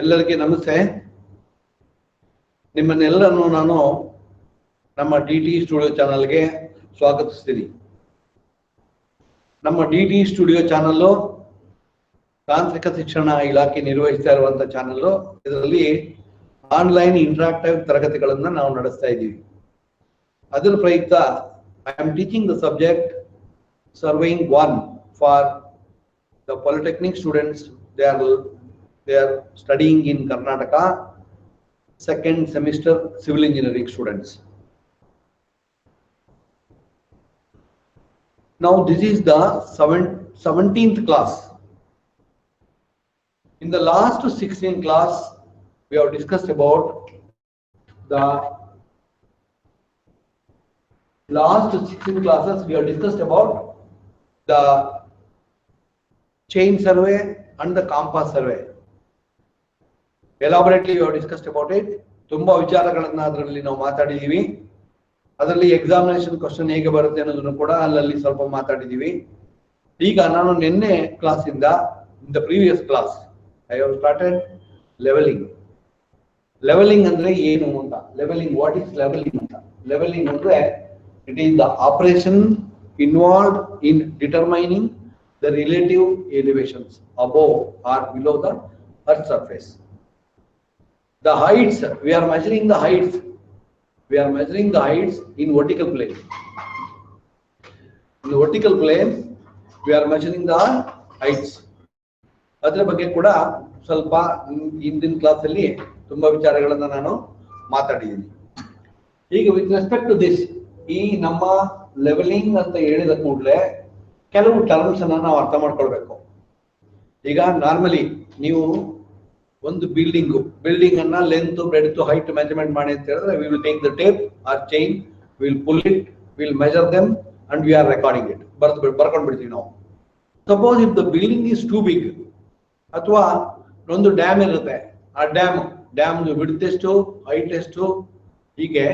ಎಲ್ಲರಿಗೆ ನಮಸ್ತೆ. ನಿಮ್ಮನ್ನೆಲ್ಲರನ್ನು ನಾನು ನಮ್ಮ ಡಿ.ಟಿ. ಸ್ಟುಡಿಯೋ ಚಾನಲ್ಗೆ ಸ್ವಾಗತಿಸ್ತೀನಿ. ನಮ್ಮ ಡಿ.ಟಿ. ಸ್ಟುಡಿಯೋ ಚಾನಲ್ಲು ತಾಂತ್ರಿಕ ಶಿಕ್ಷಣ ಇಲಾಖೆ ನಿರ್ವಹಿಸ್ತಾ ಇರುವಂತಹ ಚಾನಲ್ಲು. ಇದರಲ್ಲಿ ಆನ್ಲೈನ್ ಇಂಟರಾಕ್ಟಿವ್ ತರಗತಿಗಳನ್ನು ನಾವು ನಡೆಸ್ತಾ ಇದ್ದೀವಿ. ಅದರ ಪ್ರಯುಕ್ತ I am teaching the subject serving 1 for the polytechnic students. They are studying in Karnataka, second semester civil engineering students. Now this is the 17th class. In the last 16 class, we have discussed about the last 16 classes. We have discussed about the chain survey and the compass survey. Elaborately we have discussed about it. ತುಂಬಾ ವಿಚಾರಗಳನ್ನು ಅದರಲ್ಲಿ ನಾವು ಮಾತಾಡಿದೀವಿ. ಅದರಲ್ಲಿ examination question ಹೇಗೆ ಬರುತ್ತೆ ಅನ್ನೋದನ್ನು ಕೂಡ ಅಲ್ಲಿ ಸ್ವಲ್ಪ ಮಾತಾಡಿದೀವಿ. ಈಗ ನಾನು ನಿನ್ನೆ ಕ್ಲಾಸ್ ಇಂದ in the previous class I have started levelling. Levelling ಅಂದ್ರೆ ಏನು ಅಂತ, ಲೆವೆಲಿಂಗ್, ವಾಟ್ ಈಸ್ ಲೆವೆಲಿಂಗ್ ಅಂತ. ಲೆವೆಲಿಂಗ್ ಅಂದ್ರೆ it is the operation involved in determining the relative elevations above or below the earth surface. The heights, we are measuring the heights. We are measuring the heights in vertical plane. In the vertical plane, we are measuring the heights. ಅದರ ಬಗ್ಗೆ ಕೂಡ ಸ್ವಲ್ಪ ಹಿಂದಿನ class ಅಲ್ಲಿ ತುಂಬಾ ವಿಚಾರಗಳನ್ನು ನಾನು ಮಾತಾಡಿದ್ದೀನಿ. ಈಗ ವಿತ್ ರೆಸ್ಪೆಕ್ಟ್ ಟು ದಿಸ್, ಈ ನಮ್ಮ ಲೆವೆಲಿಂಗ್ ಅಂತ ಹೇಳಿದ ಕೂಡಲೇ ಕೆಲವು ಟರ್ಮ್ಸ್ ಅನ್ನ ನಾವು ಅರ್ಥ ಮಾಡ್ಕೊಳ್ಬೇಕು. ಈಗ ನಾರ್ಮಲಿ ನೀವು ಒಂದು ಬಿಲ್ಡಿಂಗ್ ಅನ್ನ ಲೆಂತ್, ಬ್ರೆಡ್ತ್, ಹೈಟ್ ಮೆಜರ್ಮೆಂಟ್ ಮಾಡಿ ಅಂತ ಹೇಳಿದ್ರೆ we will take the tape or chain, will pull it, will measure them and we are recording it. ಬರ್ಕೊಂಡು ಬಿಡ್ತೀವಿ ನಾವು. Suppose if the building is too big, ಅಥವಾ ಒಂದು ಡ್ಯಾಮ್ ಇರುತ್ತೆ, ಆ ಡ್ಯಾಮ್ ವಿಡ್ತ್ ಎಷ್ಟು, ಹೈಟ್ ಎಷ್ಟು, ಹೀಗೆ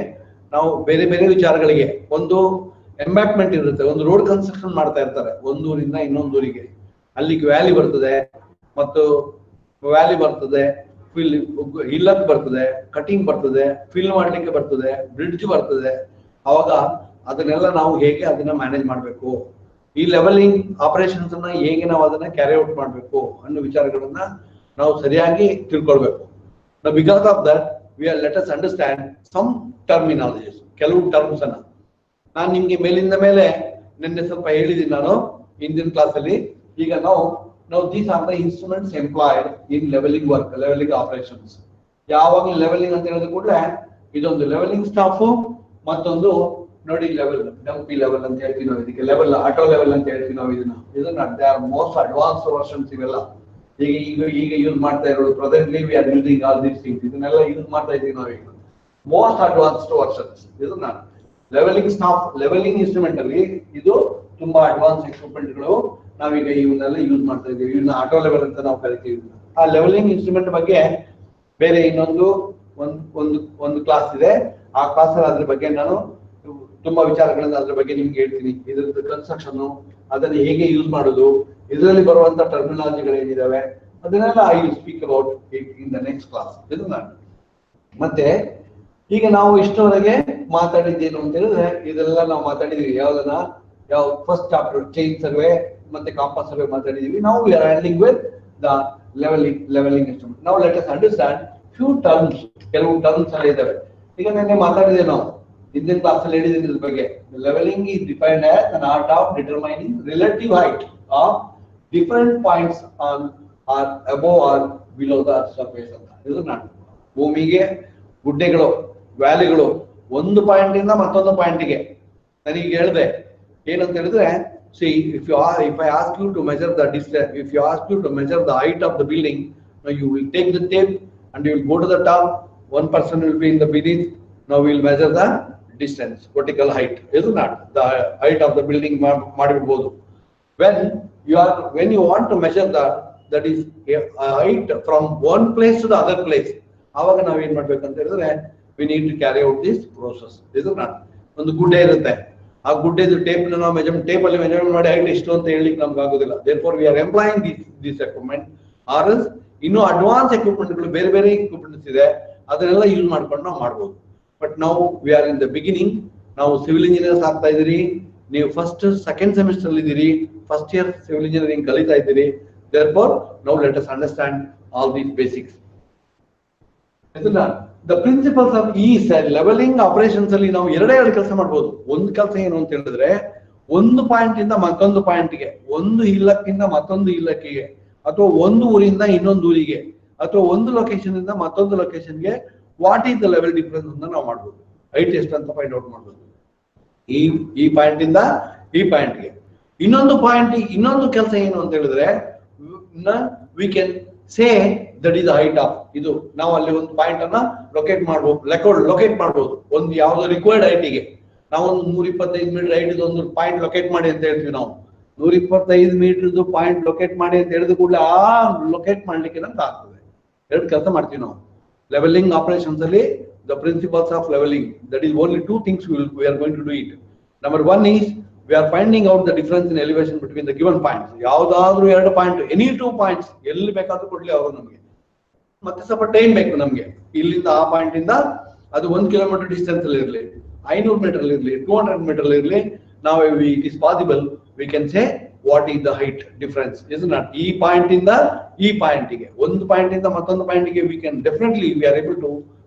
ನಾವು ಬೇರೆ ಬೇರೆ ವಿಚಾರಗಳಿಗೆ. ಒಂದು ಎಂಬ್ಯಾಕ್ಮೆಂಟ್ ಇರುತ್ತೆ, ಒಂದು ರೋಡ್ ಕನ್ಸ್ಟ್ರಕ್ಷನ್ ಮಾಡ್ತಾ ಇರ್ತಾರೆ ಒಂದೂರಿಂದ ಇನ್ನೊಂದೂರಿಗೆ. ಅಲ್ಲಿಗೆ ವ್ಯಾಲಿ ಬರ್ತದೆ, ಮತ್ತು ವ್ಯಾಲಿ ಬರ್ತದೆ, ಹಿಲ್ಲಕ್ ಬರ್ತದೆ, ಕಟಿಂಗ್ ಬರ್ತದೆ, ಫಿಲ್ ಮಾಡ್ಲಿಕ್ಕೆ ಬರ್ತದೆ, ಬ್ರಿಡ್ಜ್ ಬರ್ತದೆ. ಅವಾಗ ಅದನ್ನೆಲ್ಲ ನಾವು ಹೇಗೆ ಅದನ್ನ ಮ್ಯಾನೇಜ್ ಮಾಡಬೇಕು, ಈ ಲೆವೆಲಿಂಗ್ ಆಪರೇಷನ್ಸ್ ಅನ್ನ ಹೇಗೆ ನಾವು ಅದನ್ನ ಕ್ಯಾರಿ ಔಟ್ ಮಾಡಬೇಕು ಅನ್ನೋ ವಿಚಾರಗಳನ್ನ ನಾವು ಸರಿಯಾಗಿ ತಿಳ್ಕೊಳ್ಬೇಕು. Because of that we are let us understand some terminologies, ಕೆಲವು ಟರ್ಮ್ಸ್ ಅನ್ನ ನಾನು ನಿಮ್ಗೆ ಮೇಲಿಂದ ಮೇಲೆ ನಿನ್ನೆ ಸ್ವಲ್ಪ ಹೇಳಿದ್ದೀನಿ ನಾನು ಹಿಂದಿನ ಕ್ಲಾಸ್ ಅಲ್ಲಿ. ಈಗ Now these are the instruments employed in leveling work, leveling operations. ಯಾವಾಗ ಲೆವೆಲಿಂಗ್ ಅಂತ ಹೇಳಿದ ಕೂಡಲೇ ಇದೊಂದು ಲೆವೆಲಿಂಗ್ ಸ್ಟಾಫ್, ಮತ್ತೊಂದು ನೋಡಿ ಲೆವೆಲ್, ಡಂಪಿ ಲೆವೆಲ್ ಅಂತ ಹೇಳ್ತೀವಿ ನಾವು ಇದಕ್ಕೆ, ಲೆವೆಲ್ ಆಟೋ ಲೆವೆಲ್ ಅಂತ ಹೇಳ್ತೀವಿ ನಾವು ಇದನ್ನ they are most advance versions ಇವೆಲ್ಲ. ಈಗ ಯೂಸ್ ಮಾಡ್ತಾ ಇರೋದು presently we are using all these things. ಇದನ್ನೆಲ್ಲ ಯೂಸ್ ಮಾಡ್ತಾ ಇದೀವಿ ನಾವು ಈಗ, ಮೋಸ್ಟ್ ಅಡ್ವಾನ್ಸ್ಡ್ ವರ್ಷನ್ಸ್. ಇದನ್ನ ಲೆವೆಲಿಂಗ್ ಸ್ಟಾಫ್, ಲೆವೆಲಿಂಗ್ ಇನ್ಸ್ಟ್ರೂಮೆಂಟ್ ಅಲ್ಲಿ ಇದು ತುಂಬಾ ಅಡ್ವಾನ್ಸ್ ಎಕ್ವಿಪ್ಮೆಂಟ್ಗಳು ನಾವೀಗ ಇವನ್ನೆಲ್ಲ ಯೂಸ್ ಮಾಡ್ತಾ ಇದ್ದೀವಿ. ಇವನ್ನ ಆಟೋ ಲೆವೆಲ್ ಅಂತ ನಾವು ಕರಿತೀವಿ. ಆ ಲೆವೆಲಿಂಗ್ ಇನ್ಸ್ಟ್ರೂಮೆಂಟ್ ಬಗ್ಗೆ ಬೇರೆ ಇನ್ನೊಂದು ಒಂದು ಕ್ಲಾಸ್ ಇದೆ. ಆ ಕ್ಲಾಸ್ ಅಲ್ಲಿ ಅದ್ರ ಬಗ್ಗೆ ನಾನು ತುಂಬಾ ವಿಚಾರಗಳನ್ನ ಅದ್ರ ಬಗ್ಗೆ ನಿಮ್ಗೆ ಹೇಳ್ತೀನಿ. ಇದ್ರದ್ದು ಕನ್ಸ್ಟ್ರಕ್ಷನ್, ಅದನ್ನ ಹೇಗೆ ಯೂಸ್ ಮಾಡೋದು, ಇದರಲ್ಲಿ ಬರುವಂತ ಟರ್ಮಿನಾಲಜಿಗಳು ಏನಿದಾವೆ, ಅದನ್ನೆಲ್ಲ I will speak about in the next class. ಮತ್ತೆ ಈಗ ನಾವು ಇಷ್ಟವರೆಗೆ ಮಾತಾಡಿದ್ದೇನು ಅಂತ ಹೇಳಿದ್ರೆ ಇದೆಲ್ಲ ನಾವು ಮಾತಾಡಿದೀವಿ. ಯಾವ ಫಸ್ಟ್ ಚಾಪ್ಟರ್ ಚೈನ್ ಸರ್ವೆ ಮತ್ತೆ ಕಾಂಪಾಸ್ ಸರ್ವೆ ಮಾತಾಡಿದೀವಿ. ನಾವು we are handling with the levelling instrument. ನಾವು let us understand few terms, ಕೆಲವು ಟರ್ಮ್ಸ್ ಎಲ್ಲ ಇದಾವೆ. ಈಗ ನೆನ್ನೆ ಮಾತಾಡಿದೆ, ನಾವು ಹಿಂದಿನ ಕ್ಲಾಸ್ ಅಲ್ಲಿ ಹೇಳಿದ್ದೀನಿ ಇದ್ರ ಬಗ್ಗೆ. Levelling is defined as an art of determining relative height of different points on or above or below the surface ಅಂತ. ಇದು ನಾನು ಭೂಮಿಗೆ ಗುಡ್ಡೆಗಳು, ವ್ಯಾಲಿಗಳು ಒಂದು ಪಾಯಿಂಟ್ ಇಂದ ಮತ್ತೊಂದು ಪಾಯಿಂಟ್ಗೆ ನನಗೆ ಹೇಳಿದೆ ಏನಂತ ಹೇಳಿದ್ರೆ, see if I ask you to measure the distance, if you ask you to measure the height of the building, now you will take the tape and you will go to the top, one person will be in the beneath. Now we will measure the distance, vertical height. Is not the height of the building ಮಾಡಿಬಿಡಬಹುದು. When you want to measure that is a height from one place to the other place, ಆವಾಗ ನಾವು ಏನ್ ಮಾಡ್ಬೇಕಂತ ಹೇಳಿದ್ರೆ we need to carry out this process. Is not ಒಂದು ಗುಡ್ಡೆ ಇರುತ್ತೆ, ಆ ಗುಡ್ಡೆದು ಟೇಪ್ ನಾವು ಟೇಪ್ ಅಲ್ಲಿ ಮೆಜರ್ಮೆಂಟ್ ಮಾಡಿ ಹೈಟ್ ಇಷ್ಟು ಅಂತ ಹೇಳಲಿಕ್ಕೆ ನಮ್ಗೆ ಆಗೋದಿಲ್ಲ. Therefore we are employing this equipment or ಇನ್ನು ಅಡ್ವಾನ್ಸ್ ಎಕ್ವಿಪ್ಮೆಂಟ್ಗಳು ಬೇರೆ ಬೇರೆ ಎಕ್ವಿಪ್ಮೆಂಟ್ಸ್ ಇದೆ, ಅದನ್ನೆಲ್ಲ ಯೂಸ್ ಮಾಡ್ಕೊಂಡು ನಾವು ಮಾಡ್ಬೋದು. ಬಟ್ ನಾವು we R in the beginning. ನಾವು ಸಿವಿಲ್ ಇಂಜಿನಿಯರ್ಸ್ ಆಗ್ತಾ ಇದ್ದೀರಿ, ನೀವು ಫಸ್ಟ್ ಸೆಕೆಂಡ್ ಸೆಮಿಸ್ಟರ್ ಅಲ್ಲಿ ಇದ್ದೀರಿ, ಫಸ್ಟ್ ಇಯರ್ ಸಿವಿಲ್ ಇಂಜಿನಿಯರಿಂಗ್ ಕಲಿತಾ ಇದ್ದೀರಿ. Therefore now let us understand all these basics. The principles of ಈ ಲೆವೆಲಿಂಗ್ ಆಪರೇಷನ್ಸ್ ಅಲ್ಲಿ ನಾವು ಎರಡು ಕೆಲಸ ಮಾಡ್ಬೋದು. ಒಂದು ಕೆಲಸ ಏನು ಅಂತ ಹೇಳಿದ್ರೆ, ಒಂದು ಪಾಯಿಂಟ್ ಇಂದ ಮತ್ತೊಂದು ಪಾಯಿಂಟ್ಗೆ, ಒಂದು ಇಲ್ಲಕ್ಕಿಂತ ಮತ್ತೊಂದು ಇಲ್ಲಕ್ಕಿಗೆ, ಅಥವಾ ಒಂದು ಊರಿಂದ ಇನ್ನೊಂದು ಊರಿಗೆ, ಅಥವಾ ಒಂದು ಲೊಕೇಶನ್ ಇಂದ ಮತ್ತೊಂದು ಲೊಕೇಶನ್ಗೆ what is the level difference ಅಂತ ನಾವು ಮಾಡ್ಬೋದು. ಹೈಟ್ ಎಷ್ಟು ಅಂತ ಫೈಂಡ್ ಔಟ್ ಮಾಡ್ಬೋದು ಈ ಪಾಯಿಂಟ್ ಇಂದ ಈ ಪಾಯಿಂಟ್ಗೆ. ಇನ್ನೊಂದು ಕೆಲಸ ಏನು ಅಂತ ಹೇಳಿದ್ರೆ, V can say that is height of ಇದು. ನಾವು ಅಲ್ಲಿ ಒಂದು ಪಾಯಿಂಟ್ ಅನ್ನ ಲೊಕೇಟ್ ಮಾಡ್ಬೋದು. ಒಂದು ಯಾವ್ದು ರಿಕ್ವೈರ್ಡ್ ಹೈಟಿಗೆ ನಾವು ಒಂದು 125 ಮೀಟರ್ ಹೈಟ್ ಒಂದು ಪಾಯಿಂಟ್ ಲೊಕೇಟ್ ಮಾಡಿ ಅಂತ ಹೇಳ್ತೀವಿ. ನಾವು 125 ಮೀಟರ್ದು ಪಾಯಿಂಟ್ ಲೊಕೇಟ್ ಮಾಡಿ ಅಂತ ಹೇಳಿದ ಕೂಡಲೇ ಆ ಲೊಕೇಟ್ ಮಾಡ್ಲಿಕ್ಕೆ ನಮ್ಗೆ ಆಗ್ತದೆ. ಎರಡು ಕೆಲಸ ಮಾಡ್ತೀವಿ ನಾವು ಲೆವೆಲಿಂಗ್ ಆಪರೇಷನ್ಸ್ ಅಲ್ಲಿ. The principles of levelling, that is only 2 things we are going to do it. Number 1 is we are finding out the difference in elevation between the given points. ಯಾವ್ದಾದ್ರೂ ಎರಡು ಪಾಯಿಂಟ್, ಎನಿ 2 points ಎಲ್ಲಿ ಬೇಕಾದ್ರೂ ಕೊಡ್ಲಿ ಅವರು ನಮಗೆ. ಮತ್ತೆ ಸ್ವಲ್ಪ time ಬೇಕು ನಮ್ಗೆ. ಇಲ್ಲಿಂದ ಆ ಪಾಯಿಂಟ್ ಇಂದ ಅದು 1 ಕಿಲೋಮೀಟರ್ ಡಿಸ್ಟೆನ್ಸ್ ಅಲ್ಲಿ ಇರಲಿ, 500 ಮೀಟರ್ ಇರಲಿ, 200 ಮೀಟರ್ ಇರಲಿ, ನಾವು it is possible we can say what is the height difference is not. ಈ ಪಾಯಿಂಟ್ ಇಂದ ಈ ಪಾಯಿಂಟ್ಗೆ, ಒಂದು ಪಾಯಿಂಟ್ ಇಂದ ಮತ್ತೊಂದು ಪಾಯಿಂಟ್ಗೆ we can definitely we are able to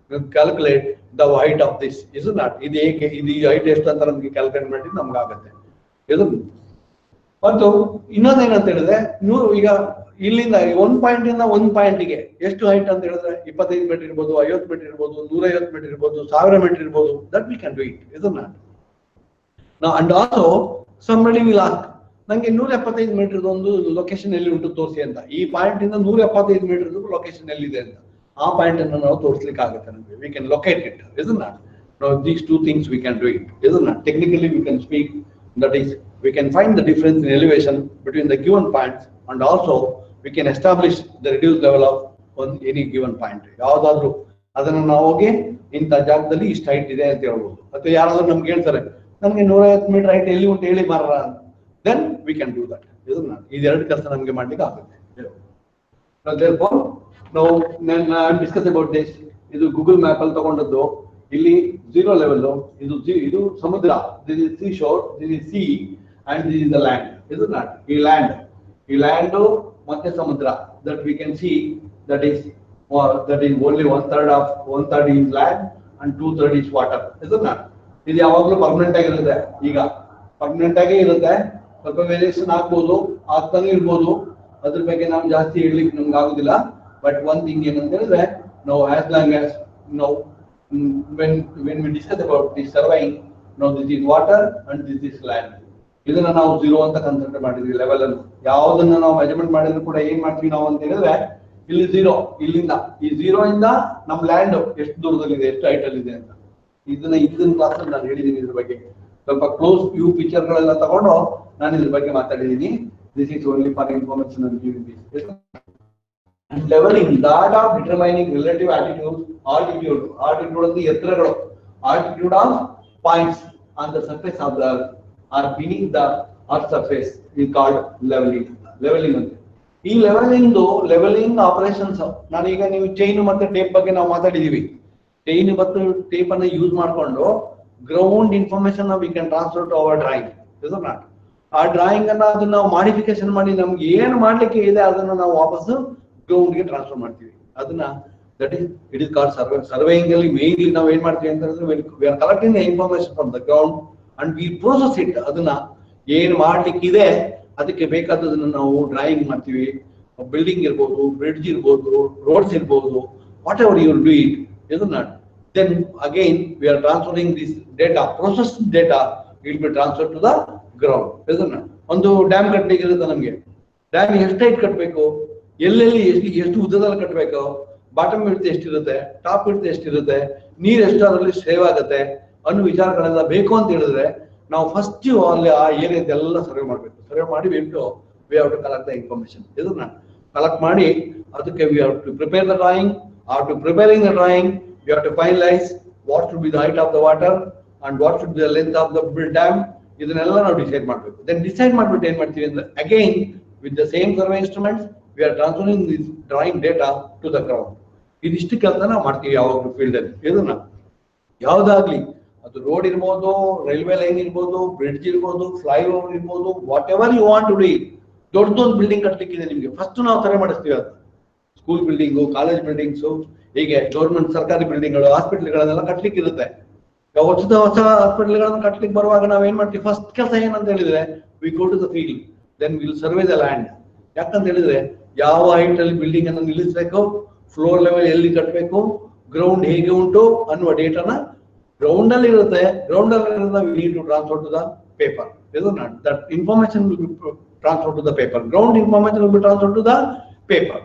calculate the height of this is not. ಇದು ಏಕೆ ಇದು ಹೈಟ್ ಎಷ್ಟು ಅಂತ ನಮ್ಗೆ ಕ್ಯಾಲ್ಕುಲೇಟ್ ಮಾಡಿ ನಮ್ಗೆ ಆಗುತ್ತೆ ಇದು. ಮತ್ತು ಇನ್ನೊಂದೇನಂತ ಹೇಳಿದ್ರೆ, ಈಗ ಇಲ್ಲಿಂದ ಒಂದು ಪಾಯಿಂಟ್ ಇಂದ ಒಂದು ಪಾಯಿಂಟ್ಗೆ ಎಷ್ಟು ಹೈಟ್ ಅಂತ ಹೇಳಿದ್ರೆ 25 ಮೀಟರ್ ಇರ್ಬೋದು, 50 ಮೀಟರ್ ಇರ್ಬೋದು, 150 ಮೀಟರ್ ಇರ್ಬೋದು, 1000 ಮೀಟರ್ ಇರ್ಬೋದು. That we can do it is not. Now and also somebody will ask, ನಂಗೆ 175 ಮೀಟರ್ ಒಂದು ಲೊಕೇಶನ್ ಎಲ್ಲಿ ಉಂಟು ತೋರಿಸಿ ಅಂತ. ಈ ಪಾಯಿಂಟ್ ಇಂದ 175 ಮೀಟರ್ ಲೊಕೇಶನ್ ಎಲ್ಲಿದೆ ಅಂತ ಆ ಪಾಯಿಂಟ್ ಅನ್ನು ನಾವು ತೋರಿಸ್ಲಿಕ್ಕೆ ಆಗುತ್ತೆ ನಮಗೆ. We can locate it is not. Now these 2 things we can do it is not. Technically we can speak, that is we can find the difference in elevation between the given points, and also we can establish the reduced level of on any given point. ಯಾವ್ದಾದ್ರು ಅದನ್ನ ನಾವು ಹೋಗಿ ಇಂಥ ಜಾಗದಲ್ಲಿ ಇಷ್ಟು height ಇದೆ ಅಂತ ಹೇಳ್ಬೋದು. ಅಥವಾ ಯಾರಾದ್ರೂ ನಮ್ಗೆ ಹೇಳ್ತಾರೆ ನಮ್ಗೆ 150 ಮೀಟರ್ ಹೈಟ್ ಎಲ್ಲಿ ಉಂಟು ಹೇಳಿ ಮಾರ, then we can do that is not. ಇದೆರಡು ಕೆಲಸ ನಮ್ಗೆ ಮಾಡ್ಲಿಕ್ಕೆ ಆಗುತ್ತೆ. Therefore now ನಾನು ಡಿಸ್ಕಸ್ ಅಬೌಟ್ ದಿಸ್. ಇದು ಗೂಗಲ್ ಮ್ಯಾಪ್ ಅಲ್ಲಿ ತಗೊಂಡದ್ದು. ಇಲ್ಲಿ 0 ಲೆವೆಲ್, ಇದು ಸಮುದ್ರ, this is sea shore, this is sea and this is the land is not. ಈ ಲ್ಯಾಂಡ್ ಮತ್ತೆ ಸಮುದ್ರ, that we can see that is only 1/3 is land and 2/3 is water is not. ಇದು ಯಾವಾಗಲೂ ಪರ್ಮನೆಂಟ್ ಆಗಿರುತ್ತೆ. ಈಗ permanent ಆಗೇ ಇರುತ್ತೆ. ಸ್ವಲ್ಪ ವೇರಿಯೇಷನ್ ಆಗ್ಬೋದು, ಆಗ್ತಾನೆ ಇರ್ಬೋದು. ಅದ್ರ ಬಗ್ಗೆ ನಾವು ಜಾಸ್ತಿ ಹೇಳಲಿಕ್ಕೆ ನಮ್ಗೆ ಆಗುದಿಲ್ಲ. ಬಟ್ ಒನ್ ಥಿಂಗ್ ಏನಂತ ಹೇಳಿದ್ರೆ, ನಾವು ಆಸ್ ಲಾಂಗ್ ಆಸ್ ನಾವು when we discuss about the surveying, now this is water and this is land. ಇದನ್ನ ನಾವು 0 ಅಂತ ಕನ್ಸಿಡರ್ ಮಾಡಿದ್ವಿ ಲೆವೆಲ್ ಅನ್ನು. ಯಾವುದನ್ನ ನಾವು ಮೆಜರ್ಮೆಂಟ್ ಮಾಡಿದ್ರು ಕೂಡ ಏನ್ ಮಾಡ್ತೀವಿ ನಾವು ಅಂತ ಹೇಳಿದ್ರೆ, ಇಲ್ಲಿ 0, ಇಲ್ಲಿಂದ ಈ 0 ಇಂದ ನಮ್ ಲ್ಯಾಂಡ್ ಎಷ್ಟು ದೂರದಲ್ಲಿದೆ, ಎಷ್ಟು ಹೈಟ್ ಅಲ್ಲಿ ಇದೆ ಅಂತ. ಇದನ್ನ ಕ್ಲಾಸ್ ಅಲ್ಲಿ ನಾನು ಹೇಳಿದ್ದೀನಿ. ಇದ್ರ ಬಗ್ಗೆ ಸ್ವಲ್ಪ ಕ್ಲೋಸ್ ವ್ಯೂ ಪಿಕ್ಚರ್ ಗಳೆಲ್ಲ ತಗೊಂಡು ನಾನು ಇದ್ರ ಬಗ್ಗೆ ಮಾತಾಡಿದ್ದೀನಿ. This is only for information and giving this. Levelling, that of determining relative attitude, altitude ಅಂದ್ರೆ ಎತ್ತರಗಳು, altitude of points on the surface of the or beneath the earth surface is called levelling ಅಂತ. ಈ levelling operations ನಾನೀಗ ನೀವು chain ಮತ್ತೆ tape ಬಗ್ಗೆ ನಾವು ಮಾತಾಡಿದೀವಿ. ಚೈನ್ ಮತ್ತು ಟೇಪ್ ಅನ್ನ ಯೂಸ್ ಮಾಡಿಕೊಂಡು ground information we can transfer to our drawing is not. ಆ ಡ್ರಾಯಿಂಗ್ ಅನ್ನ ಅದನ್ನ ನಾವು ಮಾಡಿಫಿಕೇಶನ್ ಮಾಡಿ ನಮ್ಗೆ ಏನು ಮಾಡ್ಲಿಕ್ಕೆ ಇದೆ ಅದನ್ನ ನಾವು ವಾಪಸ್ ಗ್ರೌಂಡ್ ಗೆ ಟ್ರಾನ್ಸ್ಫರ್ ಮಾಡ್ತೀವಿ. ಅದನ್ನ that is it is called surveying ಅಲ್ಲಿ ಮೇನ್ಲಿ ನಾವು ಏನ್ ಮಾಡ್ತೀವಿ ಅಂತ ಹೇಳಿದ್ರೆ, we are collecting the information from the ground and V process it. ಅದನ್ನ ಏನ್ ಮಾಡ್ಲಿಕ್ಕಿದೆ ಅದಕ್ಕೆ ಬೇಕಾದದನ್ನ ನಾವು ಡ್ರಾಯಿಂಗ್ ಮಾಡ್ತೀವಿ. ಬಿಲ್ಡಿಂಗ್ ಇರ್ಬೋದು, ಬ್ರಿಡ್ಜ್ ಇರ್ಬೋದು, ರೋಡ್ಸ್ ಇರ್ಬೋದು, whatever you do it is not. Then again we are transferring this data, processed data will be transferred to the ground is not. ಒಂದು dam ಕಟ್ಟಲಿಕ್ಕೆ ಇರುತ್ತೆ ನಮ್ಗೆ. ಡ್ಯಾಮ್ ಎಷ್ಟು ಹೈಟ್ ಕಟ್ಟಬೇಕು, ಎಲ್ಲೆಲ್ಲಿ ಎಷ್ಟು ಉದ್ದದಲ್ಲಿ ಕಟ್ಟಬೇಕು, ಬಾಟಮ್ ಇರುತ್ತೆ ಎಷ್ಟಿರುತ್ತೆ, ಟಾಪ್ ಇರುತ್ತೆ ಎಷ್ಟಿರುತ್ತೆ, ನೀರ್ ಎಷ್ಟು ಅದರಲ್ಲಿ ಸೇವ್ ಆಗುತ್ತೆ ಅನ್ನೋ ವಿಚಾರಗಳೆಲ್ಲ ಬೇಕು ಅಂತ ಹೇಳಿದ್ರೆ ನಾವು ಫಸ್ಟ್ ಅಲ್ಲಿ ಆ ಏರಿಯಾದೆಲ್ಲ ಸರ್ವೆ ಮಾಡಬೇಕು. ಸರ್ವೆ ಮಾಡಿ ಬಿಟ್ಟು we have to collect the information ಇದನ್ನ ಕಲೆಕ್ಟ್ ಮಾಡಿ ಅದಕ್ಕೆ we have to prepare the drawing. After preparing the drawing you have to finalize what should be the height of the water and what should be the length of the dam. ಇದನ್ನೆಲ್ಲ ನಾವು decide ಮಾಡಬೇಕು. Then decide ಮಾಡ್ಬಿಟ್ಟು ಏನ್ ಮಾಡ್ತೀವಿ ಅಂದ್ರೆ again with the same survey instruments we are transferring this drawing data to the ground. ಇದಿಷ್ಟು ಕೆಲಸ ನಾವು ಮಾಡ್ತೀವಿ ಯಾವಾಗಲೂ ಫೀಲ್ಡ್ ಅಲ್ಲಿ. ಇದನ್ನ ಯಾವ್ದಾಗ್ಲಿ, ಅದು ರೋಡ್ ಇರ್ಬೋದು, ರೈಲ್ವೆ ಲೈನ್ ಇರ್ಬೋದು, ಬ್ರಿಡ್ಜ್ ಇರ್ಬೋದು, ಫ್ಲೈ ಓವರ್ ಇರ್ಬೋದು, whatever you want to do. ದೊಡ್ಡದೊಂದು ಬಿಲ್ಡಿಂಗ್ ಕಟ್ಲಿಕ್ಕಿದೆ ನಿಮ್ಗೆ, ಫಸ್ಟ್ ನಾವು ಸರ್ವೆ ಮಾಡಿಸ್ತೀವಿ. ಅದು ಸ್ಕೂಲ್ ಬಿಲ್ಡಿಂಗು, ಕಾಲೇಜ್ ಬಿಲ್ಡಿಂಗ್ಸು, ಹೀಗೆ ಗೌರ್ಮೆಂಟ್ ಸರ್ಕಾರಿ ಬಿಲ್ಡಿಂಗ್ಗಳು, ಹಾಸ್ಪಿಟಲ್ಗಳನ್ನೆಲ್ಲ ಕಟ್ಲಿಕ್ಕೆ ಇರುತ್ತೆ. ಹೊಸ ಹೊಸ ಹಾಸ್ಪಿಟಲ್ಗಳನ್ನು ಕಟ್ಲಿಕ್ಕೆ ಬರುವಾಗ ನಾವೇನ್ ಮಾಡ್ತೀವಿ, ಫಸ್ಟ್ ಕೆಲಸ ಏನಂತ ಹೇಳಿದ್ರೆ we go to the field, then will survey the land. ಯಾಕಂತ ಹೇಳಿದ್ರೆ ಯಾವ ಹೈಟ್ ಅಲ್ಲಿ ಬಿಲ್ಡಿಂಗ್ ಅನ್ನು ನಿಲ್ಲಿಸಬೇಕು, ಫ್ಲೋರ್ ಲೆವೆಲ್ ಎಲ್ಲಿ ಕಟ್ಟಬೇಕು, ಗ್ರೌಂಡ್ ಹೇಗೆ ಉಂಟು ಅನ್ನುವ ಡೇಟಾನ ಗ್ರೌಂಡ್ ಅಲ್ಲಿ ಇರುತ್ತೆ. ಗ್ರೌಂಡ್ ಅಲ್ಲಿ we need to transfer to the paper. That information will be transfer to the paper. Ground information will be transfer to the paper.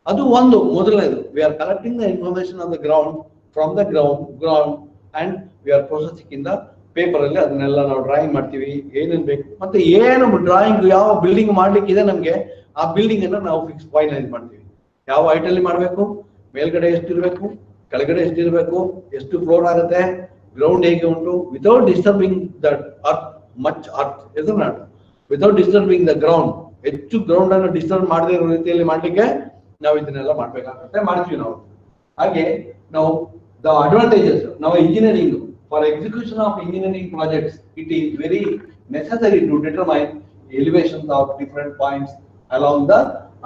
ಅದು ಒಂದು ಮೊದಲನೇದು. We are collecting the information on the ground from the ground and we are processing in the paper ಅಲ್ಲಿ. ಅದನ್ನೆಲ್ಲ ನಾವು drawing ಮಾಡ್ತೀವಿ, ಏನೇನ್ ಬೇಕು, ಮತ್ತೆ ಏನು ಡ್ರಾಯಿಂಗ್ ಯಾವ ಬಿಲ್ಡಿಂಗ್ ಮಾಡ್ಲಿಕ್ಕಿದೆ ನಮ್ಗೆ, ಆ ಬಿಲ್ಡಿಂಗ್ ಅನ್ನ ನಾವು ಫೈನಲೈಸ್ ಮಾಡ್ತೀವಿ. ಯಾವ ಹೈಟ್ ಅಲ್ಲಿ ಮಾಡ್ಬೇಕು, ಮೇಲ್ಗಡೆ ಎಷ್ಟಿರ್ಬೇಕು, ಕೆಳಗಡೆ ಎಷ್ಟಿರ್ಬೇಕು, ಎಷ್ಟು ಫ್ಲೋರ್ ಆಗುತ್ತೆ, ಗ್ರೌಂಡ್ ಹೇಗೆ ಉಂಟು, without disturbing the earth much earth. ಇದನ್ನ ವಿತೌಟ್ ಡಿಸ್ಟರ್ಬಿಂಗ್ ದ ಗ್ರೌಂಡ್, ಹೆಚ್ಚು ಗ್ರೌಂಡ್ ಅನ್ನು ಡಿಸ್ಟರ್ಬ್ ಮಾಡದೇ ಇರೋ ರೀತಿಯಲ್ಲಿ ಮಾಡ್ಲಿಕ್ಕೆ ನಾವು ಇದನ್ನೆಲ್ಲ ಮಾಡ್ಬೇಕಾಗುತ್ತೆ, ಮಾಡ್ತೀವಿ ನಾವು. ಹಾಗೆ ನಾವು ದ ಅಡ್ವಾಂಟೇಜಸ್, ನಾವು engineering for execution of engineering projects, it is very necessary to determine elevations of different points along the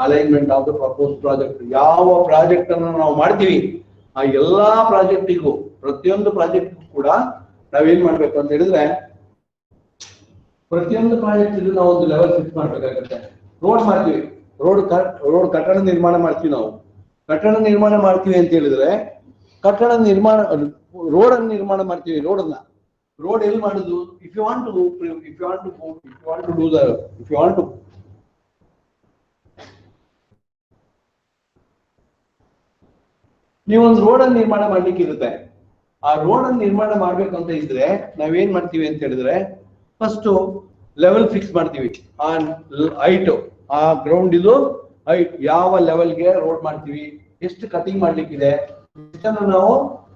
alignment of the propose project. ಯಾವ ಪ್ರಾಜೆಕ್ಟ್ ಅನ್ನು ನಾವು ಮಾಡ್ತೀವಿ ಆ ಎಲ್ಲಾ ಪ್ರಾಜೆಕ್ಟಿಗೂ, ಪ್ರತಿಯೊಂದು ಪ್ರಾಜೆಕ್ಟ್ ಕೂಡ ನಾವೇನ್ ಮಾಡ್ಬೇಕು ಅಂತ ಹೇಳಿದ್ರೆ, ಪ್ರತಿಯೊಂದು ಪ್ರಾಜೆಕ್ಟ್ ನಾವು ಒಂದು ಲೆವೆಲ್ ಫಿಕ್ಸ್ ಮಾಡ್ಬೇಕಾಗುತ್ತೆ. ರೋಡ್ ಮಾಡ್ತೀವಿ, ರೋಡ್ ಕಟ್ಟಡ ನಿರ್ಮಾಣ ಮಾಡ್ತೀವಿ. ನಾವು ಕಟ್ಟಡ ನಿರ್ಮಾಣ ಮಾಡ್ತೀವಿ ಅಂತ ಹೇಳಿದ್ರೆ, ಕಟ್ಟಡ ನಿರ್ಮಾಣ, ರೋಡ್ ಅನ್ನು ನಿರ್ಮಾಣ ಮಾಡ್ತೀವಿ. ರೋಡ್ ಎಲ್ಲಿ ಮಾಡುದು, ಇಫ್ ಯು ವಾಂಟ್ ಟು ನೀವೊಂದು ರೋಡ್ ಅನ್ನು ನಿರ್ಮಾಣ ಮಾಡ್ಲಿಕ್ಕೆ ಇರುತ್ತೆ. ಆ ರೋಡ್ ಅನ್ನು ನಿರ್ಮಾಣ ಮಾಡ್ಬೇಕು ಅಂತ ಇದ್ರೆ ನಾವೇನ್ ಮಾಡ್ತೀವಿ ಅಂತ ಹೇಳಿದ್ರೆ, ಫಸ್ಟ್ ಲೆವೆಲ್ ಫಿಕ್ಸ್ ಮಾಡ್ತೀವಿ. ಆ ಹೈಟ್, ಆ ಗ್ರೌಂಡ್ ಇದು ಹೈಟ್, ಯಾವ ಲೆವೆಲ್ಗೆ ರೋಡ್ ಮಾಡ್ತೀವಿ, ಎಷ್ಟು ಕಟಿಂಗ್ ಮಾಡ್ಲಿಕ್ಕಿದೆ, ಎಷ್ಟನ್ನು ನಾವು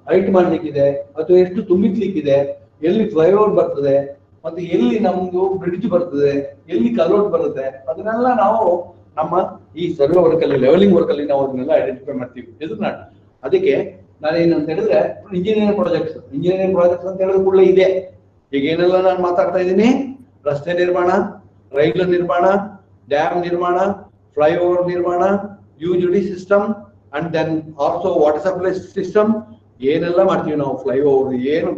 ಹೈಟ್ ಮಾಡ್ಲಿಕ್ಕಿದೆ, ಅಥವಾ ಎಷ್ಟು ತುಂಬಿಸ್ಲಿಕ್ಕಿದೆ, ಎಲ್ಲಿ ಫ್ಲೈಓವರ್ ಬರ್ತದೆ, ಮತ್ತೆ ಎಲ್ಲಿ ನಮ್ದು ಬ್ರಿಡ್ಜ್ ಬರ್ತದೆ, ಎಲ್ಲಿ ಕಲೋಟ್ ಬರುತ್ತೆ, ಅದನ್ನೆಲ್ಲ ನಾವು ನಮ್ಮ ಈ ಸರ್ವೆ ವರ್ಕ್ ಅಲ್ಲಿ, ಲೆವೆಲಿಂಗ್ ವರ್ಕ್ ಅಲ್ಲಿ ನಾವು ಅದನ್ನೆಲ್ಲ ಐಡೆಂಟಿಫೈ ಮಾಡ್ತೀವಿ. ಇದನ್ನ ಅದಕ್ಕೆ ನಾನೇನಂತ ಹೇಳಿದ್ರೆ, ಇಂಜಿನಿಯರಿಂಗ್ ಪ್ರಾಜೆಕ್ಟ್ಸ್ ಅಂತ ಹೇಳಿದ್ರೆ ಕೂಡಲೇ ಇದೆ. ಈಗ ಏನೆಲ್ಲ ನಾನು ಮಾತಾಡ್ತಾ ಇದ್ದೀನಿ, ರಸ್ತೆ ನಿರ್ಮಾಣ, ರೈಲು ನಿರ್ಮಾಣ, ಡ್ಯಾಮ್ ನಿರ್ಮಾಣ, ಫ್ಲೈಓವರ್ ನಿರ್ಮಾಣ, UGD system, and then also water supply system. ಏನೆಲ್ಲ ಮಾಡ್ತೀವಿ ನಾವು, ಫ್ಲೈಓವರ್, ಏನು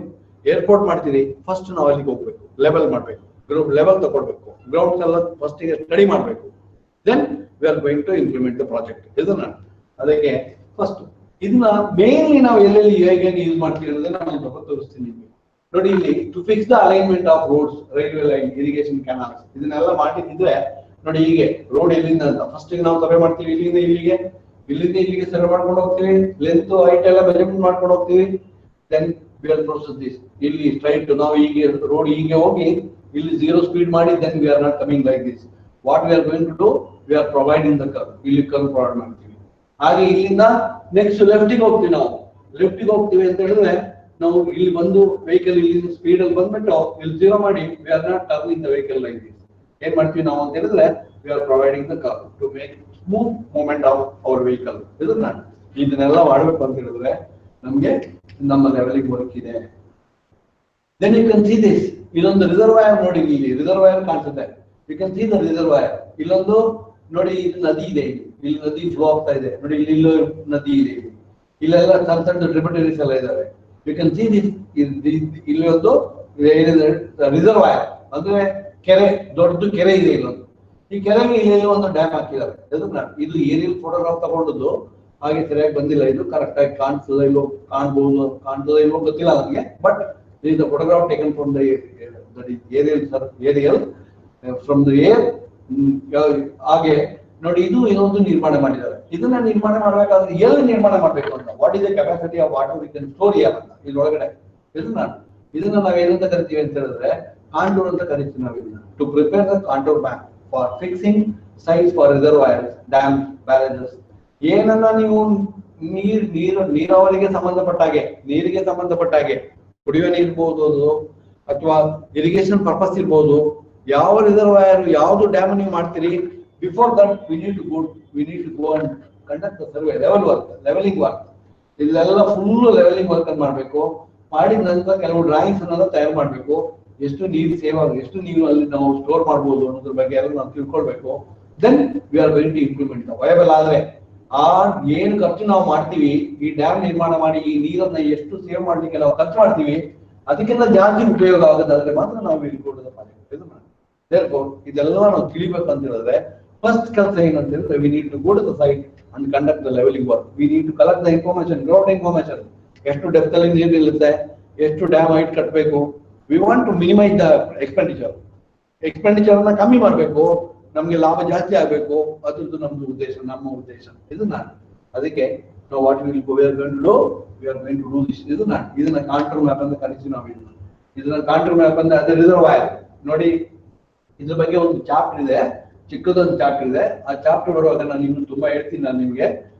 ಏರ್ಪೋರ್ಟ್ ಮಾಡ್ತೀವಿ, ಫಸ್ಟ್ ನಾವು ಅಲ್ಲಿಗೆ ಹೋಗ್ಬೇಕು, ಲೆವೆಲ್ ಮಾಡ್ಬೇಕು, ಲೆವೆಲ್ ತಗೊಳ್ಬೇಕು, ಗ್ರೌಂಡ್ಸ್ ಎಲ್ಲ ಫಸ್ಟ್ ಗೆ ಸ್ಟಡಿ ಮಾಡ್ಬೇಕು. Then we are going to implement the project. ಇದನ್ನ ಅದಕ್ಕೆ ಫಸ್ಟ್ ಇದನ್ನ ಮೇನ್ಲಿ ನಾವು ಎಲ್ಲೆಲ್ಲಿ ಹೇಗೆ ಯೂಸ್ ಮಾಡ್ತೀವಿ ಅನ್ನೋದನ್ನ ನಾನು ತೋರಿಸ್ತೀನಿ ನಿಮಗೆ. ನೋಡಿ, ಇಲ್ಲಿ to fix the alignment of roads, railway line, irrigation canals, ಇದನ್ನೆಲ್ಲ ಮಾಡಿದ್ರೆ ನೋಡಿ, ಹೀಗೆ ರೋಡ್ ಎಲ್ಲಿಂದ ಅಂತ ಫಸ್ಟ್ ನಾವು ಸರ್ವೆ ಮಾಡ್ತೀವಿ. ಇಲ್ಲಿಂದ ಇಲ್ಲಿಗೆ ಸರ್ವೆ ಮಾಡ್ಕೊಂಡು ಹೋಗ್ತೀವಿ, ಲೆಂತ್ ಹೈಟ್ ಎಲ್ಲ ಮೆಜರ್ಮೆಂಟ್ ಮಾಡ್ಕೊಂಡು ಹೋಗ್ತೀವಿ. Then we are process this. ಇಲ್ಲಿ ಸ್ಟ್ರೈಟ್ ನಾವು ಹೀಗೆ ರೋಡ್ ಹೀಗೆ ಹೋಗಿ ಇಲ್ಲಿ 0 ಸ್ಪೀಡ್ ಮಾಡಿ, then we are not coming like this. What we are going to do, we are providing the curve. ಇಲ್ಲಿ ಕರ್ವ್ ಪ್ರೊವೈಡ್ ಮಾಡ್ತೀವಿ. ಹಾಗೆ ಇಲ್ಲಿಂದ ನೆಕ್ಸ್ಟ್ ಲೆಫ್ಟಿಗೆ ಹೋಗ್ತೀವಿ. ನಾವು ಲೆಫ್ಟಿಗೆ ಹೋಗ್ತೀವಿ ಅಂತ ಹೇಳಿದ್ರೆ, ನಾವು ಇಲ್ಲಿ ಬಂದು ವೆಹಿಕಲ್ ಇಲ್ಲಿ ಸ್ಪೀಡ್ ಅಲ್ಲಿ ಬಂದ್ಬಿಟ್ಟು ಇಲ್ಲಿ 0 ಮಾಡಿ, we are not turning the vehicle like this. ಏನ್ ಮಾಡ್ತೀವಿ ನಾವು ಅಂತ ಹೇಳಿದ್ರೆ, we are providing the curve to make smooth movement of our vehicle. ಇದನ್ನೆಲ್ಲ ಮಾಡಬೇಕು ಅಂತ ಹೇಳಿದ್ರೆ ನಮ್ಗೆ ನಮ್ಮ ಲೆವೆಲಿಗೆ ವರ್ಕ್ ಇದೆ. Then you can see this. ಇದೊಂದು ರಿಸರ್ವಾಯರ್ ನೋಡಿ, ಇಲ್ಲಿ ರಿಸರ್ವಾಯರ್ ಕಾಣಿಸುತ್ತೆ. You can see the reservoir. ಇಲ್ಲೊಂದು ನೋಡಿ, ಇದು ನದಿ ಇದೆ, ಇಲ್ಲಿ ನದಿ ಫ್ಲೋ ಆಗ್ತಾ ಇದೆ ನೋಡಿ, ಇಲ್ಲಿ ನದಿ ಇದೆ, ಇಲ್ಲೆಲ್ಲ ಸಣ್ಣ ಸಣ್ಣ ಟ್ರಿಬ್ಯೂಟರೀಸ್ ಎಲ್ಲ ಇದಾವೆ. You can see this. ಇಲ್ಲಿ ಒಂದು ರಿಸರ್ವಾಯರ್ ಅಂದ್ರೆ ಕೆರೆ, ದೊಡ್ಡ ಕೆರೆ ಇದೆ ಇಲ್ಲೊಂದು. ಈ ಕೆರೆಗೆ ಇಲ್ಲಿ ಒಂದು ಡ್ಯಾಮ್ ಹಾಕಿದ್ದಾರೆ. ಇದು ಏರಿಯಲ್ ಫೋಟೋಗ್ರಾಫ್ ತಗೊಂಡದ್ದು, ಹಾಗೆ ಸರಿಯಾಗಿ ಬಂದಿಲ್ಲ, ಇದು ಕರೆಕ್ಟ್ ಆಗಿ ಕಾಣಿಸ್ತದೆ ಇಲ್ಲೋ, ಕಾಣ್ತದೆ ಇಲ್ಲೋ ಗೊತ್ತಿಲ್ಲ ನನಗೆ. But this is the photograph taken from the that is aerial from the air. ಹಾಗೆ ನೋಡಿ, ಇದೊಂದು ನಿರ್ಮಾಣ ಮಾಡಿದ್ದಾರೆ. ಇದನ್ನ ನಿರ್ಮಾಣ ಮಾಡಬೇಕಾದ್ರೆ ಎಲ್ಲಿ ನಿರ್ಮಾಣ ಮಾಡಬೇಕು ಅಂತ, what is the capacity of water we can store here ಅಂತ ಇಲ್ಲಿ ಒಳಗಡೆ. ಇದನ್ನ ನಾವು ಏನಂತ ಕರಿತೀವಿ ಅಂತ ಹೇಳಿದ್ರೆ, ಕಾಂಟೂರ್ ಅಂತ ಕರಿತೀವಿ ನಾವು ಇದನ್ನ. To prepare the contour map for fixing sites for reservoirs, dam, barrages. ಏನನ್ನ ನೀವು ನೀರಾವರಿಗೆ ಸಂಬಂಧಪಟ್ಟ ಹಾಗೆ, ನೀರಿಗೆ ಸಂಬಂಧಪಟ್ಟ ಹಾಗೆ, ಕುಡಿಯುವ ನೀರು ಇರ್ಬೋದು, ಅಥವಾ ಇರಿಗೇಷನ್ ಪರ್ಪಸ್ ಇರ್ಬೋದು, ಯಾವ ರಿಸರ್ವಾಯರ್ ಯಾವ್ದು ಡ್ಯಾಮ್ ನೀವು ಮಾಡ್ತೀರಿ, before that we need to go and conduct the survey, levelling work. ಇದೆಲ್ಲ ಫುಲ್ ಲೆವೆಲಿಂಗ್ ವರ್ಕ್ ಅನ್ನು ಮಾಡಬೇಕು. ಮಾಡಿದ ನಂತರ ಕೆಲವು ಡ್ರಾಯಿಂಗ್ಸ್ ಅನ್ನೋದು ತಯಾರು ಮಾಡಬೇಕು. ಎಷ್ಟು ನೀರು ಸೇವ್ ಆಗಿ, ಎಷ್ಟು ನೀರು ಅಲ್ಲಿ ನಾವು ಸ್ಟೋರ್ ಮಾಡ್ಬೋದು ಅನ್ನೋದ್ರ ಬಗ್ಗೆ ಎಲ್ಲ ನಾವು ತಿಳ್ಕೊಳ್ಬೇಕು. Then we are going to implement. Viable ಆದ್ರೆ ಆ ಏನು ಖರ್ಚು ನಾವು ಮಾಡ್ತೀವಿ, ಈ ಡ್ಯಾಮ್ ನಿರ್ಮಾಣ ಮಾಡಿ ಈ ನೀರನ್ನ ಎಷ್ಟು ಸೇವ್ ಮಾಡ್ಲಿಕ್ಕೆ ನಾವು ಖರ್ಚು ಮಾಡ್ತೀವಿ, ಅದಕ್ಕಿಂತ ಜಾಸ್ತಿ ಉಪಯೋಗ ಆಗೋದಾದ್ರೆ ಮಾತ್ರ ನಾವು ಇಲ್ಲಿ ಕೊಡೋದ ಇದೆಲ್ಲ ನಾವು ತಿಳಿಬೇಕಂತ ಹೇಳಿದ್ರೆ ಫಸ್ಟ್ ಕೆಲಸ ಏನಂತ ಹೇಳಿದ್ರೆ we need to go to the site and conduct the levelling work. We need to collect the information, ground information, ಎಷ್ಟು ಡೆಪ್ತ್ ಅಲ್ಲಿ ನೀರು ನಿಲ್ಲುತ್ತೆ, ಎಷ್ಟು ಡ್ಯಾಮ್ ಹೈಟ್ ಕಟ್ಟಬೇಕು. We want to minimise the expenditure ಅನ್ನ ಕಮ್ಮಿ ಮಾಡಬೇಕು, ನಮ್ಗೆ ಲಾಭ ಜಾಸ್ತಿ ಆಗ್ಬೇಕು. ಅದ್ರದ್ದು ನಮ್ದು ಉದ್ದೇಶ, ನಮ್ಮ ಉದ್ದೇಶ ಇದನ್ನ. ಅದಕ್ಕೆ ನಾವು what will go we are going to do this. ಇದನ್ನ ಕಾಂಟೂರ್ ಮ್ಯಾಪ್ ಅಂತ ಕರಿತೀವಿ ನಾವು. ಇದನ್ನ ಕಾಂಟೂರ್ ಮ್ಯಾಪ್ ಅಂದ್ರೆ ಅದೇ ರಿಸರ್ವಾಯರ್ ನೋಡಿ. ಇದ್ರ ಬಗ್ಗೆ ಒಂದು ಚಾಪ್ಟರ್ ಇದೆ, ಚಿಕ್ಕದೊಂದು ಚಾಪ್ಟರ್ ಇದೆ. ಆ ಚಾಪ್ಟರ್ ಬರುವಾಗ ನಾನು ಇನ್ನು ತುಂಬಾ ಹೇಳ್ತೀನಿ ನಾನು ನಿಮ್ಗೆ.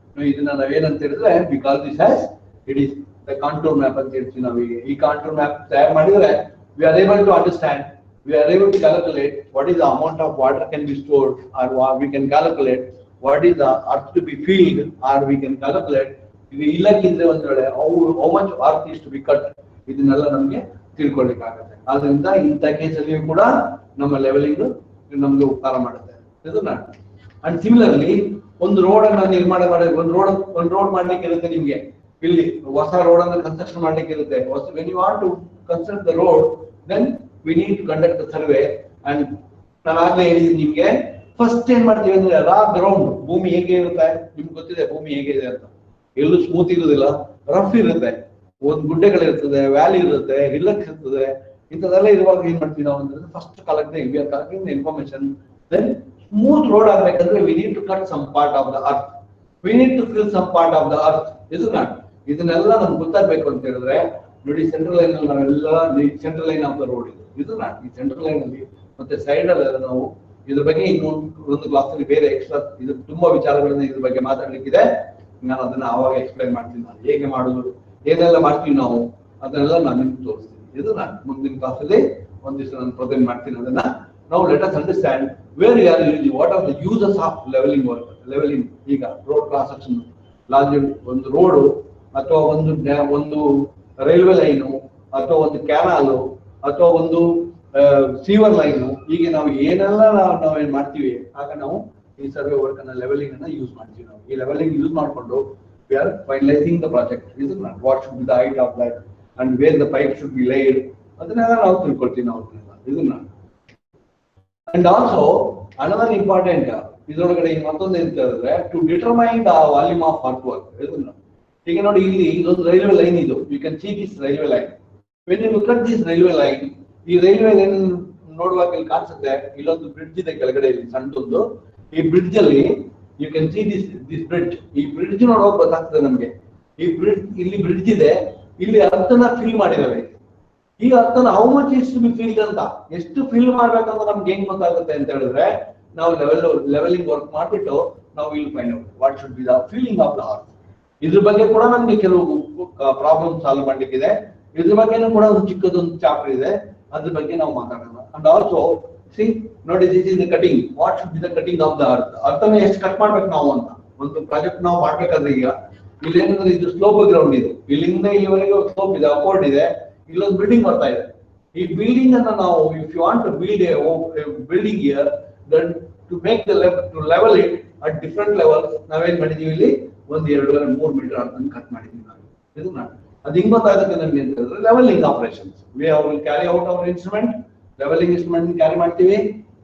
ಇದನ್ನ ನಾವೇನಂತ ಹೇಳಿದ್ರೆ because this has it is the contour map ಅಂತ ಹೇಳ್ತೀವಿ ನಾವು. ಈ ಕಾಂಟೂರ್ ಮ್ಯಾಪ್ ತಯಾರು ಮಾಡಿದ್ರೆ we are able to understand, we are able to calculate what is the amount of water can be stored, or we can calculate what is the earth to be filled, or we can calculate ಇಲ್ಲಕ್ಕಿದ್ರೆ ಒಂದ್ ವೇಳೆ how much earth is to be cut. ಇದನ್ನೆಲ್ಲ ನಮ್ಗೆ ತಿಳ್ಕೊಳ್ಳಿಕ್ಕಾಗತ್ತೆ. ಆದ್ರಿಂದ ಇಂಥ ಕೇಸಲ್ಲಿಯೂ ಕೂಡ ನಮ್ಮ levelling ನಮ್ಗೆ ಉಪಕಾರ ಮಾಡುತ್ತೆ. ಇದನ್ನ ಅಂಡ್ ಸಿಮಿಲರ್ಲಿ ಒಂದು ರೋಡ್ ಅನ್ನ ನಿರ್ಮಾಣ ಮಾಡಿ ಒಂದು ರೋಡ್ ಮಾಡ್ಲಿಕ್ಕೆ ಇರುತ್ತೆ ನಿಮ್ಗೆ. ಇಲ್ಲಿ ಹೊಸ ರೋಡ್ ಅನ್ನ ಕನ್ಸ್ಟ್ರಕ್ಷನ್ ಮಾಡ್ಲಿಕ್ಕೆ ಇರುತ್ತೆ. When you want to construct the road, then we need to conduct the survey. and ನಾನು ಆಗ್ಲೇ ಹೇಳಿದ್ದೀನಿ ನಿಮ್ಗೆ, ಫಸ್ಟ್ ಏನ್ ಮಾಡ್ತೀವಿ ಅಂದ್ರೆ ರಾ ಗ್ರೌಂಡ್, ಭೂಮಿ ಹೇಗೆ ಇರುತ್ತೆ ನಿಮ್ಗೆ ಗೊತ್ತಿದೆ. ಭೂಮಿ ಹೇಗಿದೆ ಅಂತ ಎಲ್ಲೂ ಸ್ಮೂತ್ ಇರುವುದಿಲ್ಲ, ರಫ್ ಇರುತ್ತೆ, ಒಂದ್ ಗುಡ್ಡೆಗಳಿರ್ತದೆ, ವ್ಯಾಲಿ ಇರುತ್ತೆ, ಹಿಲ್ಲಕ್ಸ್ ಇರ್ತದೆ. ಇಂಥದೆಲ್ಲ ಇರುವಾಗ ಏನ್ ಮಾಡ್ತೀವಿ ನಾವು ಅಂದ್ರೆ first collecting information. Then smooth road ಆಗ್ಬೇಕಂದ್ರೆ we need to cut some part of the earth, we need to fill some part of the earth. ಇದನ್ನೆಲ್ಲ ನಮ್ಗೆ ಗೊತ್ತಾಗ್ಬೇಕು ಅಂತ ಹೇಳಿದ್ರೆ ನೋಡಿ, ಸೆಂಟ್ರಲ್ ಲೈನ್ ಅಲ್ಲಿ ನಾವೆಲ್ಲ central line of the road ಇದು ಈ ಸೆಂಟ್ರಲ್ ಲೈನ್ ಅಲ್ಲಿ ಮತ್ತೆ ಸೈಡ್ ಅಲ್ಲಿ ನಾವು ಇದ್ರ ಬಗ್ಗೆ ಇನ್ನೊಂದು ಕ್ಲಾಸ್ ಅಲ್ಲಿ ಬೇರೆ ಎಕ್ಸ್ಟ್ರಾ ಇದು ತುಂಬಾ ವಿಚಾರಗಳನ್ನ ಇದ್ರ ಬಗ್ಗೆ ಮಾತಾಡ್ಲಿಕ್ಕಿದೆ. ನಾನು ಅದನ್ನ ಆವಾಗ ಎಕ್ಸ್ಪ್ಲೈನ್ ಮಾಡ್ತೀನಿ. ನಾನು ಹೇಗೆ ಮಾಡುದು, ಏನೆಲ್ಲ ಮಾಡ್ತೀವಿ ನಾವು, ಅದನ್ನೆಲ್ಲ ನಾನು ನಿಮ್ಗೆ ತೋರಿಸ್ತೀನಿ. ಇದು ನಾನು ಮುಂದಿನ ಕ್ಲಾಸ್ ಅಲ್ಲಿ ಒಂದ್ ದಿವಸ ನಾನು ಪ್ರೆಸೆಂಟ್ ಮಾಡ್ತೀನಿ. ಅದನ್ನ ನಾವು let us understand where you are using, what are the uses of levelling work. Levelling ಈಗ ರೋಡ್ ಕನ್ಸ್ಟ್ರಕ್ಷನ್, ಒಂದು ರೋಡು ಅಥವಾ ಒಂದು ರೈಲ್ವೆ ಲೈನು ಅಥವಾ ಒಂದು ಕ್ಯಾನಾಲು ಅಥವಾ ಒಂದು ಸೀವರ್ ಲೈನು, ಹೀಗೆ ನಾವು ಏನೆಲ್ಲ ನಾವೇನ್ ಮಾಡ್ತೀವಿ ಆಗ ನಾವು ಈ ಸರ್ವೆ ವರ್ಕ್ ಅನ್ನ ಲೆವೆಲಿಂಗ್ ಅನ್ನ ಯೂಸ್ ಮಾಡ್ತೀವಿ. ನಾವು ಈ ಲೆವೆಲಿಂಗ್ ಯೂಸ್ ಮಾಡ್ಕೊಂಡು we are finalising the project. ಇದು what should be the height of that and where the pipe should be laid, ಅದನ್ನೆಲ್ಲ ನಾವು ತಿಳ್ಕೊಳ್ತೀವಿ ನಾವು ಇದನ್ನ. ಅಂಡ್ ಆಲ್ಸೋ ಅನದರ್ ಇಂಪಾರ್ಟೆಂಟ್ ಇದರೊಳಗಡೆ ಮತ್ತೊಂದು ಎಂತ ಹೇಳಿದ್ರೆ to determine the volume of work work. ಇದನ್ನ ಈಗ ನೋಡಿ, ಇಲ್ಲಿ ಇದೊಂದು ರೈಲ್ವೆ ಲೈನ್ ಇದು. You can see this railway line. When you look at this railway line, ಈ ರೈಲ್ವೆ ಲೈನ್ ನೋಡುವಾಗ ಇಲ್ಲಿ ಕಾಣಿಸುತ್ತೆ ಇಲ್ಲೊಂದು ಬ್ರಿಡ್ಜ್ ಇದೆ ಕೆಳಗಡೆ, ಇಲ್ಲಿ ಸಣ್ಣದೊಂದು. ಈ ಬ್ರಿಡ್ಜ್ ಅಲ್ಲಿ you can see this bridge. ಈ ಬ್ರಿಡ್ಜ್ ನೋಡುವಾಗ ಗೊತ್ತಾಗ್ತದೆ ನಮ್ಗೆ, ಈ ಬ್ರಿಡ್ಜ್, ಇಲ್ಲಿ ಬ್ರಿಡ್ಜ್ ಇದೆ, ಇಲ್ಲಿ ಅರ್ಥನ ಫಿಲ್ ಮಾಡಿದಾವೆ. ಈ ಅರ್ಥನ how much is to be filled ಅಂತ, ಎಷ್ಟು ಫಿಲ್ ಮಾಡ್ಬೇಕಂತ ನಮ್ಗೆ ಹೆಂಗ್ ಗೊತ್ತಾಗುತ್ತೆ ಅಂತ ಹೇಳಿದ್ರೆ ನಾವು ಲೆವೆಲಿಂಗ್ ವರ್ಕ್ ಮಾಡ್ಬಿಟ್ಟು ನಾವು will find out what should be the feeling of the earth. ಇದ್ರ ಬಗ್ಗೆ ಕೂಡ ನಮ್ಗೆ ಕೆಲವು ಪ್ರಾಬ್ಲಮ್ ಸಾಲ್ವ್ ಮಾಡ್ಲಿಕ್ಕಿದೆ. ಇದ್ರ ಬಗ್ಗೆನೂ ಕೂಡ ಒಂದು ಚಿಕ್ಕದೊಂದು ಚಾಪ್ಟರ್ ಇದೆ, ಅದ್ರ ಬಗ್ಗೆ ನಾವು ಮಾತಾಡೋಣ. ಅಂಡ್ ಆಲ್ಸೋ ಸಿ ನೋಡಿ, this is the cutting, what should be the cutting of the earth. ಅರ್ಥನ ಎಷ್ಟು ಕಟ್ ಮಾಡ್ಬೇಕು ನಾವು ಅಂತ ಒಂದು ಪ್ರಾಜೆಕ್ಟ್ ನಾವು ಮಾಡ್ಬೇಕಾದ್ರೆ, ಈಗ ಇಲ್ಲಿ ಏನಂದ್ರೆ ಇದು ಸ್ಲೋಪ್ ಗ್ರೌಂಡ್, ಇದು ಇಲ್ಲಿಂದ ಇಲ್ಲಿವರೆಗೆ ಸ್ಲೋಪ್ ಇದೆ, ಅಪೋರ್ಡ್ ಇದೆ, ಇಲ್ಲೊಂದು ಬಿಲ್ಡಿಂಗ್ ಬರ್ತಾ ಇದೆ. ಈ ಬಿಲ್ಡಿಂಗ್ ಅನ್ನ ನಾವು if you want to build a building here, then to make the level it at different level, ನಾವೇನ್ ಮಾಡಿದೀವಿ ಇಲ್ಲಿ ಒಂದು 2.5-3 ಮೀಟರ್ ಅರ್ಥನ ಕಟ್ ಮಾಡಿದೀವಿ ನಾವು. ಇದನ್ನ ಅದು ಹಿಂಗ್ ಗೊತ್ತಾಗುತ್ತೆ ನಮ್ಗೆ ಅಂತ ಹೇಳಿದ್ರೆ levelling operations. We will carry out our instrument, levelling instrument carry ಮಾಡ್ತೀವಿ,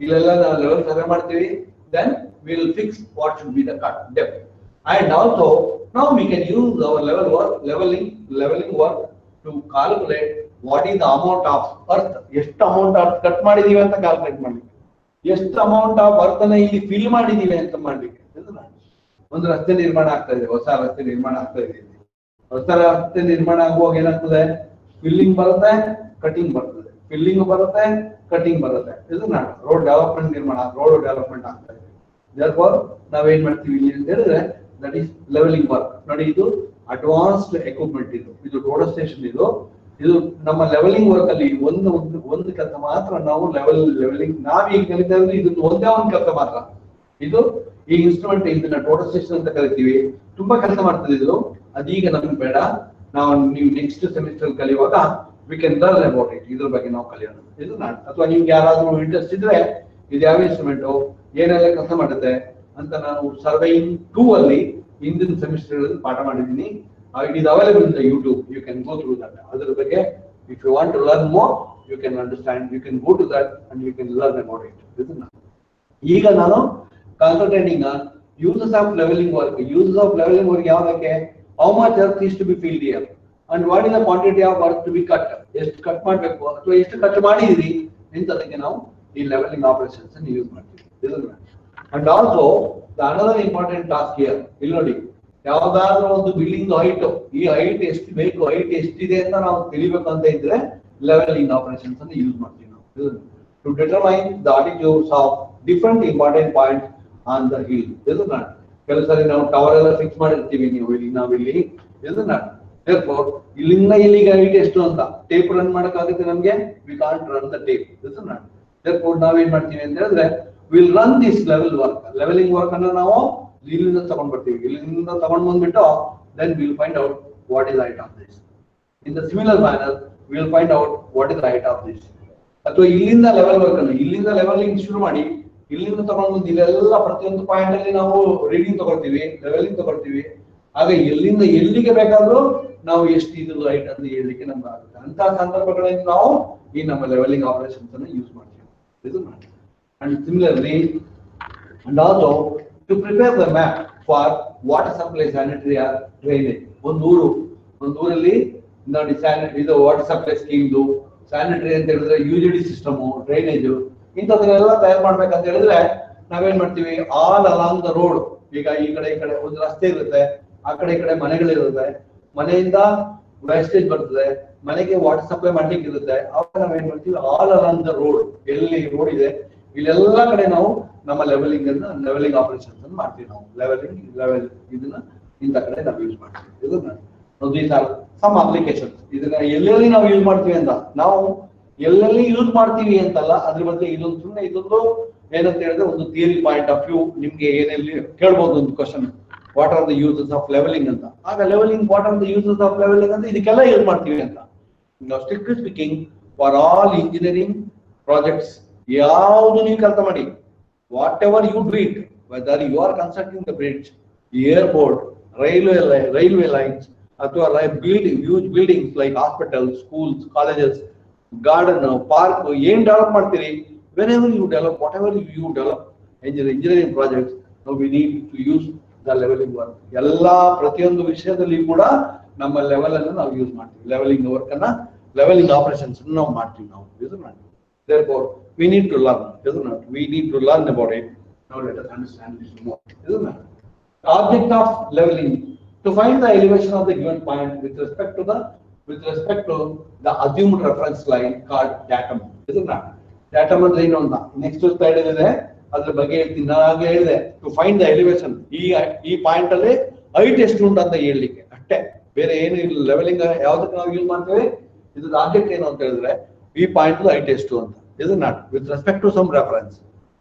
ಇಲ್ಲೆಲ್ಲ ನಾವು ಲೆವೆಲ್ ಸರ್ವೆ ಮಾಡ್ತೀವಿ. Then we will fix what should be the cut depth. And also now we can use our levelling work to calculate what is the amount of earth. ಎಷ್ಟು amount earth cut ಮಾಡಿದೀವಿ ಅಂತ calculate ಮಾಡ್ಲಿಕ್ಕೆ, ಎಷ್ಟು amount of earth ನ ಇಲ್ಲಿ fill ಮಾಡಿದೀವಿ ಅಂತ ಮಾಡ್ಲಿಕ್ಕೆ. ಒಂದು ರಸ್ತೆ ನಿರ್ಮಾಣ ಆಗ್ತಾ ಇದೆ, ಹೊಸ ರಸ್ತೆ ನಿರ್ಮಾಣ ಆಗ್ತಾ ಇದೆ. ಹೊಸ ರಸ್ತೆ ನಿರ್ಮಾಣ ಆಗುವಾಗ ಏನಾಗ್ತದೆ, ಫಿಲ್ಲಿಂಗ್ ಬರುತ್ತೆ, ಕಟಿಂಗ್ ಬರ್ತದೆ, ಫಿಲ್ಲಿಂಗ್ ಬರುತ್ತೆ, ಕಟಿಂಗ್ ಬರುತ್ತೆ. ಇದನ್ನ ರೋಡ್ ಡೆವಲಪ್ಮೆಂಟ್ ಆಗ್ತಾ ಇದೆ. therefore ನಾವೇನ್ ಮಾಡ್ತೀವಿ ಇಲ್ಲಿ ಅಂತ ಹೇಳಿದ್ರೆ ದಟ್ ಈಸ್ ಲೆವೆಲಿಂಗ್ ವರ್ಕ್. ನೋಡಿ, ಇದು ಅಡ್ವಾನ್ಸ್ಡ್ ಎಕ್ವಿಪ್ಮೆಂಟ್, ಇದು ರೋಡ್ ಸ್ಟೇಷನ್, ಇದು ಇದು ನಮ್ಮ ಲೆವೆಲಿಂಗ್ ವರ್ಕ್ ಅಲ್ಲಿ ಒಂದು ಕೆಲಸ ಮಾತ್ರ ನಾವು ಲೆವೆಲಿಂಗ್ ನಾವೀಗ ಕಲಿತಾ ಇರೋದು ಇದನ್ನು ಒಂದೇ ಒಂದು ಕೆಲಸ ಮಾತ್ರ. ಇದು ಈ ಇನ್ಸ್ಟ್ರೂಮೆಂಟ್ ಇದನ್ನ ಟೋಟಲ್ ಸಿಸ್ಟಮ್ ಅಂತ ಕರಿತೀವಿ. ತುಂಬಾ ಕೆಲಸ ಮಾಡ್ತದೆ ಇದು. ಅದೀಗ ನಮ್ಗೆ ಬೇಡ. ನೀವು ನೆಕ್ಸ್ಟ್ ಸೆಮಿಸ್ಟರ್ ಕಲಿಯುವಾಗ we can learn about it. ಇದ್ರ ಬಗ್ಗೆ ನಾವು ಕಲಿಯೋಣ. ಇದು ಅಥವಾ ನಿಮ್ಗೆ ಯಾರಾದ್ರೂ ಇಂಟ್ರೆಸ್ಟ್ ಇದ್ರೆ ಇದು ಯಾವ ಇನ್ಸ್ಟ್ರೂಮೆಂಟ್ ಏನೆಲ್ಲ ಕೆಲಸ ಮಾಡುತ್ತೆ ಅಂತ ನಾನು ಸರ್ವೇಯಿಂಗ್ 2 ಅಲ್ಲಿ ಹಿಂದಿನ ಸೆಮಿಸ್ಟರ್ ಪಾಠ ಮಾಡಿದ್ದೀನಿ. It is available in the YouTube. You can go through that. Other ಬಗ್ಗೆ, if you want to learn more, you can understand. You can go to that and you can learn about it. ಈಗ ನಾನು concentrating on uses of leveling work. Uses of leveling work ಯಾವಕ್ಕೆ? How much earth is to be filled here and what is the quantity of earth to be cut? ಎಷ್ಟು cut ಮಾಡಬೇಕು ಅಥವಾ ಎಷ್ಟು cut ಮಾಡಿದಿರಿ ಇಂತದಕ್ಕೆ ನಾವು ಈ leveling operations ಅನ್ನು use ಮಾಡ್ತೀವಿ. And also the another important task here. ಇಲ್ಲಿ ನೋಡಿ, ಯಾವ್ದಾದ್ರೂ ಒಂದು ಬಿಲ್ಡಿಂಗ್ ಹೈಟ್, ಈ ಹೈಟ್ ಎಷ್ಟು ಬೇಕು, ಹೈಟ್ ಎಷ್ಟಿದೆ ಅಂತ ನಾವು ತಿಳಿಬೇಕಂತ ಇದ್ರೆ ಲೆವೆಲಿಂಗ್ ಆಪರೇಷನ್ಸ್ ಅನ್ನು ಯೂಸ್ ಮಾಡ್ತೀವಿ ನಾವು to determine the attitudes of different important point on the hill. ಕೆಲವು ಸರಿ ನಾವು ಟವರ್ ಎಲ್ಲ ಫಿಕ್ಸ್ ಮಾಡಿರ್ತೀವಿ. ನಾವಿಲ್ಲಿ ಇಲ್ಲಿಂದ ಇಲ್ಲಿಗೆ ಹೈಟ್ ಎಷ್ಟು ಅಂತ ಟೇಪ್ ರನ್ ಮಾಡಕ್ಕಾಗುತ್ತೆ ನಮ್ಗೆ? We can't run the tape. ನಾವೇನ್ ಮಾಡ್ತೀವಿ ಅಂತ ಹೇಳಿದ್ರೆ will run this levelling work ಅನ್ನು ನಾವು ಇಲ್ಲಿಂದ ತಗೊಂಡ್ ಬರ್ತೀವಿ. ಇಲ್ಲಿಂದ ತಗೊಂಡ್ ಬಂದ್ಬಿಟ್ಟು then we will find out what is the height of this. In the similar manner we will find out what is the height of this. ಅಥವಾ ಇಲ್ಲಿಂದ ಲೆವೆಲ್ ವರ್ಕ್ ಅನ್ನು ಇಲ್ಲಿಂದ ಲೆವೆಲಿಂಗ್ ಶುರು ಮಾಡಿ ಇಲ್ಲಿಂದ ತಗೊಂಡ್ ಬಂದು ಇಲ್ಲೆಲ್ಲ ಪ್ರತಿಯೊಂದು ಪಾಯಿಂಟ್ ಅಲ್ಲಿ ನಾವು ರೀಡಿಂಗ್ ತಗೊಳ್ತೀವಿ, ಲೆವೆಲಿಂಗ್ ತಗೊಳ್ತೀವಿ. ಆಗ ಎಲ್ಲಿಂದ ಎಲ್ಲಿಗೆ ಬೇಕಾದ್ರೂ ನಾವು ಎಷ್ಟು ಇದ್ರ ಹೈಟ್ ಅಂತ ಹೇಳಲಿಕ್ಕೆ ನಮ್ಗೆ ಆಗುತ್ತೆ. ಅಂತ ಸಂದರ್ಭಗಳಲ್ಲಿ ನಾವು ಈ ನಮ್ಮ ಲೆವೆಲಿಂಗ್ ಆಪರೇಷನ್ಸ್ ಅನ್ನು ಯೂಸ್ ಮಾಡ್ತೀವಿ. And similarly and also to prepare the map for water supply, sanitary or drainage. ಒಂದು ಊರಲ್ಲಿ ನೋಡಿ ಇದು ವಾಟರ್ ಸಪ್ಲೈ ಸ್ಕೀಮ್ದು, ಸ್ಯಾನಿಟರಿ ಅಂತ ಹೇಳಿದ್ರೆ ಯುಜಿಡಿ ಸಿಸ್ಟಮ್, ಡ್ರೈನೇಜ್ ಇಂಥದನ್ನೆಲ್ಲ ತಯಾರು ಮಾಡ್ಬೇಕಂತ ಹೇಳಿದ್ರೆ ನಾವೇನ್ ಮಾಡ್ತೀವಿ? All along the road. ಈಗ ಈ ಕಡೆ ಒಂದು ರಸ್ತೆ ಇರುತ್ತೆ, ಆ ಕಡೆ ಈ ಕಡೆ ಮನೆಗಳಿರುತ್ತೆ, ಮನೆಯಿಂದ ವೇಸ್ಟೇಜ್ ಬರ್ತದೆ, ಮನೆಗೆ ವಾಟರ್ ಸಪ್ಲೈ ಮಾಡ್ಲಿಕ್ಕೆ ಇರುತ್ತೆ. ಅವಾಗ ನಾವೇನ್ ಮಾಡ್ತೀವಿ? ಆಲ್ ಅಲಾಂಗ್ ದ ರೋಡ್, ಎಲ್ಲಿ ರೋಡ್ ಇದೆ ಇಲ್ಲೆಲ್ಲ ಕಡೆ ನಾವು ನಮ್ಮ ಲೆವೆಲಿಂಗ್ ಆಪರೇಷನ್ಸ್ ಅನ್ನು ಮಾಡ್ತೀವಿ. ನಾವು ಲೆವೆಲ್ ಇದನ್ನ ಇಂಥ ಕಡೆ ನಾವು ಯೂಸ್ ಮಾಡ್ತೀವಿ. These are some applications. ಇದನ್ನ ಎಲ್ಲೆಲ್ಲಿ ನಾವು ಯೂಸ್ ಮಾಡ್ತೀವಿ ಅಂತ, ನಾವು ಎಲ್ಲೆಲ್ಲಿ ಯೂಸ್ ಮಾಡ್ತೀವಿ ಅಂತಲ್ಲ, ಅದ್ರ ಬಗ್ಗೆ ಇದೊಂದು ಏನಂತ ಹೇಳಿದ್ರೆ ಒಂದು ಥಿಯರಿ ಪಾಯಿಂಟ್ ಆಫ್ ವ್ಯೂ ನಿಮ್ಗೆ ಏನೆಲ್ಲಿ ಕೇಳ್ಬೋದು ಒಂದು question, what are the uses of levelling ಅಂತ. ಆಗ levelling, what are the uses of levelling ಅಂತ ಇದಕ್ಕೆಲ್ಲ ಯೂಸ್ ಮಾಡ್ತೀವಿ ಅಂತ. ನಾವು strictly speaking for all engineering projects ಯಾವುದು ನೀವು ಕೆಲಸ ಮಾಡಿ, whatever you do it, whether you are constructing the bridge, airport, railway lines, ಅಥವಾ huge buildings like hospitals, schools, colleges, garden, park, ಏನ್ ಡೆವಲಪ್ ಮಾಡ್ತೀರಿ, whenever you develop, whatever you develop engineering projects, now we need to use the leveling work. ಎಲ್ಲಾ ಪ್ರತಿಯೊಂದು ವಿಷಯದಲ್ಲಿ ಕೂಡ ನಮ್ಮ level ಅನ್ನು ನಾವು ಯೂಸ್ ಮಾಡ್ತೀವಿ. ಲೆವೆಲಿಂಗ್ ವರ್ಕ್ ಅನ್ನ, ಲೆವೆಲಿಂಗ್ ಆಪರೇಷನ್ಸ್ ನಾವು ಮಾಡ್ತೀವಿ ನಾವು. Therefore we need to learn, isn't it? We need to learn about it. Now let us understand this more, isn't it? The object of leveling, to find the elevation of the given point with respect to the assumed reference line called datum, isn't it? Datum ಅಂದ್ರೆ ಏನು ಅಂತ next slide ಇದೆ, ಅದ್ರ ಬಗ್ಗೆ ಹೇಳ್ತೀನಿ. ನಾನು ಹೇಳಿದೆ to find the elevation, ಈ ಪಾಯಿಂಟ್ ಅಲ್ಲಿ ಹೈಟ್ ಎಷ್ಟು ಉಂಟು ಅಂತ ಹೇಳಲಿಕ್ಕೆ ಅಷ್ಟೇ, ಬೇರೆ ಏನು ಇಲ್ಲ. ಲೆವೆಲಿಂಗ್ ಯಾವ್ದಕ್ಕೆ ನಾವು ಯೂಸ್ ಮಾಡ್ತೇವೆ, ಇದ್ರ ಆಬ್ಜೆಕ್ಟ್ ಏನು ಅಂತ ಹೇಳಿದ್ರೆ ಈ ಪಾಯಿಂಟ್ ಹೈಟ್ ಎಷ್ಟು ಅಂತ. ಇದು not with respect to some reference,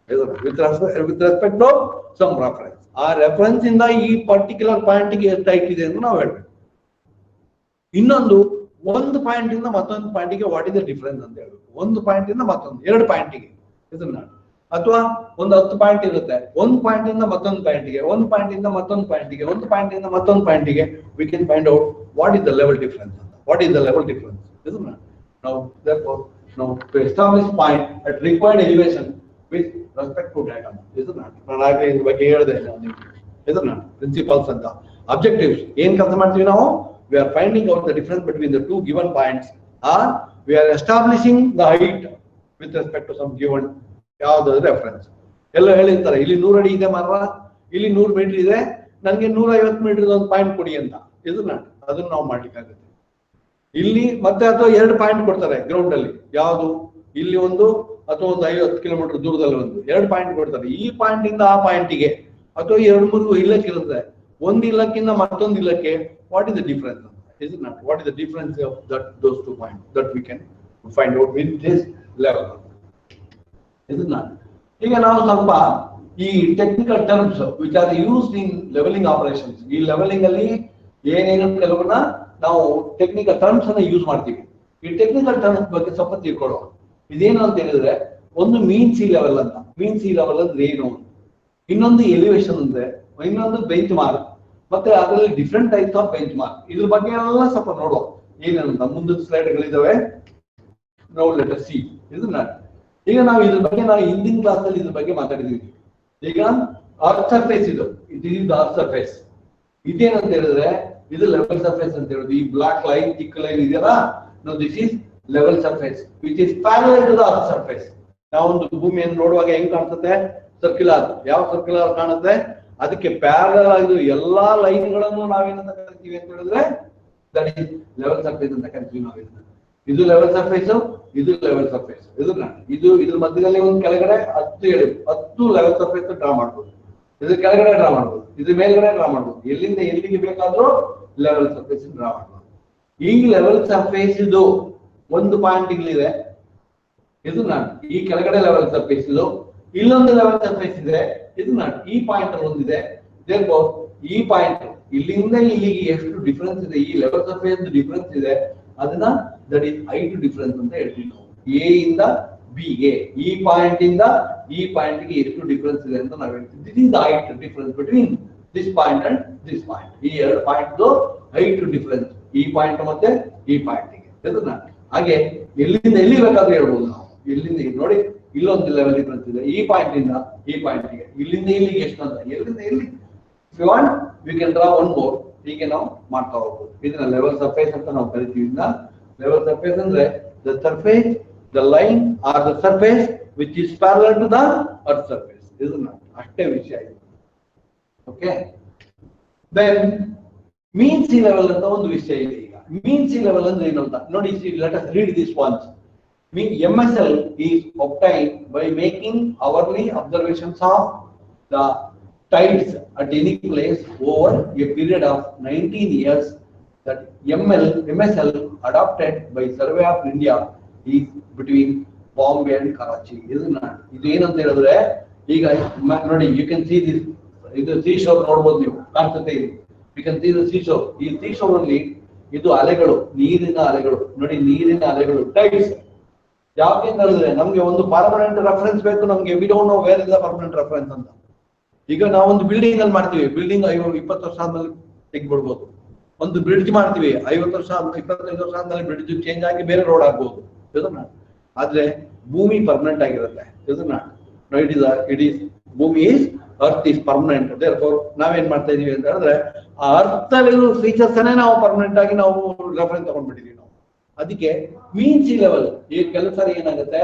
with respect to some reference. ಆ ರೆಫರೆನ್ಸ್ ಇಂದ ಈ ಪರ್ಟಿಕ್ಯುಲರ್ ಪಾಯಿಂಟ್ ಗೆ ಎಷ್ಟು ಹೈಟ್ ಇದೆ ಅಂತ ನಾವು ಹೇಳ್ಬೇಕು. ಇನ್ನೊಂದು, ಒಂದು ಪಾಯಿಂಟ್ ಇಂದ ಮತ್ತೊಂದು ಪಾಯಿಂಟಿಗೆ ವಾಟ್ ಇಸ್ ದ ಡಿಫರೆನ್ಸ್ ಅಂತ ಹೇಳ್ಬೇಕು. ಒಂದು ಪಾಯಿಂಟ್ ಇಂದ ಮತ್ತೊಂದು, 2 ಪಾಯಿಂಟಿಗೆ ಇದನ್ನ, ಅಥವಾ ಒಂದು 10 ಪಾಯಿಂಟ್ ಇರುತ್ತೆ, ಒಂದು ಪಾಯಿಂಟ್ ಇಂದ ಮತ್ತೊಂದು ಪಾಯಿಂಟಿಗೆ, ಒಂದು ಪಾಯಿಂಟ್ ಇಂದ ಮತ್ತೊಂದು ಪಾಯಿಂಟಿಗೆ, ಒಂದು ಪಾಯಿಂಟ್ ಇಂದ ಮತ್ತೊಂದು ಪಾಯಿಂಟಿಗೆ, we can find out what is the level difference ಅಂತ. What is the level difference ಇದನ್ನ ನಾವು therefore now to establish point at required elevation with respect to datum, ಇದನ್ನ ನಾನು ಆಗಲೇ ಇದ್ರ ಬಗ್ಗೆ ಹೇಳಿದೆ. ಇದನ್ನ ಪ್ರಿನ್ಸಿಪಲ್ಸ್ ಅಂತ. ಅಬ್ಜೆಕ್ಟಿವ್ಸ್ ಏನ್ ಕೆಲಸ ಮಾಡ್ತೀವಿ ನಾವು? We are finding out the difference between the two given points, or we are establishing the height with respect to some given ಯಾವ್ದು ರೆಫರೆನ್ಸ್. ಎಲ್ಲ ಹೇಳಿರ್ತಾರೆ, ಇಲ್ಲಿ 100 ಅಡಿ ಇದೆ ಮರ, ಇಲ್ಲಿ 100 ಮೀಟರ್ ಇದೆ, ನನಗೆ 150 ಮೀಟರ್ ಒಂದು ಪಾಯಿಂಟ್ ಕೊಡಿ ಅಂತ. ಇದನ್ನ ಅದನ್ನ ನಾವು ಮಾಡ್ಲಿಕ್ಕಾಗುತ್ತೆ. ಇಲ್ಲಿ ಮತ್ತೆ ಅಥವಾ 2 ಪಾಯಿಂಟ್ ಕೊಡ್ತಾರೆ ಗ್ರೌಂಡ್ ಅಲ್ಲಿ, ಯಾವುದು ಇಲ್ಲಿ ಒಂದು ಅಥವಾ ಒಂದು 50 ಕಿಲೋಮೀಟರ್ ದೂರದಲ್ಲಿ ಒಂದು 2 ಪಾಯಿಂಟ್ ಕೊಡ್ತಾರೆ. ಈ ಪಾಯಿಂಟ್ ಇಂದ ಆ ಪಾಯಿಂಟಿಗೆ ಅಥವಾ 2-3 ಇಲ್ಲಕ್ಕೆ ಇರುತ್ತೆ, ಒಂದು ಇಲ್ಲಕ್ಕಿಂತ ಮತ್ತೊಂದು ಇಲ್ಲಕ್ಕೆ ವಾಟ್ ಇಸ್ ದ ಡಿಫರೆನ್ಸ್ ಅಂತ. is it not? What is the difference of those 2 points that we can find out with this level? Is it not? ಈಗ ನಾವು ಸ್ವಲ್ಪ ಈ technical terms which are used in levelling operations, ಈ levelling ಅಲ್ಲಿ ಏನೇನು ಕೆಲವನ್ನ ನಾವು technical terms ಅನ್ನ use ಮಾಡ್ತೀವಿ. ಈ ಟೆಕ್ನಿಕಲ್ ಟರ್ಮ್ಸ್ ಬಗ್ಗೆ ಸ್ವಲ್ಪ ತಿಳ್ಕೊಳ್ಳುವ. ಇದೇನು ಅಂತ ಹೇಳಿದ್ರೆ, ಒಂದು ಮೀನ್ ಸಿ ಲೆವೆಲ್ ಅಂತ. ಮೀನ್ ಸಿ ಲೆವೆಲ್ ಅಂದ್ರೆ ಏನು, ಇನ್ನೊಂದು ಎಲಿವೇಶನ್ ಅಂದ್ರೆ, ಇನ್ನೊಂದು ಬೆಂಚ್ ಮಾರ್ಕ್, ಮತ್ತೆ ಅದರಲ್ಲಿ different types of bench mark. ಇದ್ರ ಬಗ್ಗೆ ಎಲ್ಲ ಸ್ವಲ್ಪ ನೋಡುವ. ಏನೇನಂತ ಮುಂದಿನ ಸ್ಲೈಡ್ಗಳಿದಾವೆ, ನಾವು ಲೆಟ್ ಅಸ್ ಸಿ. ಇದನ್ನ ಈಗ ನಾವು ಇದ್ರ ಬಗ್ಗೆ ನಾವು ಹಿಂದಿನ ಕ್ಲಾಸ್ ಅಲ್ಲಿ ಇದ್ರ ಬಗ್ಗೆ ಮಾತಾಡಿದೀವಿ. ಈಗ ಅರ್ತ್ ಸರ್ಫೇಸ್ ಇದು ಅರ್ತ್ ಸರ್ಫೇಸ್. ಇದೇನಂತ ಹೇಳಿದ್ರೆ ಇದು ಲೆವೆಲ್ ಸರ್ಫೇಸ್ ಅಂತ ಹೇಳುದು. ಈ ಬ್ಲಾಕ್ ಲೈನ್ ಥಿಕ್ ಲೈನ್ ಇದೆಯಲ್ಲ, no this is level surface which is parallel to the earth surface. ನಾವೊಂದು ಭೂಮಿಯನ್ನು ನೋಡುವಾಗ ಹೆಂಗ್ ಕಾಣಿಸುತ್ತೆ, ಸರ್ಕ್ಯುಲರ್. ಯಾವ ಸರ್ಕ್ಯುಲರ್ ಕಾಣುತ್ತೆ, ಅದಕ್ಕೆ ಪ್ಯಾರಲಲ್ ಆಗಿರೋ ಎಲ್ಲಾ ಲೈನ್ಗಳನ್ನು ನಾವೇನಂತ ಕರಿತೀವಿ ಅಂತ ಹೇಳಿದ್ರೆ ದಟ್ ಇಸ್ ಲೆವೆಲ್ ಸರ್ಫೇಸ್ ಅಂತ ಕರಿತೀವಿ ನಾವು. ಇದು ಲೆವೆಲ್ ಸರ್ಫೇಸ್, ಇದು ಲೆವೆಲ್ ಸರ್ಫೇಸ್. ಇದ್ರ ಮಧ್ಯದಲ್ಲಿ ಒಂದು ಕೆಳಗಡೆ 10 ಲೆವೆಲ್ ಸರ್ಫೇಸ್ ಡ್ರಾ ಮಾಡ್ಬೋದು. ಇದ್ರ ಕೆಳಗಡೆ ಡ್ರಾ ಮಾಡ್ಬೋದು, ಇದ್ರ ಮೇಲ್ಗಡೆ ಡ್ರಾ ಮಾಡ್ಬೋದು. ಎಲ್ಲಿಂದ ಎಲ್ಲಿಗೆ ಬೇಕಾದ್ರೂ ಲೆವೆಲ್ ಸರ್ಫೇಸ್ ಡ್ರಾ ಮಾಡ್ಬೋದು. ಈ ಲೆವೆಲ್ ಸರ್ಫೇಸ್ ಇದು ಒಂದು ಪಾಯಿಂಟ್ ಇಲ್ಲಿದೆ, ಇದು ಈ ಕೆಳಗಡೆ ಲೆವೆಲ್ ಸರ್ಫೇಸ್ ಇದು. ಇಲ್ಲೊಂದು ಲೆವೆಲ್ ಸರ್ಫೇಸ್ ಇದೆ, ಇದು ಈ ಪಾಯಿಂಟ್ ಅಲ್ಲಿ ಒಂದಿದೆ. ಈ ಪಾಯಿಂಟ್ ಇಲ್ಲಿಂದ ಇಲ್ಲಿಗೆ ಎಷ್ಟು ಡಿಫರೆನ್ಸ್ ಇದೆ, ಈ ಲೆವೆಲ್ ಸರ್ಫೇಸ್ ಡಿಫರೆನ್ಸ್ ಇದೆ, ಅದನ್ನ ದಟ್ ಇಸ್ ಹೈಟ್ ಡಿಫರೆನ್ಸ್ ಅಂತ ಹೇಳ್ತೀವಿ ನಾವು. ಎ ಇಂದ ಬಿ ಗೆ, ಈ ಪಾಯಿಂಟ್ ಇಂದ ಈ ಪಾಯಿಂಟ್ ಗೆ ಎಷ್ಟು ಡಿಫರೆನ್ಸ್ ಇದೆ ಅಂತ ನಾವು ಹೇಳ್ತೀವಿ. This is the height difference between this point and this point. ಈ ಎರಡು ಪಾಯಿಂಟ್ ಹೈಟ್ ಡಿಫರೆನ್ಸ್, ಈ ಪಾಯಿಂಟ್ ಮತ್ತೆ ಈ ಪಾಯಿಂಟ್ ಗೆ. ಹಾಗೆ ಎಲ್ಲಿಂದ ಎಲ್ಲಿ ಬೇಕಾದ್ರೂ ಹೇಳ್ಬೋದು ನಾವು. ಎಲ್ಲಿಂದ ನೋಡಿ, ಇಲ್ಲೊಂದು ಲೆವೆಲ್ ಡಿಫರೆನ್ಸ್ ಇದೆ, ಈ ಪಾಯಿಂಟ್ ಇಂದ ಈ ಪಾಯಿಂಟ್ ಗೆ, ಇಲ್ಲಿಂದ ಇಲ್ಲಿಗೆ ಎಷ್ಟು ಅಂತ, ಎಲ್ಲಿಂದ ಎಲ್ಲಿ. If you want we can draw one more. ಹೀಗೆ ನಾವು ಮಾಡ್ತಾ ಹೋಗ್ಬೋದು. ಇದನ್ನ ಲೆವೆಲ್ ಸರ್ಫೇಸ್ ಅಂತ ನಾವು ಕರಿತೀವಿ. ಲೆವೆಲ್ ಸರ್ಫೇಸ್ ಅಂದ್ರೆ the surface, the line or the surface which is parallel to the earth surface. ಇದನ್ನ ಅಷ್ಟೇ ವಿಷಯ ಇದೆ. Okay, then mean sea level ಅಂತ ಒಂದು ವಿಷಯ ಇದೆ. ಈಗ ಮೀನ್ ಸಿ ಲೆವೆಲ್ ಅಂದ್ರೆ ಏನು ಅಂತ ನೋಡಿ. Let us read this once. MSL is obtained by making hourly observations of the tides at any place over a period of 19 years. That MSL adopted by Survey of India is between Bombay and Karachi. ಇದು ಏನಂತ ಹೇಳಿದ್ರೆ, ಈಗ ನೋಡಿ, you can see this. ಇದು sea shore ನೋಡ್ಬೋದು, ನೀವು ಕಾಣಿಸುತ್ತೆ ಇದು. You can see the sea shore. ಈ ಸೀ ಶೋರ್ ಅಲ್ಲಿ ಇದು ಅಲೆಗಳು, ನೀರಿನ ಅಲೆಗಳು ನೋಡಿ, ನೀರಿನ ಅಲೆಗಳು, ಟೈಡ್ಸ್. ಯಾಕೆ ಅಂತ ಹೇಳಿದ್ರೆ ನಮ್ಗೆ ಒಂದು ಪರ್ಮನೆಂಟ್ ರೆಫರೆನ್ಸ್ ಬೇಕು. ನಮ್ಗೆ V don't no where is the permanent reference ಅಂತ. ಈಗ ನಾವೊಂದು ಬಿಲ್ಡಿಂಗ್ ಅಲ್ಲಿ ಮಾಡ್ತೀವಿ, ಬಿಲ್ಡಿಂಗ್ 20 ವರ್ಷ ಆದ್ಮೇಲೆ ತೆಗಿಬಿಡ್ಬೋದು. ಒಂದು ಬ್ರಿಡ್ಜ್ ಮಾಡ್ತೀವಿ, 50 ವರ್ಷ 25 ವರ್ಷ ಆದ್ಮೇಲೆ ಬ್ರಿಡ್ಜ್ ಚೇಂಜ್ ಆಗಿ ಬೇರೆ ರೋಡ್ ಆಗ್ಬೋದು. ಆದ್ರೆ ಭೂಮಿ ಪರ್ಮನೆಂಟ್ ಆಗಿರುತ್ತೆ. ಇಟ್ ಈಸ್ ಭೂಮಿ ಈಸ್ ಅರ್ತ್ ಈಸ್ ಪರ್ಮನೆಂಟ್. ನಾವೇನ್ ಮಾಡ್ತಾ ಇದೀವಿ ಅಂತ ಹೇಳಿದ್ರೆ, ಆ ಅರ್ತ್ ಅಲ್ಲಿರೋ ಫೀಚರ್ಸ್ ನಾವು ಪರ್ಮನೆಂಟ್ ಆಗಿ ನಾವು ರೆಫರೆನ್ಸ್ ತಗೊಂಡ್ಬಿಟ್ಟಿದೀವಿ ನಾವು. ಅದಕ್ಕೆ ಮೀನ್ ಸಿ ಲೆವೆಲ್ ಈ ಕೆಲವು ಸಾರಿ ಏನಾಗುತ್ತೆ,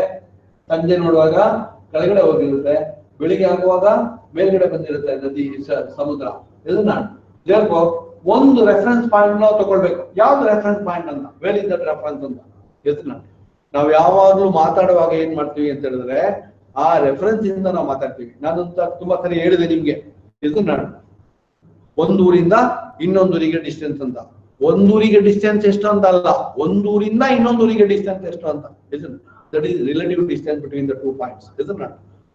ಸಂಜೆ ನೋಡುವಾಗ ಕೆಳಗಡೆ ಹೋಗಿರುತ್ತೆ, ಬೆಳಿಗ್ಗೆ ಆಗುವಾಗ ಮೇಲ್ಗಡೆ ಬಂದಿರುತ್ತೆ ನದಿ, ಸಮುದ್ರ. ಒಂದು ರೆಫರೆನ್ಸ್ ಪಾಯಿಂಟ್ ನಾವು ತಗೊಳ್ಬೇಕು. ಯಾವ್ದು ರೆಫರೆನ್ಸ್ ಪಾಯಿಂಟ್ ಅಂತ, ವೇರ್ ಇಸ್ ದಟ್ ರೆಫರೆನ್ಸ್ ಅಂತ. ನಾವು ಯಾವಾಗ್ಲೂ ಮಾತಾಡುವಾಗ ಏನ್ ಮಾಡ್ತೀವಿ ಅಂತ ಹೇಳಿದ್ರೆ, ಆ ರೆಫರೆನ್ಸ್ ಇಂದ ನಾವು ಮಾತಾಡ್ತೀವಿ. ನಾನಂತ ತುಂಬಾ ಸರಿ ಹೇಳಿದೆ ನಿಮ್ಗೆ, ಒಂದೂರಿಂದ ಇನ್ನೊಂದೂರಿಗೆ ಡಿಸ್ಟೆನ್ಸ್ ಅಂತ. ಒಂದೂರಿಗೆ ಡಿಸ್ಟೆನ್ಸ್ ಎಷ್ಟು ಅಂತ ಅಲ್ಲ, ಒಂದೂರಿಂದ ಇನ್ನೊಂದೂರಿಗೆ ಡಿಸ್ಟೆನ್ಸ್ ಎಷ್ಟು ಅಂತ. That is relative distance between the 2 points.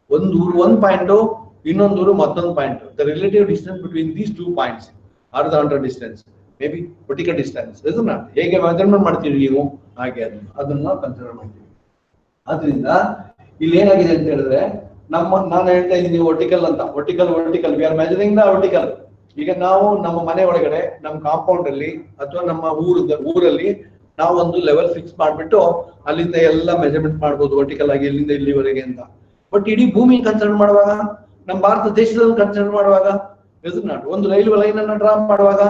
ಒಂದು ಪಾಯಿಂಟ್, ಇನ್ನೊಂದೂರು ಮತ್ತೊಂದು point. The relative distance between these 2 points are the under distance, may be vertical distance. ಹೇಗೆ ಮೆಜರ್ಮೆಂಟ್ ಮಾಡ್ತೀವಿ ನೀವು, ಹಾಗೆ ಅದನ್ನ ಕನ್ಸಿಡರ್ ಮಾಡ್ತೀವಿ. ಆದ್ರಿಂದ ಇಲ್ಲಿ ಏನಾಗಿದೆ ಅಂತ ಹೇಳಿದ್ರೆ, ನಾನು ಹೇಳ್ತಾ ಇದ್ದೀನಿ ವರ್ಟಿಕಲ್ ಅಂತ. Vertical we are measuring the vertical. ಈಗ ನಾವು ನಮ್ಮ ಮನೆ ಒಳಗಡೆ, ನಮ್ಮ ಕಾಂಪೌಂಡ್ ಅಲ್ಲಿ ಅಥವಾ ನಮ್ಮ ಊರಲ್ಲಿ ನಾವು ಒಂದು ಲೆವೆಲ್ ಫಿಕ್ಸ್ ಮಾಡ್ಬಿಟ್ಟು ಅಲ್ಲಿಂದ ಎಲ್ಲ ಮೆಜರ್ಮೆಂಟ್ ಮಾಡ್ಬೋದು ವರ್ಟಿಕಲ್ ಆಗಿ, ಇಲ್ಲಿಂದ ಇಲ್ಲಿವರೆಗೆ ಅಂತ. ಬಟ್ ಇಡೀ ಭೂಮಿ ಕನ್ಸಿಡರ್ ಮಾಡುವಾಗ, ನಮ್ಮ ಭಾರತ ದೇಶದಲ್ಲಿ ಕನ್ಸಿಡರ್ ಮಾಡುವಾಗ, ಒಂದು ರೈಲ್ವೆ ಲೈನ್ ಅನ್ನ ಡ್ರಾ ಮಾಡುವಾಗ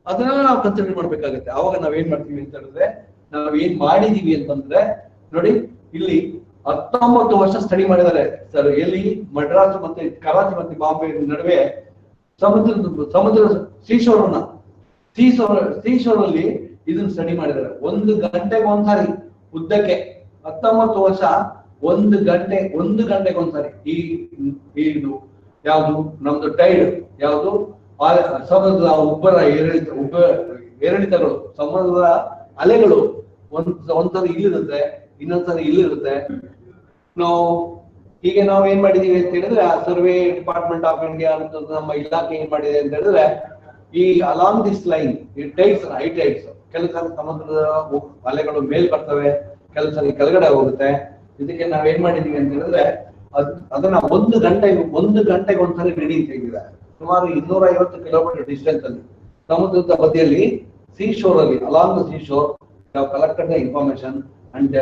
ಅದನ್ನೆಲ್ಲ ನಾವು ಕನ್ಸಿಡರ್ ಮಾಡ್ಬೇಕಾಗತ್ತೆ. ಅವಾಗ ನಾವೇನ್ ಮಾಡ್ತೀವಿ ಅಂತ ಹೇಳಿದ್ರೆ, ನಾವ್ ಏನ್ ಮಾಡಿದೀವಿ ಅಂತಂದ್ರೆ ನೋಡಿ, ಇಲ್ಲಿ 19 ವರ್ಷ ಸ್ಟಡಿ ಮಾಡಿದ್ದಾರೆ ಸರ್. ಎಲ್ಲಿ ಮಡ್ರಾಸ್ ಮತ್ತೆ ಕರಾಚಿ ಮತ್ತೆ ಬಾಂಬೆ ನಡುವೆ ಸಮುದ್ರ ಸೀಶೋರ್ ಅಲ್ಲಿ ಇದನ್ನ ಸ್ಟಡಿ ಮಾಡಿದ್ದಾರೆ. 1 ಗಂಟೆಗೆ ಒಂದ್ಸಾರಿ ಉದ್ದಕ್ಕೆ 19 ವರ್ಷ 1 ಗಂಟೆಗೆ ಒಂದ್ಸಾರಿ ಇದು ಯಾವುದು ನಮ್ದು ಟೈಡ್, ಯಾವುದು ಸಮುದ್ರ ಉಬ್ಬರ ಏರಿಳಿತಗಳು, ಸಮುದ್ರದ ಅಲೆಗಳು ಒಂದ್ಸಲ ಇಲ್ಲಿರುತ್ತೆ, ಇನ್ನೊಂದ್ಸಲ ಇಲ್ಲಿರುತ್ತೆ. ನಾವು ಹೀಗೆ ನಾವು ಏನ್ ಮಾಡಿದೀವಿ ಅಂತ ಹೇಳಿದ್ರೆ, ಸರ್ವೆ ಡಿಪಾರ್ಟ್ಮೆಂಟ್ ಆಫ್ ಇಂಡಿಯಾ ಅಂತ ನಮ್ಮ ಇಲಾಖೆ ಏನ್ ಮಾಡಿದೆ ಅಂತ ಹೇಳಿದ್ರೆ, ಈ ಅಲಾಂಗ್ ದಿಸ್ ಲೈನ್ ಈ ಟೈಡ್ಸ್ ಹೈ ಟೈಡ್ಸ್, ಕೆಲವು ಸಲ ಸಮುದ್ರದ ಅಲೆಗಳು ಮೇಲ್ ಬರ್ತವೆ, ಕೆಲವು ಸಲ ಕೆಳಗಡೆ ಹೋಗುತ್ತೆ. ಇದಕ್ಕೆ ನಾವೇನ್ ಮಾಡಿದೀವಿ ಅಂತ ಹೇಳಿದ್ರೆ, ಅದನ್ನ ಒಂದು ಗಂಟೆಗೆ ಒಂದ್ಸರಿ ರೀಡಿಂಗ್ ತೆಗೆದಿದ್ದಾರೆ. ಸುಮಾರು 250 ಕಿಲೋಮೀಟರ್ ಡಿಸ್ಟೆನ್ಸ್ ಅಲ್ಲಿ ಸಮುದ್ರದ ಬದಿಯಲ್ಲಿ ಸೀಶೋರ್ ಅಲ್ಲಿ ಅಲಾಂಗ್ ದ ಸೀಶೋರ್ ನಾವು collected the information and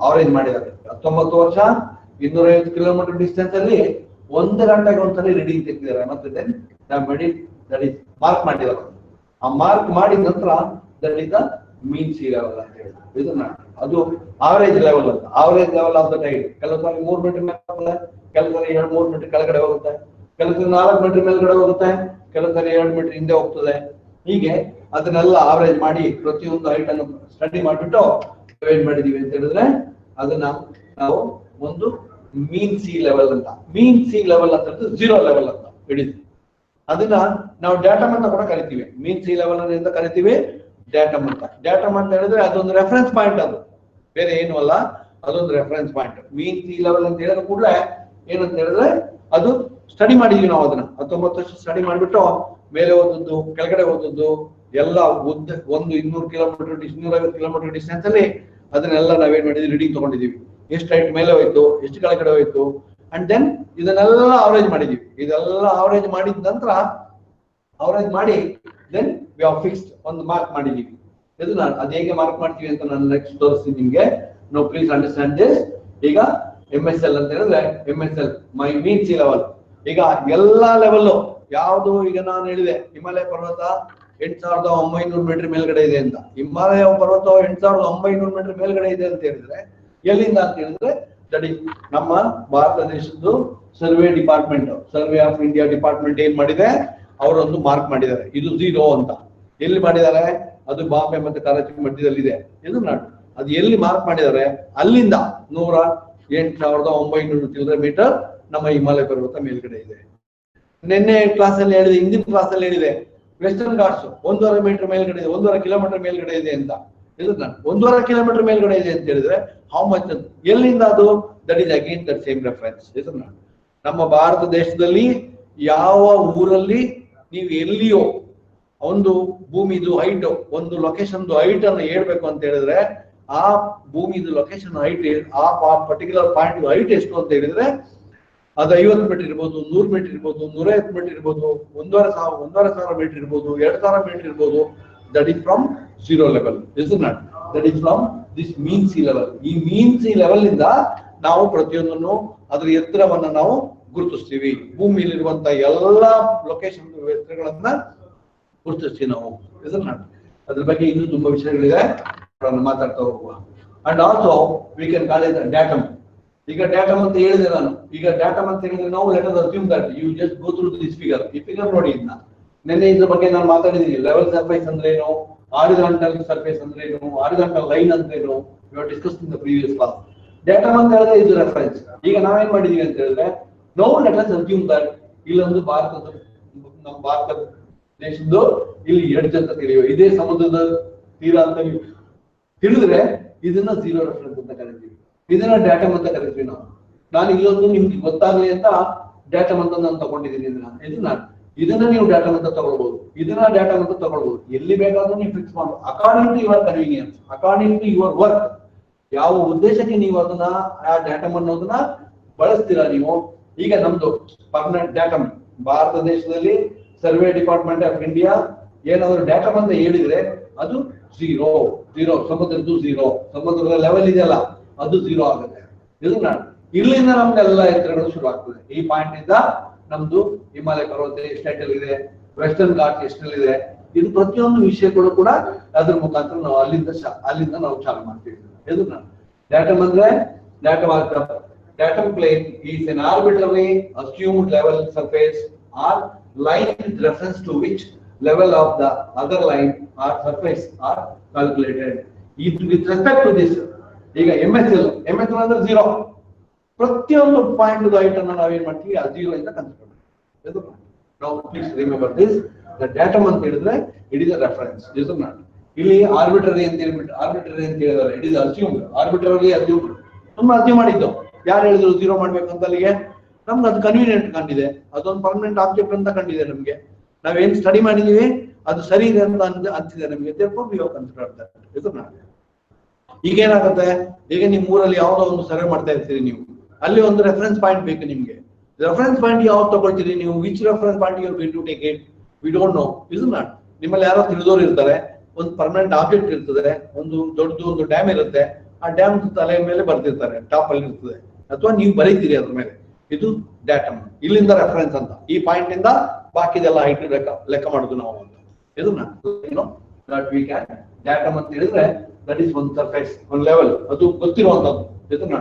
average ಮಾಡಿದ್ದಾರೆ. 19 ವರ್ಷ 250 ಕಿಲೋಮೀಟರ್ ಡಿಸ್ಟೆನ್ಸ್ ಅಲ್ಲಿ 1 ಗಂಟೆಗೆ ಒಂದ್ಸರಿ ರೀಡಿಂಗ್ ತೆಗೆದಿದ್ದಾರೆ. ಮತ್ತೆ ದಟ್ ಇಸ್ ಮಾರ್ಕ್ ಮಾಡಿದ್ದಾರೆ. ಆ ಮಾರ್ಕ್ ಮಾಡಿದ ನಂತರ that is the mean sea level ಅಂತ ಹೇಳಿದ್ರು. ಇದನ್ನ ಅದು ಆವರೇಜ್ ಲೆವೆಲ್ ಅಂತ, average level of the tide. ಕೆಲವು ಸಾರಿ 3 ಮೀಟರ್ ಮೇಲೆ ಹೋಗುತ್ತೆ, ಕೆಲವು ಸಾರಿ 2-3 ಮೀಟರ್ ಕೆಳಗಡೆ ಹೋಗುತ್ತೆ, ಕೆಲವು ಸಾರಿ 4 ಮೀಟರ್ ಮೇಲ್ಗಡೆ ಹೋಗುತ್ತೆ, ಕೆಲವು ಸಾರಿ 2 ಮೀಟರ್ ಹಿಂದೆ ಹೋಗ್ತದೆ. ಹೀಗೆ ಅದನ್ನೆಲ್ಲ ಆವರೇಜ್ ಮಾಡಿ ಪ್ರತಿಯೊಂದು ಹೈಟ್ ಅನ್ನು ಸ್ಟಡಿ ಮಾಡಿಬಿಟ್ಟು ಏನ್ ಮಾಡಿದೀವಿ ಅಂತ ಹೇಳಿದ್ರೆ, ಅದನ್ನ ನಾವು ಒಂದು ಮೀನ್ ಸಿ ಲೆವೆಲ್ ಅಂತ, ಮೀನ್ ಸಿ ಲೆವೆಲ್ ಅಂತ ಹೇಳಿದ್ರೆ 0 ಲೆವೆಲ್ ಅಂತ ಹಿಡಿದ್ವಿ. ಅದನ್ನ ನಾವು ಡಾಟಮ್ ಅಂತ ಕೂಡ ಕರಿತೀವಿ. ಮೀನ್ ಸಿ ಲೆವೆಲ್ ಅಂತ ಕರಿತೀವಿ ಡಾಟಮ್ ಅಂತ. ಡಾಟಮ್ ಅಂತ ಹೇಳಿದ್ರೆ ಅದೊಂದು ರೆಫರೆನ್ಸ್ ಪಾಯಿಂಟ್, ಅದು ಬೇರೆ ಏನು ಅಲ್ಲ, ಅದೊಂದು ರೆಫರೆನ್ಸ್ ಪಾಯಿಂಟ್. ಮೀನ್ ಸಿ ಲೆವೆಲ್ ಅಂತ ಹೇಳಿದ ಕೂಡಲೇ ಏನಂತ ಹೇಳಿದ್ರೆ, ಅದು ಸ್ಟಡಿ ಮಾಡಿದ್ವಿ ನಾವು. ಅದನ್ನ 19 ವರ್ಷ ಸ್ಟಡಿ ಮಾಡಿಬಿಟ್ಟು ಮೇಲೆ ಓದದ್ದು, ಕೆಳಗಡೆ ಓದದ್ದು ಎಲ್ಲ ಒಂದು 200 ಕಿಲೋಮೀಟರ್ 250 ಕಿಲೋಮೀಟರ್ ಡಿಸ್ಟೆನ್ಸ್ ಅಲ್ಲಿ ಅದನ್ನೆಲ್ಲ ನಾವೇನ್ ಮಾಡಿದ್ವಿ, ರೀಡಿಂಗ್ ತಗೊಂಡಿದೀವಿ. ಎಷ್ಟು ಹೈಟ್ ಮೇಲೆ ಹೋಯ್ತು, ಎಷ್ಟು ಕೆಳಗಡೆ ಹೋಯ್ತು, ಅಂಡ್ ದೆನ್ ಇದನ್ನೆಲ್ಲ ಆವರೇಜ್ ಮಾಡಿದೀವಿ. ಇದೆಲ್ಲ ಆವರೇಜ್ ಮಾಡಿದ ನಂತರ ಆವರೇಜ್ ಮಾಡಿ ದೆನ್ ವಿ ಆರ್ ಫಿಕ್ಸ್ಡ್ ಒಂದು ಮಾರ್ಕ್ ಮಾಡಿದೀವಿ. ಇದನ್ನ ಅದು ಹೇಗೆ ಮಾರ್ಕ್ ಮಾಡ್ತೀವಿ ಅಂತ ನಾನು ನೆಕ್ಸ್ಟ್ ತೋರಿಸ್ತೀನಿ ನಿಮ್ಗೆ. No please understand this. ಈಗ MSL ಅಂತ ಹೇಳಿದ್ರೆ MSL my mean sea level. ಈಗ ಎಲ್ಲಾ ಲೆವೆಲ್ ಯಾವುದು, ಈಗ ನಾನು ಹೇಳಿದೆ ಹಿಮಾಲಯ ಪರ್ವತ 8900 ಮೀಟರ್ ಮೇಲ್ಗಡೆ ಇದೆ ಅಂತ. ಹಿಮಾಲಯ ಪರ್ವತ 8900 ಮೀಟರ್ ಮೇಲ್ಗಡೆ ಇದೆ ಅಂತ ಹೇಳಿದ್ರೆ ಎಲ್ಲಿಂದ ಅಂತ ಹೇಳಿದ್ರೆ, ದಟ್ ಇಸ್ ನಮ್ಮ ಭಾರತ ದೇಶದ್ದು survey department, survey of India department ಏನ್ ಮಾಡಿದೆ, ಅವರೊಂದು ಮಾರ್ಕ್ ಮಾಡಿದ್ದಾರೆ. ಇದು 0 ಅಂತ ಎಲ್ಲಿ ಮಾಡಿದ್ದಾರೆ, ಅದು ಬಾಂಬೆ ಮತ್ತೆ ಕರಾಚಿ ಮಧ್ಯದಲ್ಲಿದೆ. ಇದು ಅದು ಎಲ್ಲಿ ಮಾರ್ಕ್ ಮಾಡಿದ್ದಾರೆ, ಅಲ್ಲಿಂದ 108,900 ಚಿಲ್ಲರೆ ಮೀಟರ್ ನಮ್ಮ ಹಿಮಾಲಯ ಪರ್ವತ ಮೇಲ್ಗಡೆ ಇದೆ. ನಿನ್ನೆ ಕ್ಲಾಸ್ ಅಲ್ಲಿ ಹೇಳಿದೆ, ಹಿಂದಿನ ಕ್ಲಾಸ್ ಅಲ್ಲಿ ಹೇಳಿದೆ, ವೆಸ್ಟರ್ನ್ ಘಾಟ್ಸ್ 1.5 ಮೀಟರ್ ಮೇಲ್ಗಡೆ ಇದೆ, 1.5 ಕಿಲೋಮೀಟರ್ ಮೇಲ್ಗಡೆ ಇದೆ ಅಂತ. ಇದು 1.5 ಕಿಲೋಮೀಟರ್ ಮೇಲ್ಗಡೆ ಇದೆ ಅಂತ ಹೇಳಿದ್ರೆ ಹೌ ಮಚ್, ಎಲ್ಲಿಂದ ಅದು, that is again that same reference. ಇದು ನಮ್ಮ ಭಾರತ ದೇಶದಲ್ಲಿ ಯಾವ ಊರಲ್ಲಿ ನೀವು ಎಲ್ಲಿಯೋ ಒಂದು ಭೂಮಿದು ಹೈಟ್, ಒಂದು ಲೊಕೇಶನ್ ಹೈಟ್ ಅನ್ನು ಹೇಳ್ಬೇಕು ಅಂತ ಹೇಳಿದ್ರೆ, ಆ ಭೂಮಿದು ಲೊಕೇಶನ್ ಹೈಟ್, ಆ ಪರ್ಟಿಕ್ಯುಲರ್ ಪಾಯಿಂಟ್ ಹೈಟ್ ಎಷ್ಟು ಅಂತ ಹೇಳಿದ್ರೆ, ಅದು 50 ಮೀಟರ್ ಇರ್ಬೋದು, 100 ಮೀಟರ್ ಇರ್ಬೋದು, 150 ಮೀಟರ್ ಇರ್ಬೋದು, 1,500 ಮೀಟರ್ ಇರ್ಬೋದು, 2,000 ಮೀಟರ್ ಇರ್ಬೋದು. That is from 0 level. Is not, that is from this mean sea level. ಈ ಮೀನ್ ಸಿ ಲೆವೆಲ್ ಇಂದ ನಾವು ಪ್ರತಿಯೊಂದನ್ನು ಅದರ ಎತ್ತರವನ್ನ ನಾವು ಗುರುತಿಸ್ತೀವಿ. ಭೂಮಿಯಲ್ಲಿರುವಂತ ಎಲ್ಲಾ ಲೊಕೇಶನ್ ಎತ್ತರಗಳನ್ನ ಗುರುತಿಸ್ತೀವಿ ನಾವು. ಇಸ್ ನಾಟ್, ಅದ್ರ ಬಗ್ಗೆ ಇನ್ನೂ ತುಂಬಾ ವಿಷಯಗಳಿದೆ, ಮಾತಾಡ್ತಾ ಹೋಗುವ. And also we can call it datum. ಈಗ ಡಾಟಮ್ ಅಂತ ಹೇಳಿದೆ ನಾನು. ಈಗ ಡಾಟಮ್ ಅಂತ ಹೇಳಿದ್ರೆ ನಾವು let us assume that you just go through this figure. ಈ ಫಿಗರ್ ನೋಡಿ, ಇದನ್ನ ನಿನ್ನೆ ಇದ್ರ ಬಗ್ಗೆ ನಾನು ಮಾತಾಡಿದ್ದೀನಿ. ಲೆವೆಲ್ ಸರ್ಫೇಸ್ ಅಂದ್ರೇನು, ಹಾರಿಜಾಂಟಲ್ ಸರ್ಫೇಸ್ ಅಂದ್ರೇನು, ಹಾರಿಜಾಂಟಲ್ ಲೈನ್ ಅಂದ್ರೇನು, we have discussed in the previous class. Datum ಅಂತ ಹೇಳಿದ್ರೆ ಇದು ರೆಫರೆನ್ಸ್. ಈಗ ನಾವೇನ್ ಮಾಡಿದೀವಿ ಅಂತ ಹೇಳಿದ್ರೆ, ನಾವು ಲೆಟ್ ಅಸ್ ಅಸ್ಯೂಮ್ ದಟ್ ಇಲ್ಲೊಂದು ನಮ್ಮ ಭಾರತ ದೇಶದ್ದು ಇಲ್ಲಿ ಎಡ್ಜ್ ಅಂತ ತಿಳಿಯುವ, ಇದೇ ಸಮುದ್ರದ ತೀರ ಅಂತ ನೀವು ತಿಳಿದ್ರೆ ಇದನ್ನ 0 ರೆಫರೆನ್ಸ್ ಅಂತ ಕರಿತೀವಿ, ಇದನ್ನ ಡಾಟಮ್ ಅಂತ ಕರಿತೀವಿ ನಾವು. ನಾನು ಇಲ್ಲೊಂದು ನಿಮ್ಗೆ ಗೊತ್ತಾಗ್ಲಿ ಅಂತ ಡಾಟಮ್ ಅಂತ ನಾನು ತಗೊಂಡಿದ್ದೀನಿ. ಇದನ್ನ ನೀವು ಡಾಟಮ್ ಅಂತ ತಗೊಳ್ಬಹುದು, ಇದನ್ನ ಡಾಟಮ್ ಅಂತ ತಗೊಳ್ಬಹುದು. ಎಲ್ಲಿ ಬೇಕಾದ್ರೂ ನೀವು ಫಿಕ್ಸ್ ಮಾಡಬಹುದು, according to your convenience, according to your work. ಯಾವ ಉದ್ದೇಶಕ್ಕೆ ನೀವು ಅದನ್ನ ಆ ಡಾಟಮ್ ಅನ್ನೋದನ್ನ ಬಳಸ್ತೀರಾ ನೀವು. ಈಗ ನಮ್ದು ಪರ್ಮನೆಂಟ್ ಡಾಟಮ್, ಭಾರತ ದೇಶದಲ್ಲಿ ಸರ್ವೆ ಡಿಪಾರ್ಟ್ಮೆಂಟ್ ಆಫ್ ಇಂಡಿಯಾ ಏನಾದ್ರು ಡಾಟಮ್ ಅಂತ ಹೇಳಿದ್ರೆ ಅದು 0. ಸಮುದ್ರದ್ದು 0, ಸಮುದ್ರದ ಲೆವೆಲ್ ಇದೆಯಲ್ಲ ಅದು 0 ಆಗುತ್ತೆ. ಇದನ್ನ ಇಲ್ಲಿಂದ ನಮ್ಗೆಲ್ಲ ಎತ್ತರಗಳು ಶುರು ಆಗ್ತದೆ. ಈ ಪಾಯಿಂಟ್ ಇಂದ ನಮ್ದು ಹಿಮಾಲಯ ಪರ್ವತ ಎಷ್ಟೆಲ್ಲಿದೆ, ವೆಸ್ಟರ್ನ್ ಘಾಟ್ ಎಷ್ಟೆಲ್ಲಿದೆ, ಇದು ಪ್ರತಿಯೊಂದು ವಿಷಯಗಳು ಕೂಡ ಅದ್ರ ಮುಖಾಂತರ ನಾವು ಅಲ್ಲಿಂದ ನಾವು ಚಾಲು ಮಾಡ್ತೀವಿ. ಇದನ್ನ ಡಾಟಮ್ ಅಂದ್ರೆ datum plane is an arbitrary assumed level surface or line with reference to which level of the other line or surface are calculated. With respect to this, ಈಗ MSL ಅಂದ್ರೆ 0. ಪ್ರತಿಯೊಂದು ಪಾಯಿಂಟ್ ಹೈಟ್ ಅನ್ನು ನಾವೇನ್ ಮಾಡ್ತೀವಿ, ಆ 0 ಇಂದ consider ಮಾಡ್ತೀವಿ. Now please remember this. The datum ಅಂತ ಹೇಳಿದ್ರೆ it is a reference. Is not ಇಲ್ಲಿ ಆರ್ಬಿಟ್ರರಿ ಅಂತ ಹೇಳ್ಬಿಟ್ಟು ಆರ್ಬಿಟ್ರರಿ ಅಂತ ಹೇಳಿದ್ರೆ it is assumed. Arbitrary assumed, ತುಂಬಾ ಅಸ್ಯೂಮ್ ಮಾಡಿದ್ದು. ಯಾರು ಹೇಳಿದ್ರು 0 ಮಾಡ್ಬೇಕು ಅಂತ? ಅಲ್ಲಿಗೆ ನಮ್ಗೆ ಅದು ಕನ್ವೀನಿಯಂಟ್ ಕಂಡಿದೆ, ಅದೊಂದು ಪರ್ಮನೆಂಟ್ ಆಬ್ಜೆಕ್ಟ್ ಅಂತ ಕಂಡಿದೆ ನಮ್ಗೆ. ನಾವೇನ್ ಸ್ಟಡಿ ಮಾಡಿದೀವಿ ಅದು ಸರಿ ಇದೆ ಅಂತ ಅನ್ಸಿದೆ ನಮ್ಗೆ. ಈಗ ಏನಾಗುತ್ತೆ, ಈಗ ನಿಮ್ ಊರಲ್ಲಿ ಯಾವ್ದೋ ಒಂದು ಸರ್ವೆ ಮಾಡ್ತಾ ಇರ್ತೀರಿ ನೀವು, ಅಲ್ಲಿ ಒಂದು ರೆಫರೆನ್ಸ್ ಪಾಯಿಂಟ್ ಬೇಕು ನಿಮ್ಗೆ. ರೆಫರೆನ್ಸ್ ಪಾಯಿಂಟ್ ಯಾವ್ದು ತಗೊಳ್ತೀರಿ ನೀವು? Which reference point you going to take it? We don't know. Is not. ನಿಮ್ಮಲ್ಲಿ ಯಾರೋ ತಿಳಿದೋರು ಇರ್ತಾರೆ, ಒಂದು ಪರ್ಮನೆಂಟ್ ಆಬ್ಜೆಕ್ಟ್ ಇರ್ತದೆ, ಒಂದು ದೊಡ್ಡದು ಒಂದು ಡ್ಯಾಮ್ ಇರುತ್ತೆ, ಆ ಡ್ಯಾಮ್ ತಲೆ ಮೇಲೆ ಬರ್ತಿರ್ತಾರೆ, ಟಾಪ್ ಅಲ್ಲಿ ಇರ್ತದೆ, ಅಥವಾ ನೀವು ಬರೀತೀರಿ ಅದ್ರ ಮೇಲೆ. ಇದು ಡಾಟಮ್. ಇಲ್ಲಿಂದ ರೆಫರೆನ್ಸ್ ಅಂತ, ಈ ಪಾಯಿಂಟ್ ಇಂದ ಬಾಕಿದೆಲ್ಲ ಹೈಟ್ ಲೆಕ್ಕ ಮಾಡುದು ನಾವು ಅಂತ. ಇದನ್ನ ಡಾಟಮ್ ಅಂತ ಹೇಳಿದ್ರೆ ದಟ್ ಈಸ್ ಒಂದು ಸರ್ಫೇಸ್, ಒಂದು ಲೆವೆಲ್, ಅದು ಗೊತ್ತಿರುವಂತದ್ದು. ಇದನ್ನ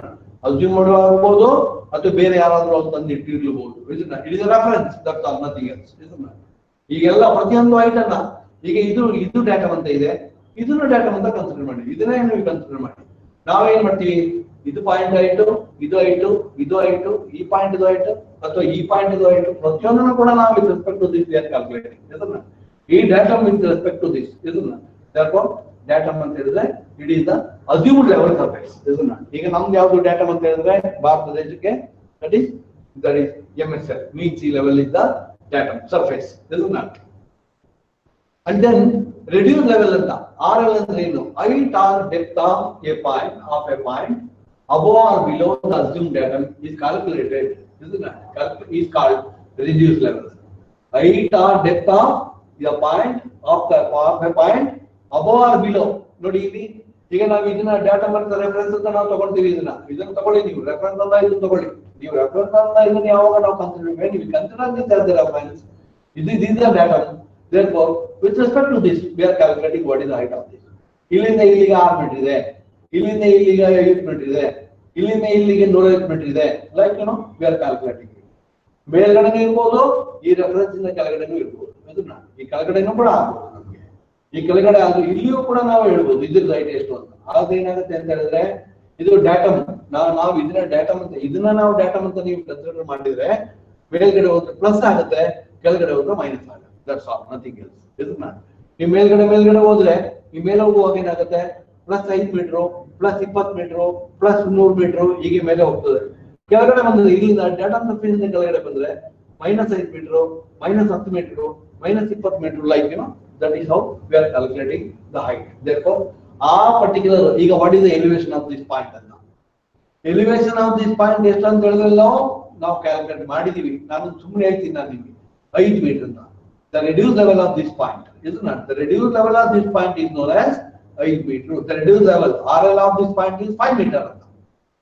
ಅಸ್ಯೂಮ್ ಮಾಡಬಹುದು ಅಥವಾ ಬೇರೆ ಯಾರಾದ್ರೂ ತಂದು ಇಟ್ಟಿರ್ಲಬಹುದು. ಇದನ್ನ it is reference, that all nothing else. ಇದನ್ನ ಈಗೆಲ್ಲ ಪ್ರತಿಯೊಂದು ಐಟನ್ನ ಈಗ ಇದು ಡಾಟಮ್ ಅಂತ ಇದೆ, ಇದನ್ನು ಡಾಟಮ್ ಅಂತ ಕನ್ಸಿಡರ್ ಮಾಡಿ, ಇದನ್ನೇ ನೀವು ಕನ್ಸಿಡರ್ ಮಾಡಿ. ನಾವೇನ್ ಮಾಡ್ತೀವಿ, ಇದು ಪಾಯಿಂಟ್ ಆಯ್ತು, ಇದು ಆಯ್ತು, ಇದು ಆಯ್ತು, ಈ ಪಾಯಿಂಟ್ ಇದು ಆಯ್ತು, ಅಥವಾ ಈ ಪಾಯಿಂಟ್ ಇದು ಆಯ್ತು, ಪ್ರತಿಯೊಂದನ್ನು ಕೂಡ ನಾವು with respect to this we are calculating. ಇದನ್ನ ಈ datum with respect to this. ಇದನ್ನ therefore ಡಾಟಮ್ ಅಂತ ಹೇಳಿದ್ರೆ it is the assumed level surface. ಇದನ್ನ ಈಗ ನಮ್ದು ಯಾವ್ದು ಡಾಟಮ್ ಅಂತ ಹೇಳಿದ್ರೆ ಭಾರತ ದೇಶಕ್ಕೆ that is MSL, mean sea level is the datum surface. ಇದನ್ನ and then reduced level ಅಂತ RL ಅಂದ್ರೆ ಏನು? height or depth of a point above or below the assumed datum is calculated. Is called reduced level. Height or depth of a point above or below. ನೋಡಿ ಇಲ್ಲಿ ಈಗ ನಾವು ಇದನ್ನ datum ಅಂತ reference ಅಂತ ನಾವು ತಗೊಳ್ತೀವಿ. ಇದನ್ನ ತಗೊಳ್ಳಿ, ನೀವು ರೆಫರೆನ್ಸ್ ಅಂತ ಇದನ್ನ ತಗೊಳ್ಳಿ. ನೀವು ರೆಫರೆನ್ಸ್ ಅಂತ ಇದನ್ನ ಯಾವಾಗ ನಾವು ಕನ್ಸಿಡರ್ ಮಾಡಿ, ನೀವು consider this as the reference. This is the datum. Therefore, with respect to this, we are calculating what is the height of this. ಇಲ್ಲಿಂದ ಇಲ್ಲಿಗೆ 6 ಮೀಟರ್ ಇದೆ, ಇಲ್ಲಿಂದ ಇಲ್ಲಿಗೆ 50 ಮೀಟರ್ ಇದೆ, ಇಲ್ಲಿಂದ ಇಲ್ಲಿಗೆ 150 ಮೀಟರ್ ಇದೆ. Like we are calculating. ಮೇಲ್ಗಡೆನೂ ಇರ್ಬೋದು, ಈ ರೆಫರೆನ್ಸ್ ಇಂದ ಕೆಳಗಡೆನೂ ಇರ್ಬೋದು. ಇದನ್ನ ಈ ಕೆಳಗಡೆನೂ ಕೂಡ ಆಗ್ಬೋದು ನಮಗೆ. ಈ ಕೆಳಗಡೆ ಆದ್ರೂ ಇಲ್ಲಿಯೂ ಕೂಡ ನಾವು ಹೇಳ್ಬೋದು ಇದ್ರ ಹೈಟ್ ಎಷ್ಟು ಅಂತ. ಆದ್ರೆ ಏನಾಗುತ್ತೆ ಅಂತ ಹೇಳಿದ್ರೆ ಇದು ಡಾಟಮ್. ನಾವು ಇದನ್ನ ಡಾಟಮ್ ಅಂತ ನಾವು ಡಾಟಮ್ ಅಂತ ನೀವು ಕನ್ಸಿಡರ್ ಮಾಡಿದ್ರೆ ಮೇಲ್ಗಡೆ ಹೋದ್ರೆ ಪ್ಲಸ್ ಆಗುತ್ತೆ, ಕೆಳಗಡೆ ಹೋದ್ರೆ ಮೈನಸ್ ಆಗುತ್ತೆ. That's all, nothing else. ಇದನ್ನ ನೀವು ಮೇಲ್ಗಡೆ ಹೋದ್ರೆ ಈ ಮೇಲೆ ಹೋಗುವಾಗ ಏನಾಗುತ್ತೆ, plus 5 metre, plus 20 metre, plus 100 metre, ಹೀಗೆ ಮೇಲೆ ಹೋಗ್ತದೆ. ಕೆಳಗಡೆ ಬಂದ್ರೆ ಇಲ್ಲಿಂದ ಡಾಟಾ ಸರ್ಫೇಸ್ ಇಂದ ಕೆಳಗಡೆ ಬಂದ್ರೆ minus 5 metre, minus 10 metre, minus 20 metre. Like that is how we are calculating the height. Therefore ಆ ಪರ್ಟಿಕ್ಯುಲರ್ ಈಗ what is the elevation of this point ಅಂತ. ಎಲಿವೇಶನ್ ಆಫ್ ದಿಸ್ ಪಾಯಿಂಟ್ ಎಷ್ಟು ಅಂತ ಹೇಳಿದ್ರೆ ನಾವು ಕ್ಯಾಲ್ಕುಲೇಟ್ ಮಾಡಿದೀವಿ. ನಾನು ಸುಮ್ಮನೆ ಹೇಳ್ತೀನಿ ನಾನು ನಿಮಗೆ 5 ಮೀಟರ್ ಅಂತ. The reduced level of this point is not. The reduced level of this point is known as 5 meter. The reduced level RL of this point is 5 meter ಅಂತ.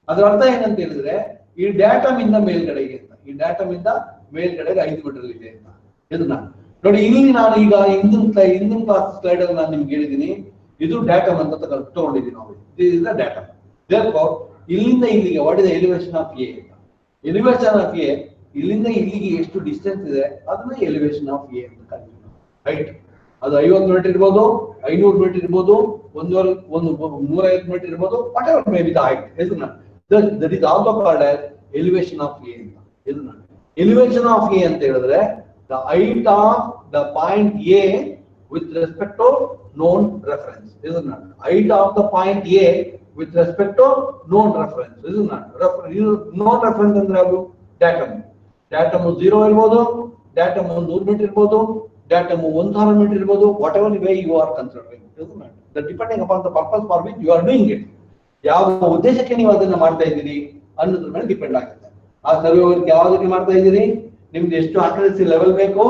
ಅದರ ಅರ್ಥ ಏನಂತ ಹೇಳಿದ್ರೆ ಈ ಡಾಟಮ್ ಇಂದ ಮೇಲ್ಗಡೆಗೆ ಅಂತ, ಈ ಡಾಟಮ್ ಇಂದ ಮೇಲ್ಗಡೆಗೆ 5 ಮೀಟರ್ ಇದೆ ಅಂತ. ಇದನ್ನ ನೋಡಿ, ಇಲ್ಲಿ ನಾನು ಈಗ ಹಿಂದಿನ ಕ್ಲಾಸ್ ಸ್ಲೈಡ್ ಅಲ್ಲಿ ನಾನು ನಿಮ್ಗೆ ಹೇಳಿದೀನಿ, ಇದು ಡಾಟಮ್ ಅಂತ ತಗೊಂಡಿದ್ದೀನಿ ನಾವು. This is the datum. Therefore ಇಲ್ಲಿಂದ ಇಲ್ಲಿಗೆ what is the elevation of A ಅಂತ. ಎಲಿವೇಶನ್ ಆಫ್ ಎ ಇಲ್ಲಿಂದ ಇಲ್ಲಿಗೆ ಎಷ್ಟು ಡಿಸ್ಟೆನ್ಸ್ ಇದೆ ಅದನ್ನ ಎಲಿವೇಶನ್ ಆಫ್ ಎ ಅಂತ ಕರೀತೀವಿ. ರೈಟ್? ಅದು 50 ಮೀಟರ್ ಇರ್ಬೋದು, 500 ಮೀಟರ್ ಇರ್ಬೋದು, 150 ಮೀಟರ್ ಇರ್ಬೋದು, whatever may be the height. ಇದನ್ನ that is also called as elevation of A ಅಂತ. ಇದನ್ನ ಎಲಿವೇಶನ್ ಆಫ್ ಎ ಅಂತ ಹೇಳಿದ್ರೆ the height of the point A with respect to known reference. ಇದನ್ನ height of the point A with respect to known reference. ಇದನ್ನ known reference ಅಂದ್ರೆ ಅದು datum. Datum 0 ಇರ್ಬೋದು, datum 100 metre ಇರ್ಬೋದು, ಡಾಟಮ್ 1000 ಮೀಟರ್ ಇರ್ಬೋದು, whatever way you R considering. Depending upon the purpose for which you are doing it. ಯಾವ ಉದ್ದೇಶಕ್ಕೆ ನೀವು ಅದನ್ನ ಮಾಡ್ತಾ ಇದ್ದೀರಿ ಅನ್ನೋದ್ರ ಮೇಲೆ ಡಿಪೆಂಡ್ ಆಗುತ್ತೆ. ಆ ಸರ್ವೆ ವರ್ಕ್ ಯಾವ್ದಕ್ಕೆ ಮಾಡ್ತಾ ಇದ್ದೀರಿ, ನಿಮ್ದು ಎಷ್ಟು ಅಕ್ಯುರಸಿ ಲೆವೆಲ್ ಬೇಕು,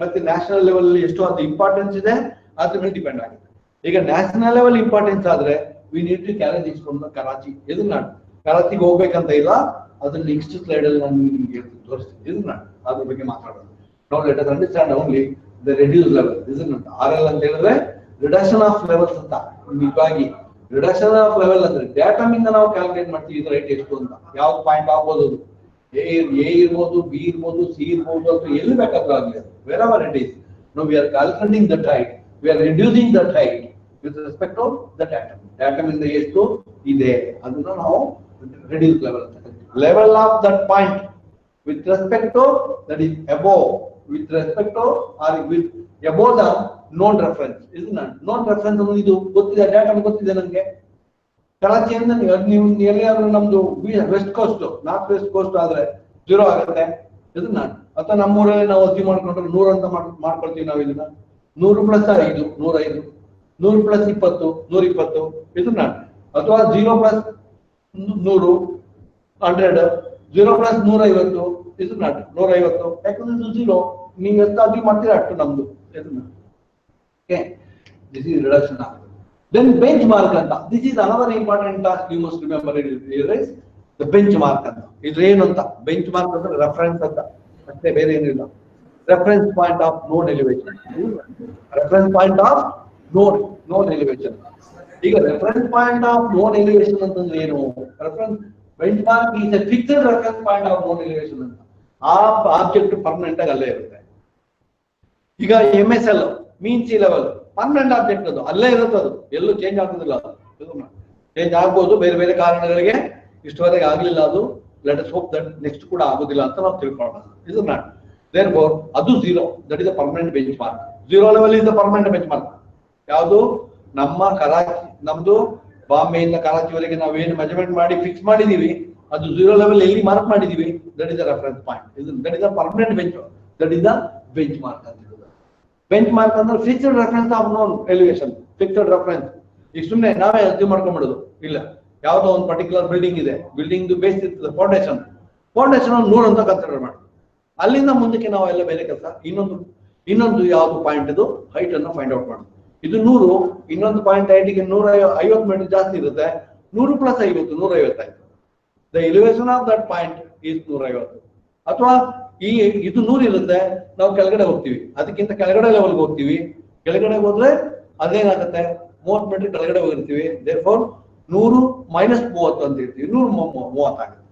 ಮತ್ತೆ ನ್ಯಾಷನಲ್ ಲೆವೆಲ್ ಅಲ್ಲಿ ಎಷ್ಟು ಅದು ಇಂಪಾರ್ಟೆನ್ಸ್ ಇದೆ, ಅದ್ರ ಮೇಲೆ ಡಿಪೆಂಡ್ ಆಗುತ್ತೆ. ಈಗ ನ್ಯಾಷನಲ್ ಲೆವೆಲ್ ಇಂಪಾರ್ಟೆನ್ಸ್ ಆದ್ರೆ we need to carry this from the Karachi. ಇದನ್ನ ಕರಾಚಿಗೆ ಹೋಗ್ಬೇಕಂತ ಇಲ್ಲ, ಅದನ್ನ ನೆಕ್ಸ್ಟ್ ಸ್ಲೈಡ್ ಅಲ್ಲಿ ನಾನು ನಿಮಗೆ ತೋರಿಸ್ತೀನಿ. ಇದನ್ನ ಅದ್ರ ಬಗ್ಗೆ ಮಾತಾಡೋದು. ನಾವು let us understand only the reduce level. ಇದನ್ನ RL ಅಂತ ಹೇಳಿದ್ರೆ ರಿಡಕ್ಷನ್ ಆಫ್ ಲೆವೆಲ್ಸ್ ಅಂತ. ನಿಜವಾಗಿ ರಿಡಕ್ಷನ್ ಆಫ್ ಲೆವೆಲ್ ಅಂದ್ರೆ ಡಾಟಮ್ ಇಂದ ನಾವು ಕ್ಯಾಲ್ಕುಲೇಟ್ ಮಾಡ್ತೀವಿ ಇದು ರೈಟ್ ಎಷ್ಟು ಅಂತ. ಯಾವ ಪಾಯಿಂಟ್ ಆಗ್ಬೋದು, ಎ ಇರ್ಬೋದು, ಬಿ ಇರ್ಬೋದು, ಸಿ ಇರ್ಬೋದು, ಅಥವಾ ಎಲ್ಲಿ ಬೇಕಾದ್ರೂ ಆಗಲಿ, wherever it is. No we are calculating that height, we are reducing that height with respect to the datum. Datum ಇಂದ ಎಷ್ಟು ಇದೆ ಅದನ್ನ ನಾವು ರಿಡ್ಯೂಸ್ ಲೆವೆಲ್ ಅಂತ ಕರಿತೀವಿ. Level of that point with respect to that is above with respect to or with above the known reference. Isn't it? Known reference ಇದು ಗೊತ್ತಿದೆ, data ಗೊತ್ತಿದೆ ನನಗೆ. ಕರಾಚಿಯಿಂದ ನೀವು ಎಲ್ಲಿಯಾದ್ರೂ ನಮ್ದು west coast, north west coast ಆದ್ರೆ 0 ಆಗುತ್ತೆ. ಇದನ್ನ ಅಥವಾ ನಮ್ಮೂರಲ್ಲಿ ನಾವು ಅರ್ಜಿ ಮಾಡ್ಕೊಂಡ್ರೆ 100 ಅಂತ ಮಾಡ್ಕೊಳ್ತೀವಿ ನಾವು. ಇದನ್ನ 100 + 5 105, 100 + 20 120. ಇದನ್ನ ಅಥವಾ 0 + 100 100, 0 + 150 ಇದನ್ನ 150. ಯಾಕಂದ್ರೆ ಇದು 0, ನೀವು ಎಷ್ಟು ಅರ್ಜಿ ಮಾಡ್ತೀರಾ ಅಷ್ಟು ನಮ್ದು. ಇದನ್ನ okay, this is reduction. Then benchmark anta, this is another important task you must remember. It is the benchmark anta. Idu ಏನು ಅಂತ benchmark ಅಂದ್ರೆ reference ಅಂತ ಅಷ್ಟೇ, ಬೇರೆ ಏನಿಲ್ಲ. Reference point of known elevation. Reference point of known elevation. ಈಗ reference point of known elevation ಅಂತಂದ್ರೆ ಏನು? Reference benchmark is a fixed reference point of known elevation ಅಂತ. ಆ ಆಬ್ಜೆಕ್ಟ್ ಪರ್ಮನೆಂಟ್ ಆಗಿ ಅಲ್ಲೇ ಇರುತ್ತೆ. ಈಗ MSL mean sea level permanent object, ಅದು ಅಲ್ಲೇ ಇರುತ್ತೆ, ಅದು ಎಲ್ಲೂ ಚೇಂಜ್ ಆಗೋದಿಲ್ಲ. ಚೇಂಜ್ ಆಗ್ಬೋದು ಬೇರೆ ಬೇರೆ ಕಾರಣಗಳಿಗೆ, ಇಷ್ಟವರೆಗೆ ಆಗ್ಲಿಲ್ಲ ಅದು. Let us hope that next ಕೂಡ ಆಗೋದಿಲ್ಲ ಅಂತ ನಾವು ತಿಳ್ಕೊಳ್ಳೋಣ. ಇದು ನಾಟ್ ದೇರ್ಫೋರ್ ಅದು 0, that is a permanent bench mark. 0 level is the permanent bench mark. ಯಾವುದು? ನಮ್ಮ ಕರಾಚಿ, ನಮ್ದು ಬಾಂಬೆಯಿಂದ ಕರಾಚಿವರೆಗೆ ನಾವು ಏನು ಮೆಜರ್ಮೆಂಟ್ ಮಾಡಿ ಫಿಕ್ಸ್ ಮಾಡಿದೀವಿ, ಅದು 0 ಲೆವೆಲ್ ಎಲ್ಲಿ ಮಾರ್ಕ್ ಮಾಡಿದೀವಿ, that is the reference point. ಇದು that is the permanent bench, that is the bench mark ಅಂತ. ಬೆಂಚ್ ಮಾರ್ಕ್ ಅಂದ್ರೆ fixed reference of known elevation, fixed reference. ಈಗ ಸುಮ್ಮನೆ ನಾವೇ ಅರ್ಜಿ ಮಾಡ್ಕೊಂಡ್ಬಿಡೋದು ಇಲ್ಲ. ಯಾವುದೋ ಒಂದು ಪರ್ಟಿಕ್ಯುಲರ್ ಬಿಲ್ಡಿಂಗ್ ಇದೆ, ಬಿಲ್ಡಿಂಗ್ ಬೇಸ್ ಇರ್ತದೆ, ಫೌಂಡೇಶನ್ 100 ಅಂತ ಕನ್ಸಿಡರ್ ಮಾಡಿ, ಅಲ್ಲಿಂದ ಮುಂದಕ್ಕೆ ನಾವು ಎಲ್ಲ ಬೇರೆ ಕೆಲಸ. ಇನ್ನೊಂದು ಯಾವ್ದು ಪಾಯಿಂಟ್ ಇದು ಹೈಟ್ ಅನ್ನು ಫೈಂಡ್ ಔಟ್ ಮಾಡೋದು. ಇದು 100, ಇನ್ನೊಂದು ಪಾಯಿಂಟ್ ಹೈಟಿಗೆ 150 ಮೀಟರ್ ಜಾಸ್ತಿ ಇರುತ್ತೆ. 100 + 50 150 ಆಯ್ತು. The elevation of that point is 150. ಅಥವಾ ಇದು 100 ಇರುತ್ತೆ, ನಾವು ಕೆಳಗಡೆ ಹೋಗ್ತೀವಿ, ಅದಕ್ಕಿಂತ ಕೆಳಗಡೆ ಲೆವೆಲ್ಗೆ ಹೋಗ್ತೀವಿ. ಕೆಳಗಡೆ ಹೋದ್ರೆ ಅದೇನಾಗುತ್ತೆ, 30 ಮೀಟರ್ ಕೆಳಗಡೆ ಹೋಗಿರ್ತೀವಿ. ದೇರ್ಫೋರ್ 100 - 30 ಅಂತ ಇರ್ತೀವಿ, 130 ಆಗುತ್ತೆ.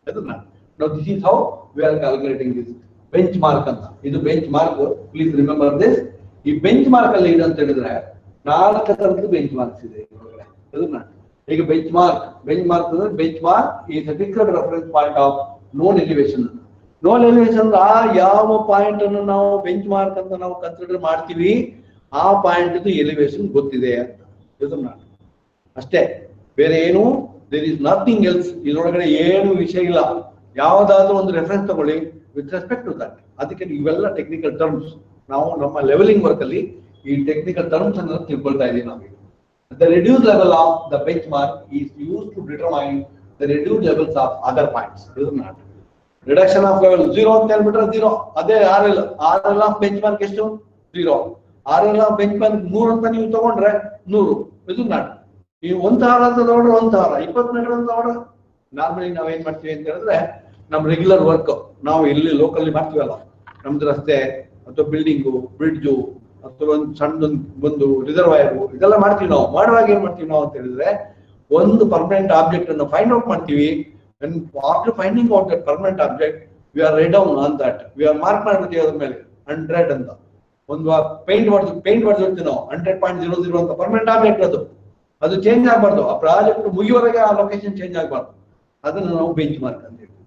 ಅದನ್ನ ನಾವು this is how we are calculating this bench mark ಅಂತ. ಇದು bench mark, please remember this. ಈ ಬೆಂಚ್ ಮಾರ್ಕ್ ಅಲ್ಲಿ ಇದೆ ಅಂತ ಹೇಳಿದ್ರೆ 4 ತರದ್ದು ಬೆಂಚ್ ಮಾರ್ಕ್ಸ್ ಇದೆ. ಅದನ್ನ ಈಗ ಬೆಂಚ್ ಮಾರ್ಕ್ ಅಂದ್ರೆ bench mark is a fixed reference point of known elevation. Known elevation ಯಾವ ಪಾಯಿಂಟ್ ಅನ್ನು ನಾವು ಬೆಂಚ್ ಮಾರ್ಕ್ ಅಂತ ನಾವು ಕನ್ಸಿಡರ್ ಮಾಡ್ತೀವಿ, ಆ ಪಾಯಿಂಟ್ ಇದು ಎಲಿವೇಶನ್ ಗೊತ್ತಿದೆ ಅಂತ. ಇದನ್ನ ಅಷ್ಟೇ, ಬೇರೆ ಏನು, ದೇರ್ ಇಸ್ ನಥಿಂಗ್ ಎಲ್ಸ್. ಇದರೊಳಗಡೆ ಏನು ವಿಷಯ ಇಲ್ಲ. ಯಾವುದಾದ್ರೂ ಒಂದು ರೆಫರೆನ್ಸ್ ತಗೊಳ್ಳಿ ವಿತ್ ರೆಸ್ಪೆಕ್ಟ್ ಟು ದಟ್. ಅದಕ್ಕೆ ಇವೆಲ್ಲ ಟೆಕ್ನಿಕಲ್ ಟರ್ಮ್ಸ್. ನಾವು ನಮ್ಮ ಲೆವೆಲಿಂಗ್ ವರ್ಕ್ ಅಲ್ಲಿ ಈ ಟೆಕ್ನಿಕಲ್ ಟರ್ಮ್ಸ್ ಅನ್ನು ತಿಳ್ಕೊಳ್ತಾ ಇದೀವಿ ನಾವು. The reduce level of the bench mark is use to determine the reduce levels of other points. ಇದನ್ನ ರಿಡಕ್ಷನ್ ಆಫ್ ಲೆವೆಲ್ 0 ಅಂತ ಹೇಳ್ಬಿಟ್ರೆ 0. ಅದೇ RL ಆಫ್ ಬೆಂಚ್ ಮಾರ್ಕ್ ಎಷ್ಟು? 0. RL ಆಫ್ ಬೆಂಚ್ ಮಾರ್ಕ್ 100 ಅಂತ ನೀವು ತಗೊಂಡ್ರೆ 100. ಇದು ನಾಟ್ ಈ 1000 ಅಂತ ತಗೊಂಡ್ರೆ 1000, 20 ಮೀಟರ್ ಅಂತ ತಗೊಂಡ್ರೆ. ನಾರ್ಮಲಿ ನಾವ್ ಏನ್ ಮಾಡ್ತೀವಿ ಅಂತ ಹೇಳಿದ್ರೆ, ನಮ್ ರೆಗ್ಯುಲರ್ ವರ್ಕ್ ನಾವು ಇಲ್ಲಿ ಲೋಕಲ್ಲಿ ಮಾಡ್ತೀವಲ್ಲ, ನಮ್ದು ರಸ್ತೆ ಅಥವಾ ಬಿಲ್ಡಿಂಗು, ಬ್ರಿಡ್ಜು ಅಥವಾ ಒಂದು ಸಣ್ಣದೊಂದು ರಿಸರ್ವಾಯರ್, ಇದೆಲ್ಲ ಮಾಡ್ತೀವಿ ನಾವು. ಮಾಡುವಾಗ ಏನ್ ಮಾಡ್ತೀವಿ ನಾವು ಅಂತ ಹೇಳಿದ್ರೆ, ಒಂದು ಪರ್ಮನೆಂಟ್ ಆಬ್ಜೆಕ್ಟ್ ಅನ್ನು ಫೈಂಡ್ ಔಟ್ ಮಾಡ್ತೀವಿ. And after finding out that permanent object, we are write down on that. We are mark ಮಾಡ್ಬಿಡ್ತೀವಿ ಅದ್ರ ಮೇಲೆ 100 ಅಂತ. ಒಂದು ಪೇಂಟ್ ಮಾಡ್ತಿರ್ತೀವಿ ನಾವು 100.00 ಅಂತ ಪರ್ಮನೆಂಟ್ ಆಬ್ಜೆಕ್ಟ್. ಅದು ಚೇಂಜ್ ಆಗಬಾರ್ದು. ಆ ಪ್ರಾಜೆಕ್ಟ್ ಮುಗಿಯುವವರೆಗೆ ಆ ಲೊಕೇಶನ್ ಚೇಂಜ್ ಆಗಬಾರ್ದು. ಅದನ್ನು ನಾವು ಬೆಂಚ್ ಮಾರ್ಕ್ ಅಂತ ಹೇಳ್ತೀವಿ.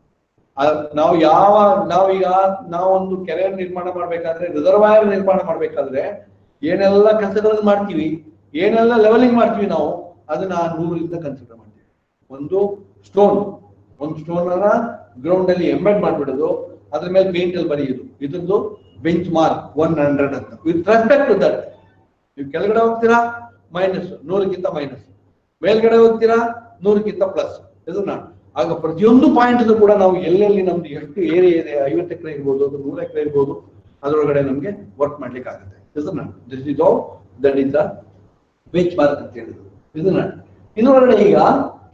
ನಾವೊಂದು ಕೆರೆ ನಿರ್ಮಾಣ ಮಾಡ್ಬೇಕಾದ್ರೆ, ರಿಸರ್ವಾಯರ್ ನಿರ್ಮಾಣ ಮಾಡ್ಬೇಕಾದ್ರೆ ಏನೆಲ್ಲ ಕನ್ಸಿಡರ್ ಮಾಡ್ತೀವಿ, ಏನೆಲ್ಲ ಲೆವೆಲಿಂಗ್ ಮಾಡ್ತೀವಿ ನಾವು, ಅದನ್ನ 100 ಕನ್ಸಿಡರ್ ಮಾಡ್ತೀವಿ. ಒಂದು ಸ್ಟೋನ್ ಅನ್ನ ಗ್ರೌಂಡ್ ಅಲ್ಲಿ ಎಂಬೆಡ್ ಮಾಡ್ಬಿಡೋದು, ಅದ್ರ ಮೇಲೆ ಪೇಂಟ್ ಅಲ್ಲಿ ಬರೆಯೋದು. ಇದೊಂದು ಬೆಂಚ್ ಮಾರ್ಕ್ 100 ಅಂತ. ವಿತ್ ರೆಸ್ಪೆಕ್ಟ್ ಟು ದಟ್, ನೀವು ಕೆಳಗಡೆ ಹೋಗ್ತೀರಾ -100ಕ್ಕಿಂತ ಮೈನಸ್, ಮೇಲ್ಗಡೆ ಹೋಗ್ತೀರಾ 100ಕ್ಕಿಂತ ಪ್ಲಸ್. ಇದನ್ನ ಆಗ ಪ್ರತಿಯೊಂದು ಪಾಯಿಂಟ್ ಕೂಡ ನಾವು ಎಲ್ಲೆಲ್ಲಿ ನಮ್ದು ಎಷ್ಟು ಏರಿಯಾ ಇದೆ, 50 ಎಕರೆ ಇರ್ಬೋದು, ಅದು 100 ಎಕರೆ ಇರ್ಬೋದು, ಅದರೊಳಗಡೆ ನಮ್ಗೆ ವರ್ಕ್ ಮಾಡ್ಲಿಕ್ಕೆ ಆಗುತ್ತೆ. ಇದನ್ನ this is how that is the bench mark ಅಂತ ಹೇಳಿದ್ರು. ಇದನ್ನ ಇನ್ನೊಳಗಡೆ ಈಗ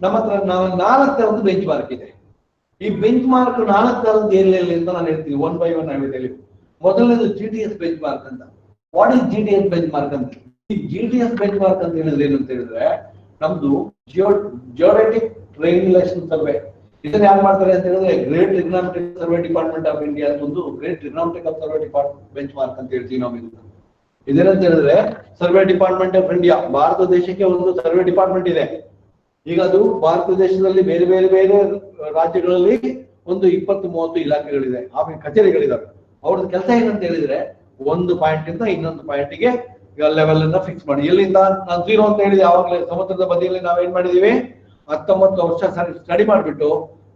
ನಮ್ಮ ಹತ್ರ 4 ತರದ್ದು ಬೆಂಚ್ ಮಾರ್ಕ್ ಇದೆ. ಈ ಬೆಂಚ್ ಮಾರ್ಕ್ 4 ತರದ್ದು ಎಲ್ಲೆಲ್ಲಿ ಅಂತ ನಾನು ಹೇಳ್ತೀನಿ, 1 by 1 ಆಗಿ ಹೇಳಿ. ಮೊದಲನೇದು GTS ಬೆಂಚ್ ಮಾರ್ಕ್ ಅಂತ. What is GTS bench mark ಅಂತ? ಈ GTS ಬೆಂಚ್ ಮಾರ್ಕ್ ಅಂತ ಹೇಳಿದ್ರೆ ಏನು ಅಂತ ಹೇಳಿದ್ರೆ, ನಮ್ದು ಜಿಯೋಡೆಟಿಕ್ ಟ್ರೈನ್ಯುಲೇಷನ್ ಸರ್ವೆ. ಇದನ್ನ ಯಾರು ಮಾಡ್ತಾರೆ ಅಂತ ಹೇಳಿದ್ರೆ, great trigonometric survey department of India ಅಂತ ಒಂದು great trigonometric survey department bench mark ಅಂತ ಹೇಳ್ತೀವಿ ನಾವು. ಇದೇನಂತ ಹೇಳಿದ್ರೆ, survey department of India, Bharat ದೇಶಕ್ಕೆ ಒಂದು ಸರ್ವೆ ಡಿಪಾರ್ಟ್ಮೆಂಟ್ ಇದೆ. ಈಗ ಅದು ಭಾರತ ದೇಶದಲ್ಲಿ ಬೇರೆ ಬೇರೆ ಬೇರೆ ರಾಜ್ಯಗಳಲ್ಲಿ ಒಂದು 20-30 ಇಲಾಖೆಗಳಿದೆ, ಕಚೇರಿಗಳಿದಾವೆ. ಅವ್ರದ್ದು ಕೆಲಸ ಏನಂತ ಹೇಳಿದ್ರೆ ಒಂದು ಪಾಯಿಂಟ್ ಇಂದ ಇನ್ನೊಂದು ಪಾಯಿಂಟ್ಗೆ ಲೆವೆಲ್ ಅನ್ನ ಫಿಕ್ಸ್ ಮಾಡಿ. ಎಲ್ಲಿಂದ ನಾನು 0 ಅಂತ ಹೇಳಿದ್ರೆ ಯಾವಾಗಲೇ ಸಮುದ್ರದ ಬದಿಯಲ್ಲಿ ನಾವೇನ್ ಮಾಡಿದೀವಿ 19 ವರ್ಷ ಸ್ಟಡಿ ಮಾಡಿಬಿಟ್ಟು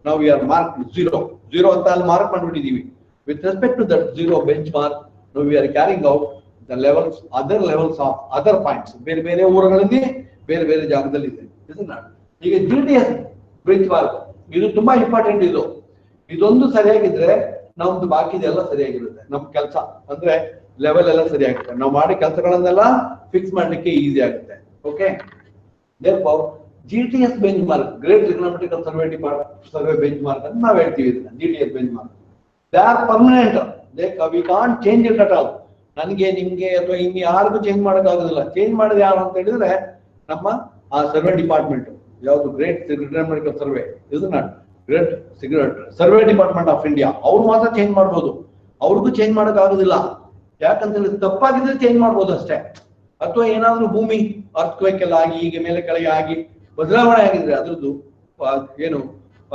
ನಾವು ವಿ ಆರ್ ಮಾರ್ಕ್ 0 ಅಂತ ಅಲ್ಲಿ ಮಾರ್ಕ್ ಮಾಡ್ಬಿಟ್ಟಿದೀವಿ. With respect to that 0 bench mark ನಾವು we are carrying out the levels levels of other points. ಬೇರೆ ಬೇರೆ ಊರುಗಳಲ್ಲಿ ಬೇರೆ ಬೇರೆ ಜಾಗದಲ್ಲಿ ಇದೆ. ಈಗ GTS ಬೆಂಚ್ ಮಾರ್ಕ್ ಇದು ತುಂಬಾ ಇಂಪಾರ್ಟೆಂಟ್. ಇದೊಂದು ಸರಿಯಾಗಿದ್ರೆ ನಮ್ದು ಬಾಕಿದೆಲ್ಲ ಸರಿಯಾಗಿರುತ್ತೆ. ನಮ್ ಕೆಲಸ ಅಂದ್ರೆ ಲೆವೆಲ್ ಎಲ್ಲ ಸರಿಯಾಗುತ್ತೆ. ನಾವು ಮಾಡಿ ಕೆಲಸಗಳನ್ನೆಲ್ಲ ಫಿಕ್ಸ್ ಮಾಡ್ಲಿಕ್ಕೆ ಈಸಿ ಆಗುತ್ತೆ. Okay, therefore GTS bench mark, great trigonometrical survey bench mark ಅಂತ ನಾವು ಹೇಳ್ತೀವಿ. ಇದನ್ನ GTS bench mark they are permanent. We can't change it at all. ನನಗೆ ನಿಮ್ಗೆ ಅಥವಾ ಇನ್ನು ಯಾರಿಗೂ ಚೇಂಜ್ ಮಾಡೋಕ್ಕಾಗೋದಿಲ್ಲ. ಚೇಂಜ್ ಮಾಡೋದು ಯಾರು ಅಂತ ಹೇಳಿದ್ರೆ ನಮ್ಮ ಆ ಸರ್ವೆ ಡಿಪಾರ್ಟ್ಮೆಂಟ್ ಯಾವುದು ಗ್ರೇಟ್ ಟ್ರಿಗೊನೋಮೆಟ್ರಿಕಲ್ ಸರ್ವೆ, ಇದನ್ನ great survey department of India, ಅವ್ರು ಮಾತ್ರ ಚೇಂಜ್ ಮಾಡ್ಬೋದು. ಅವ್ರಿಗೂ ಚೇಂಜ್ ಮಾಡೋಕ್ ಆಗೋದಿಲ್ಲ. ಯಾಕಂತ ಹೇಳಿದ್ರೆ ತಪ್ಪಾಗಿದ್ರೆ ಚೇಂಜ್ ಮಾಡ್ಬೋದು ಅಷ್ಟೇ. ಅಥವಾ ಏನಾದ್ರೂ ಭೂಮಿ ಅರ್ಥಕ್ವೇಕ್ ಎಲ್ಲ ಆಗಿ ಹೀಗೆ ಮೇಲೆ ಕೆಳಗೆ ಆಗಿ ಬದಲಾವಣೆ ಆಗಿದ್ರೆ ಅದ್ರದ್ದು ಏನು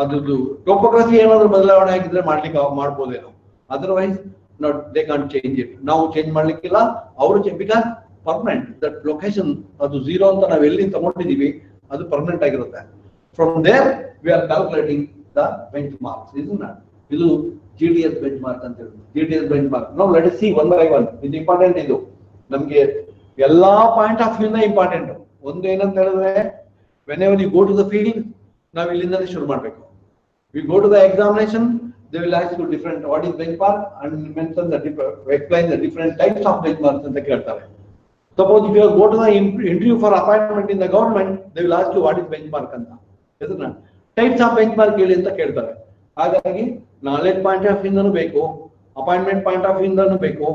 ಅದ್ರದ್ದು ಟೋಪೋಗ್ರಫಿ ಏನಾದ್ರು ಬದಲಾವಣೆ ಆಗಿದ್ರೆ ಮಾಡ್ಬೋದೇನೋ. Otherwise not they can't change it. ನಾವು ಚೇಂಜ್ ಮಾಡ್ಲಿಕ್ಕಿಲ್ಲ, ಅವರು ಬಿಕಾಸ್ ಪರ್ಮನೆಂಟ್ ದಟ್ ಲೊಕೇಶನ್ ಅದು 0 ಅಂತ ನಾವು ಎಲ್ಲಿ ತಗೊಂಡಿದೀವಿ ಅದು ಪರ್ಮನೆಂಟ್ ಆಗಿರುತ್ತೆ. From there we are calculating the bench marks. ಇದು GTS ಬೆಂಚ್ ಮಾರ್ಕ್ ಅಂತ ಹೇಳಿ. GTS ಬೆಂಚ್ ಮಾರ್ಕ್ ನಾವು let us see one by one. ಇದು ಇಂಪಾರ್ಟೆಂಟ್. ಇದು ನಮ್ಗೆ ಎಲ್ಲಾ ಪಾಯಿಂಟ್ ಆಫ್ ವ್ಯೂ ಇಂಪಾರ್ಟೆಂಟ್. ಒಂದು ಏನಂತ ಹೇಳಿದ್ರೆ whenever you go to the field ನಾವು ಇಲ್ಲಿಂದಲೇ ಶುರು ಮಾಡಬೇಕು. We go to the examination, they will ask you different what is benchmark and mention the explain the different types of benchmarks ಅಂತ ಕೇಳ್ತಾರೆ. Suppose if you go to the interview for appointment in the government, they will ask you what is benchmark ಅಂತ. ಇದನ್ನ types of benchmark ಹೇಳಿ ಅಂತ ಕೇಳ್ತಾರೆ. ಹಾಗಾಗಿ knowledge point of ವ್ಯೂನು ಬೇಕು, appointment point of ವ್ಯೂನು ಬೇಕು,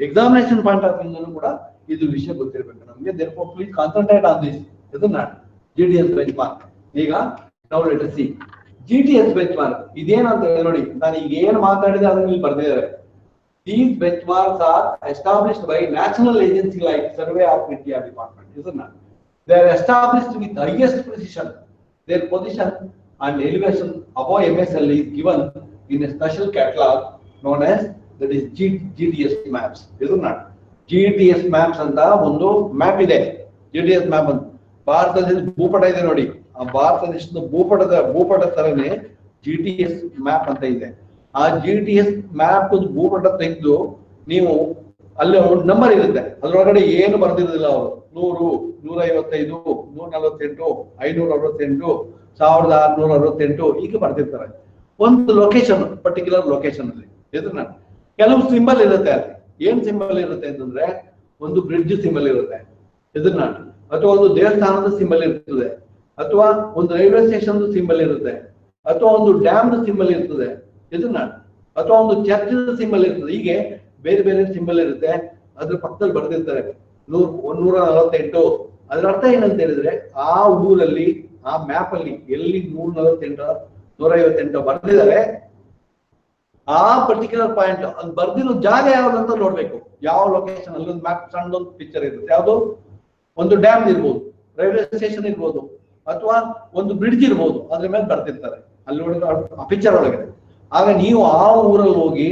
ಎಕ್ಸಾಮಿನೇಷನ್ ಪಾಯಿಂಟ್ ಆಫ್ ವ್ಯೂನು ಕೂಡ ಇದು ವಿಷಯ ಗೊತ್ತಿರಬೇಕು ನಮಗೆ. therefore please concentrate on this. ಇದನ್ನ GTS benchmark. ಈಗ ನಾವು let us C GTS benchmark ಇದೇನಂತ ನೋಡಿ. ನಾನು ಈಗ ಏನು ಮಾತಾಡಿದೆ ಅದನ್ನ ಇಲ್ಲಿ ಬರ್ದಿದ್ದಾರೆ. These benchmarks are established by national agency like Survey of India Department. Isn't it? They are established with highest precision. Their position and elevation above MSL is given in a special catalog known as that is GTS maps. Isn't it? GTS maps ಅಂತ ಒಂದು map ಇದೆ. GTS map ಅಂತ ಭಾರತದಲ್ಲಿ ಭೂಪಟ ಇದೆ ನೋಡಿ. ಆ ಭಾರತ ದೇಶದ ಭೂಪಟ ತರನೇ GTS ಮ್ಯಾಪ್ ಅಂತ ಇದೆ. ಆ GTS ಮ್ಯಾಪ್ ಭೂಪಟ ತೆಗೆದು ನೀವು ಅಲ್ಲಿ ಒಂದು ನಂಬರ್ ಇರುತ್ತೆ, ಅದ್ರೊಳಗಡೆ ಏನು ಬರ್ದಿರೋದಿಲ್ಲ ಅವರು. 100, 155, 148, 568, 1668 ಹೀಗೆ ಬರ್ದಿರ್ತಾರೆ. ಒಂದು ಲೊಕೇಶನ್, ಪರ್ಟಿಕ್ಯುಲರ್ ಲೊಕೇಶನ್ ಅಲ್ಲಿ. ಇದನ್ನ ಕೆಲವು ಸಿಂಬಲ್ ಇರುತ್ತೆ ಅಲ್ಲಿ. ಏನ್ ಸಿಂಬಲ್ ಇರುತ್ತೆ ಅಂತಂದ್ರೆ ಒಂದು ಬ್ರಿಡ್ಜ್ ಸಿಂಬಲ್ ಇರುತ್ತೆ ಇದನ್ನ, ಅಥವಾ ಒಂದು ದೇವಸ್ಥಾನದ ಸಿಂಬಲ್ ಇರ್ತದೆ, ಅಥವಾ ಒಂದು ರೈಲ್ವೆ ಸ್ಟೇಷನ್ ಸಿಂಬಲ್ ಇರುತ್ತೆ, ಅಥವಾ ಒಂದು ಡ್ಯಾಮ್ ಸಿಂಬಲ್ ಇರ್ತದೆ ಇದನ್ನ, ಅಥವಾ ಒಂದು ಚರ್ಚ್ ಸಿಂಬಲ್ ಇರ್ತದೆ. ಹೀಗೆ ಬೇರೆ ಬೇರೆ ಸಿಂಬಲ್ ಇರುತ್ತೆ. ಅದ್ರ ಪಕ್ಕದಲ್ಲಿ ಬರ್ದಿರ್ತಾರೆ 148. ಅದರ ಅರ್ಥ ಏನಂತ ಹೇಳಿದ್ರೆ ಆ ಊರಲ್ಲಿ ಆ ಮ್ಯಾಪ್ ಅಲ್ಲಿ ಎಲ್ಲಿ 148, 158 ಬರ್ದಿದ್ದಾರೆ ಆ ಪರ್ಟಿಕ್ಯುಲರ್ ಪಾಯಿಂಟ್ ಅದು ಬರ್ದಿರೋ ಜಾಗ ಯಾವ್ದಂತ ನೋಡ್ಬೇಕು. ಯಾವ ಲೊಕೇಶನ್ ಅಲ್ಲಿ ಒಂದು ಮ್ಯಾಪ್ ಸಣ್ಣದೊಂದು ಪಿಕ್ಚರ್ ಇರುತ್ತೆ. ಯಾವುದು ಒಂದು ಡ್ಯಾಮ್ ಇರ್ಬೋದು, ರೈಲ್ವೆ ಸ್ಟೇಷನ್ ಇರ್ಬೋದು, ಅಥವಾ ಒಂದು ಬ್ರಿಡ್ಜ್ ಇರ್ಬೋದು. ಅದ್ರ ಮೇಲೆ ಬರ್ತಿರ್ತಾರೆ ಅಲ್ಲಿ ನೋಡಿದ್ರೆ ಆ ಪಿಕ್ಚರ್ ಒಳಗಡೆ. ಆಗ ನೀವು ಆ ಊರಲ್ಲಿ ಹೋಗಿ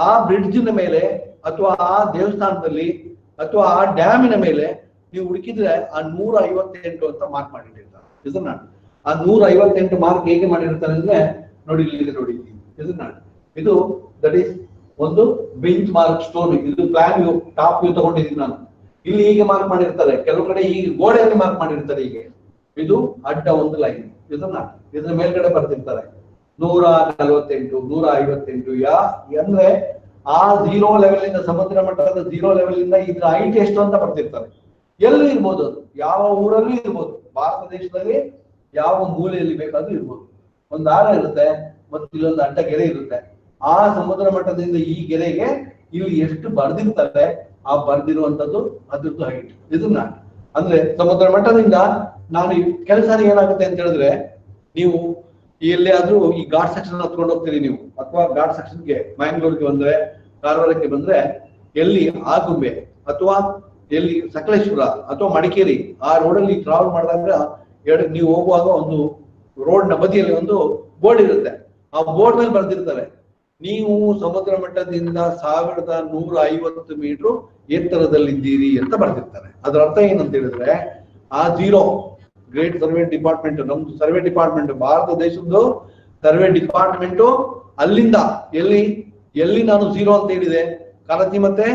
ಆ ಬ್ರಿಡ್ಜಿನ ಮೇಲೆ ಅಥವಾ ಆ ದೇವಸ್ಥಾನದಲ್ಲಿ ಅಥವಾ ಆ ಡ್ಯಾಮಿನ ಮೇಲೆ ನೀವು ಹುಡುಕಿದ್ರೆ ಆ 158 ಅಂತ ಮಾರ್ಕ್ ಮಾಡಿಟ್ಟಿರ್ತಾರೆ. ಇದನ್ನ ಆ 158 ಮಾರ್ಕ್ ಹೇಗೆ ಮಾಡಿರ್ತಾರೆ ಅಂದ್ರೆ ನೋಡಿ ಇಲ್ಲಿ ನೋಡಿ ಇದನ್ನ. ಇದು ದಟ್ ಈಸ್ ಒಂದು ಬೆಂಚ್ ಮಾರ್ಕ್ ಸ್ಟೋನ್. ಇದು ಪ್ಲಾನ್ ವ್ಯೂ, ಟಾಪ್ ವ್ಯೂ ತಗೊಂಡಿದ್ದೀನಿ ನಾನು. ಇಲ್ಲಿ ಹೀಗೆ ಮಾರ್ಕ್ ಮಾಡಿರ್ತಾರೆ, ಕೆಲವು ಕಡೆ ಹೀಗೆ ಗೋಡೆಯಲ್ಲಿ ಮಾರ್ಕ್ ಮಾಡಿರ್ತಾರೆ ಹೀಗೆ. ಇದು ಅಡ್ಡ ಒಂದು ಲೈನ್. ಇದನ್ನ ಇದ್ರ ಮೇಲ್ಗಡೆ ಬರ್ತಿರ್ತಾರೆ 148, 158. ಅಂದ್ರೆ ಆ 0 ಲೆವೆಲ್ ಇಂದ, ಸಮುದ್ರ ಮಟ್ಟದ 0 ಲೆವೆಲ್ ಇಂದ ಇದ್ರ ಹೈಟ್ ಎಷ್ಟು ಅಂತ ಬರ್ತಿರ್ತಾರೆ. ಎಲ್ಲಿ ಇರ್ಬೋದು ಅದು, ಯಾವ ಊರಲ್ಲಿ ಇರ್ಬೋದು, ಭಾರತ ದೇಶದಲ್ಲಿ ಯಾವ ಮೂಲೆಯಲ್ಲಿ ಬೇಕಾದ್ರೂ ಇರ್ಬೋದು. ಒಂದು ಆರ ಇರುತ್ತೆ ಮತ್ತು ಇಲ್ಲೊಂದು ಅಡ್ಡ ಗೆರೆ ಇರುತ್ತೆ. ಆ ಸಮುದ್ರ ಮಟ್ಟದಿಂದ ಈ ಗೆರೆಗೆ ಇಲ್ಲಿ ಎಷ್ಟು ಬರ್ದಿರ್ತಾರೆ ಆ ಬರ್ದಿರುವಂತದ್ದು ಅದ್ರದ್ದು ಹೈಟ್. ಇದನ್ನ ಅಂದ್ರೆ ಸಮುದ್ರ ಮಟ್ಟದಿಂದ ನಾನು ಕೆಲಸ ಏನಾಗುತ್ತೆ ಅಂತ ಹೇಳಿದ್ರೆ, ನೀವು ಎಲ್ಲಿಯಾದ್ರೂ ಈ ಘಾಟ್ ಸೆಕ್ಷನ್ ಹತ್ಕೊಂಡು ಹೋಗ್ತೀರಿ ನೀವು, ಅಥವಾ ಘಾಟ್ ಸೆಕ್ಷನ್ಗೆ ಮ್ಯಾಂಗ್ಳೂರ್ಗೆ ಬಂದ್ರೆ, ಕಾರವಾರಕ್ಕೆ ಬಂದ್ರೆ, ಎಲ್ಲಿ ಆಗುಂಬೆ ಅಥವಾ ಎಲ್ಲಿ ಸಕಲೇಶ್ವರ ಅಥವಾ ಮಡಿಕೇರಿ ಆ ರೋಡಲ್ಲಿ ಟ್ರಾವೆಲ್ ಮಾಡಿದಾಗ ನೀವು ಹೋಗುವಾಗ ಒಂದು ರೋಡ್ ನ ಬದಿಯಲ್ಲಿ ಒಂದು ಬೋರ್ಡ್ ಇರುತ್ತೆ. ಆ ಬೋರ್ಡ್ ಮೇಲೆ ಬರ್ದಿರ್ತಾರೆ ನೀವು ಸಮುದ್ರ ಮಟ್ಟದಿಂದ 1150 ಮೀಟರ್ ಎತ್ತರದಲ್ಲಿದ್ದೀರಿ ಅಂತ ಬರ್ತಿರ್ತಾರೆ. ಅದರ ಅರ್ಥ ಏನಂತ ಹೇಳಿದ್ರೆ ಆ ಜೀರೋ ಗ್ರೇಟ್ ಸರ್ವೆ ಡಿಪಾರ್ಟ್ಮೆಂಟ್, ನಮ್ದು ಸರ್ವೆ ಡಿಪಾರ್ಟ್ಮೆಂಟ್, ಭಾರತ ದೇಶದ್ದು ಸರ್ವೆ ಡಿಪಾರ್ಟ್ಮೆಂಟ್ ಅಲ್ಲಿಂದ ಎಲ್ಲಿ ನಾನು ಜೀರೋ ಅಂತ ಹೇಳಿದೆ, ಕರಾಚಿ ಮತ್ತೆ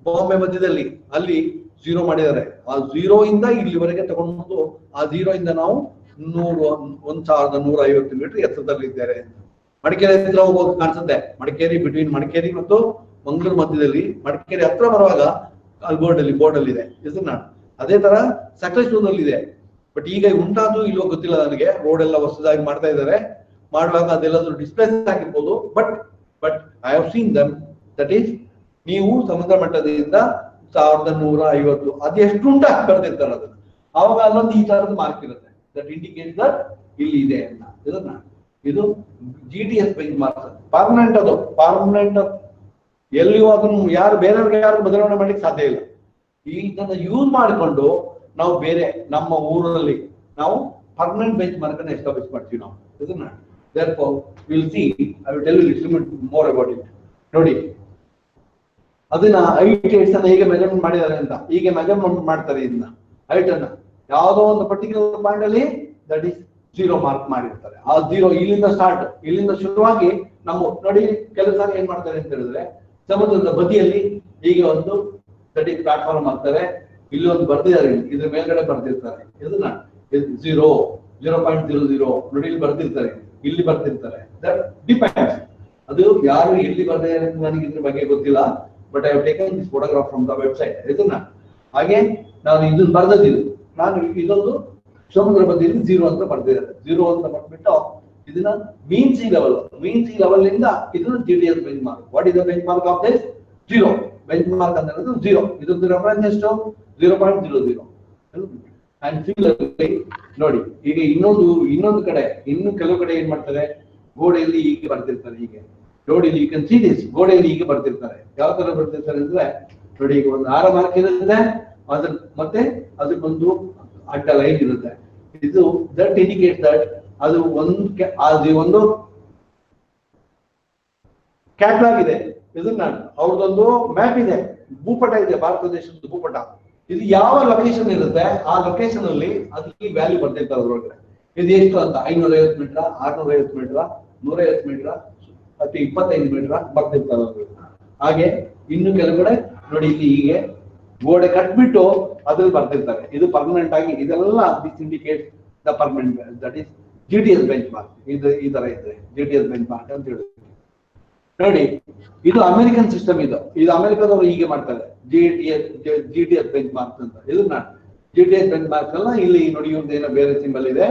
ಬಾಂಬೆ ಮಧ್ಯದಲ್ಲಿ ಅಲ್ಲಿ ಜೀರೋ ಮಾಡಿದ್ದಾರೆ. ಆ ಜೀರೋ ಇಂದ ಇಲ್ಲಿವರೆಗೆ ತಗೊಂಡು ಆ ಜೀರೋ ಇಂದ ನಾವು 1150 ಮೀಟರ್ ಎತ್ತರದಲ್ಲಿದ್ದಾರೆ. ಮಡಿಕೇರಿ ಹತ್ರ ಹೋಗೋದು ಕಾಣಿಸುತ್ತೆ. ಮಡಿಕೇರಿ ಬಿಟ್ವೀನ್ ಮಡಿಕೇರಿ ಮತ್ತು ಮಂಗಳೂರು ಮಧ್ಯದಲ್ಲಿ, ಮಡಿಕೇರಿ ಹತ್ರ ಬರುವಾಗ ಅಲ್ಲಿ ಬೋರ್ಡ್ ಅಲ್ಲಿ ಇದೆ ಇದನ್ನ. ಅದೇ ತರ ಸಕಲೇಶ್ವರದಲ್ಲಿ ಇದೆ. ಬಟ್ ಈಗ ಉಂಟಾದು ಇಲ್ವೋ ಗೊತ್ತಿಲ್ಲ ನನಗೆ. ರೋಡ್ ಎಲ್ಲ ಹೊಸದಾಗಿ ಮಾಡ್ತಾ ಇದ್ದಾರೆ. ಮಾಡುವಾಗ ಅದೆಲ್ಲರೂ ಡಿಸ್ಪ್ಲೇಸ್ ಆಗಿರ್ಬೋದು. But I have seen dum. That is ನೀವು ಸಮುದ್ರ ಮಟ್ಟದಿಂದ 1150 ಅದು ಎಷ್ಟು ಉಂಟ ಬರ್ತಿರ್ತಾರೆ ಅದನ್ನ. ಅವಾಗ ಅಲ್ಲೊಂದು ಈ ತರದ ಮಾರ್ಕ್ ಇರುತ್ತೆ. ದಟ್ ಇಂಡಿಕೇಟ್ ದಟ್ ಇಲ್ಲಿ ಇದೆ ಅಂತ. ಇದನ್ನ ಇದು GTS ಬೆಂಚ್ ಮಾರ್ಕ್ಸ್ ಪರ್ಮನೆಂಟ್. ಅದು ಪರ್ಮನೆಂಟ್. ಎಲ್ಲಿಯೂ ಅದನ್ನು ಬೇರೆಯವ್ರಿಗೆ ಯಾರು ಬದಲಾವಣೆ ಮಾಡ್ಲಿಕ್ಕೆ ಸಾಧ್ಯ ಇಲ್ಲ. ಇದನ್ನ ಯೂಸ್ ಮಾಡಿಕೊಂಡು ನಾವು ಬೇರೆ ನಮ್ಮ ಊರಲ್ಲಿ ನಾವು ಪರ್ಮನೆಂಟ್ ಬೆಂಚ್ ಮಾರ್ಕ್ ಅನ್ನು ಎಸ್ಟಾಬ್ಲಿಷ್ ಮಾಡ್ತೀವಿ ನಾವು ಇದನ್ನ. therefore we'll see. I will tell you a little bit more about it. ನೋಡಿ ಅದನ್ನ ಹೈಟ್ ಅನ್ನ ಹೇಗೆ ಮೆಜರ್ಮೆಂಟ್ ಮಾಡಿದ್ದಾರೆ ಅಂತ. ಹೀಗೆ ಮೆಜರ್ಮೆಂಟ್ ಮಾಡ್ತಾರೆ ಇದನ್ನ ಹೈಟ್ ಅನ್ನ. ಯಾವುದೋ ಒಂದು ಪರ್ಟಿಕ್ಯುಲರ್ ಪಾಯಿಂಟ್ ಅಲ್ಲಿ ದಟ್ ಈಸ್ ಜೀರೋ ಮಾರ್ಕ್ ಮಾಡಿರ್ತಾರೆ. ಆ ಜೀರೋ ಇಲ್ಲಿಂದ ಸ್ಟಾರ್ಟ್, ಇಲ್ಲಿಂದ ಶುರುವಾಗಿ ನಮ್ಮ ನೋಡಿ ಕೆಲಸ ಏನ್ ಮಾಡ್ತಾರೆ ಅಂತ ಹೇಳಿದ್ರೆ ಸಮುದ್ರದ ಬದಿಯಲ್ಲಿ ಹೀಗೆ ಒಂದು ದಟ್ ಈಸ್ ಪ್ಲಾಟ್ಫಾರ್ಮ್ ಹಾಕ್ತಾರೆ. ಇಲ್ಲಿ ಒಂದು ಬರ್ದಿದ್ದಾರೆ, ಇದ್ರ ಮೇಲ್ಗಡೆ ಬರ್ದಿರ್ತಾರೆ ಇದನ್ನ 0.00 ನೋಡಿ ಇಲ್ಲಿ ಬರ್ದಿರ್ತಾರೆ, ಇಲ್ಲಿ ಬರ್ದಿರ್ತಾರೆ. That depends. ಅದು ಯಾರು ಎಲ್ಲಿ ಬರ್ದಿದ್ದಾರೆ ನನಗೆ ಇದ್ರ ಬಗ್ಗೆ ಗೊತ್ತಿಲ್ಲ. But I have taken this photograph from the website ಇದನ್ನ. ಹಾಗೆ ನಾನು ಇದನ್ನ ಬರ್ದಿದ್ದು ನಾನು ಇದೊಂದು ಸಮುದ್ರ ಬದಿಯಲ್ಲಿ 0 ಅಂತ ಬರ್ದಿದ್ದಾರೆ. 0 ಅಂತ ಬರ್ಬಿಟ್ಟು ಇದನ್ನ ಮೀನ್ ಸಿ ಲೆವೆಲ್ ಇಂದ ಇದನ್ನ GTS bench mark. What is the bench mark of this? 0 bench mark ಅಂದ್ರೆ 0. ಇದೊಂದು ರೆಫರೆನ್ಸ್ ಎಷ್ಟು? 0.00. ಅಂಡ್ ಸಿಮಿಲರ್ಲಿ ನೋಡಿ ಈಗ ಇನ್ನೊಂದು ಕಡೆ ಇನ್ನು ಕೆಲವು ಕಡೆ ಏನ್ ಮಾಡ್ತಾರೆ, ಗೋಡೆಯಲ್ಲಿ ಹೀಗೆ ಬರ್ತಿರ್ತಾರೆ. ಹೀಗೆ ಗೋಡೆಯಲ್ಲಿ ಯು ಕ್ಯಾನ್ ಸಿ ದಿಸ್. ಗೋಡೆಯಲ್ಲಿ ಹೀಗೆ ಬರ್ತಿರ್ತಾರೆ. ಯಾವ ತರ ಬರ್ತಿರ್ತಾರೆ ಅಂದ್ರೆ ನೋಡಿ ಈಗ ಒಂದು ಆರ ಮಾರ್ಕ್ ಇರುತ್ತೆ, ಅದ್ರ ಮತ್ತೆ ಅದಕ್ಕೊಂದು ಅಡ್ಡ ಲೈನ್ ಇರುತ್ತೆ. ಇದು ದಟ್ ಇಂಡಿಕೇಟ್ ದಟ್ ಅದು ಒಂದು ಕ್ಯಾಟ್ಲಾಗ್ ಇದೆ. ಇದನ್ನ ಅವ್ರದೊಂದು ಮ್ಯಾಪ್ ಇದೆ, ಭೂಪಟ ಇದೆ, ಭಾರತ ದೇಶದ ಭೂಪಟ. ಇದು ಯಾವ ಲೊಕೇಶನ್ ಇರುತ್ತೆ ಆ ಲೊಕೇಶನ್ ಅಲ್ಲಿ ಅದಕ್ಕೆ ವ್ಯಾಲ್ಯೂ ಬರ್ತಿರ್ತಾರೆ ಅದ್ರೊಳಗಡೆ. ಇದು ಎಷ್ಟು ಅಂತ 550 ಮೀಟರ್, 650 ಮೀಟರ್, 150 ಮೀಟರ್ ಅಥವಾ 25 ಮೀಟರ್ ಬರ್ತಿರ್ತಾರೆ. ಹಾಗೆ ಇನ್ನು ಕೆಲಗಡೆ ನೋಡಿ ಇಲ್ಲಿ ಹೀಗೆ ಗೋಡೆ ಕಟ್ಬಿಟ್ಟು ಅದ್ರಲ್ಲಿ ಬರ್ತಿರ್ತಾರೆ. ಇದು ಪರ್ಮನೆಂಟ್ ಆಗಿ ಇದೆಲ್ಲ this indicate the permanent. That is GTS bench mark. ಇದು ಈ ತರ ಇದೆ GTS ಬೆಂಚ್ ಮಾರ್ಕ್ ಅಂತ ಹೇಳಿ. ನೋಡಿ ಇದು ಅಮೆರಿಕನ್ ಸಿಸ್ಟಮ್. ಇದು ಅಮೆರಿಕದವರು ಹೀಗೆ ಮಾಡ್ತಾರೆ GTS ಬೆಂಚ್ ಮಾರ್ಕ್ ಅಂತ. ಇದನ್ನ GTS ಬೆಂಚ್ ಮಾರ್ಕ್ ಅಲ್ಲ. ಇಲ್ಲಿ ನೋಡಿ ಇವ್ರದ್ದು ಏನೋ ಬೇರೆ ಸಿಂಬಲ್ ಇದೆ,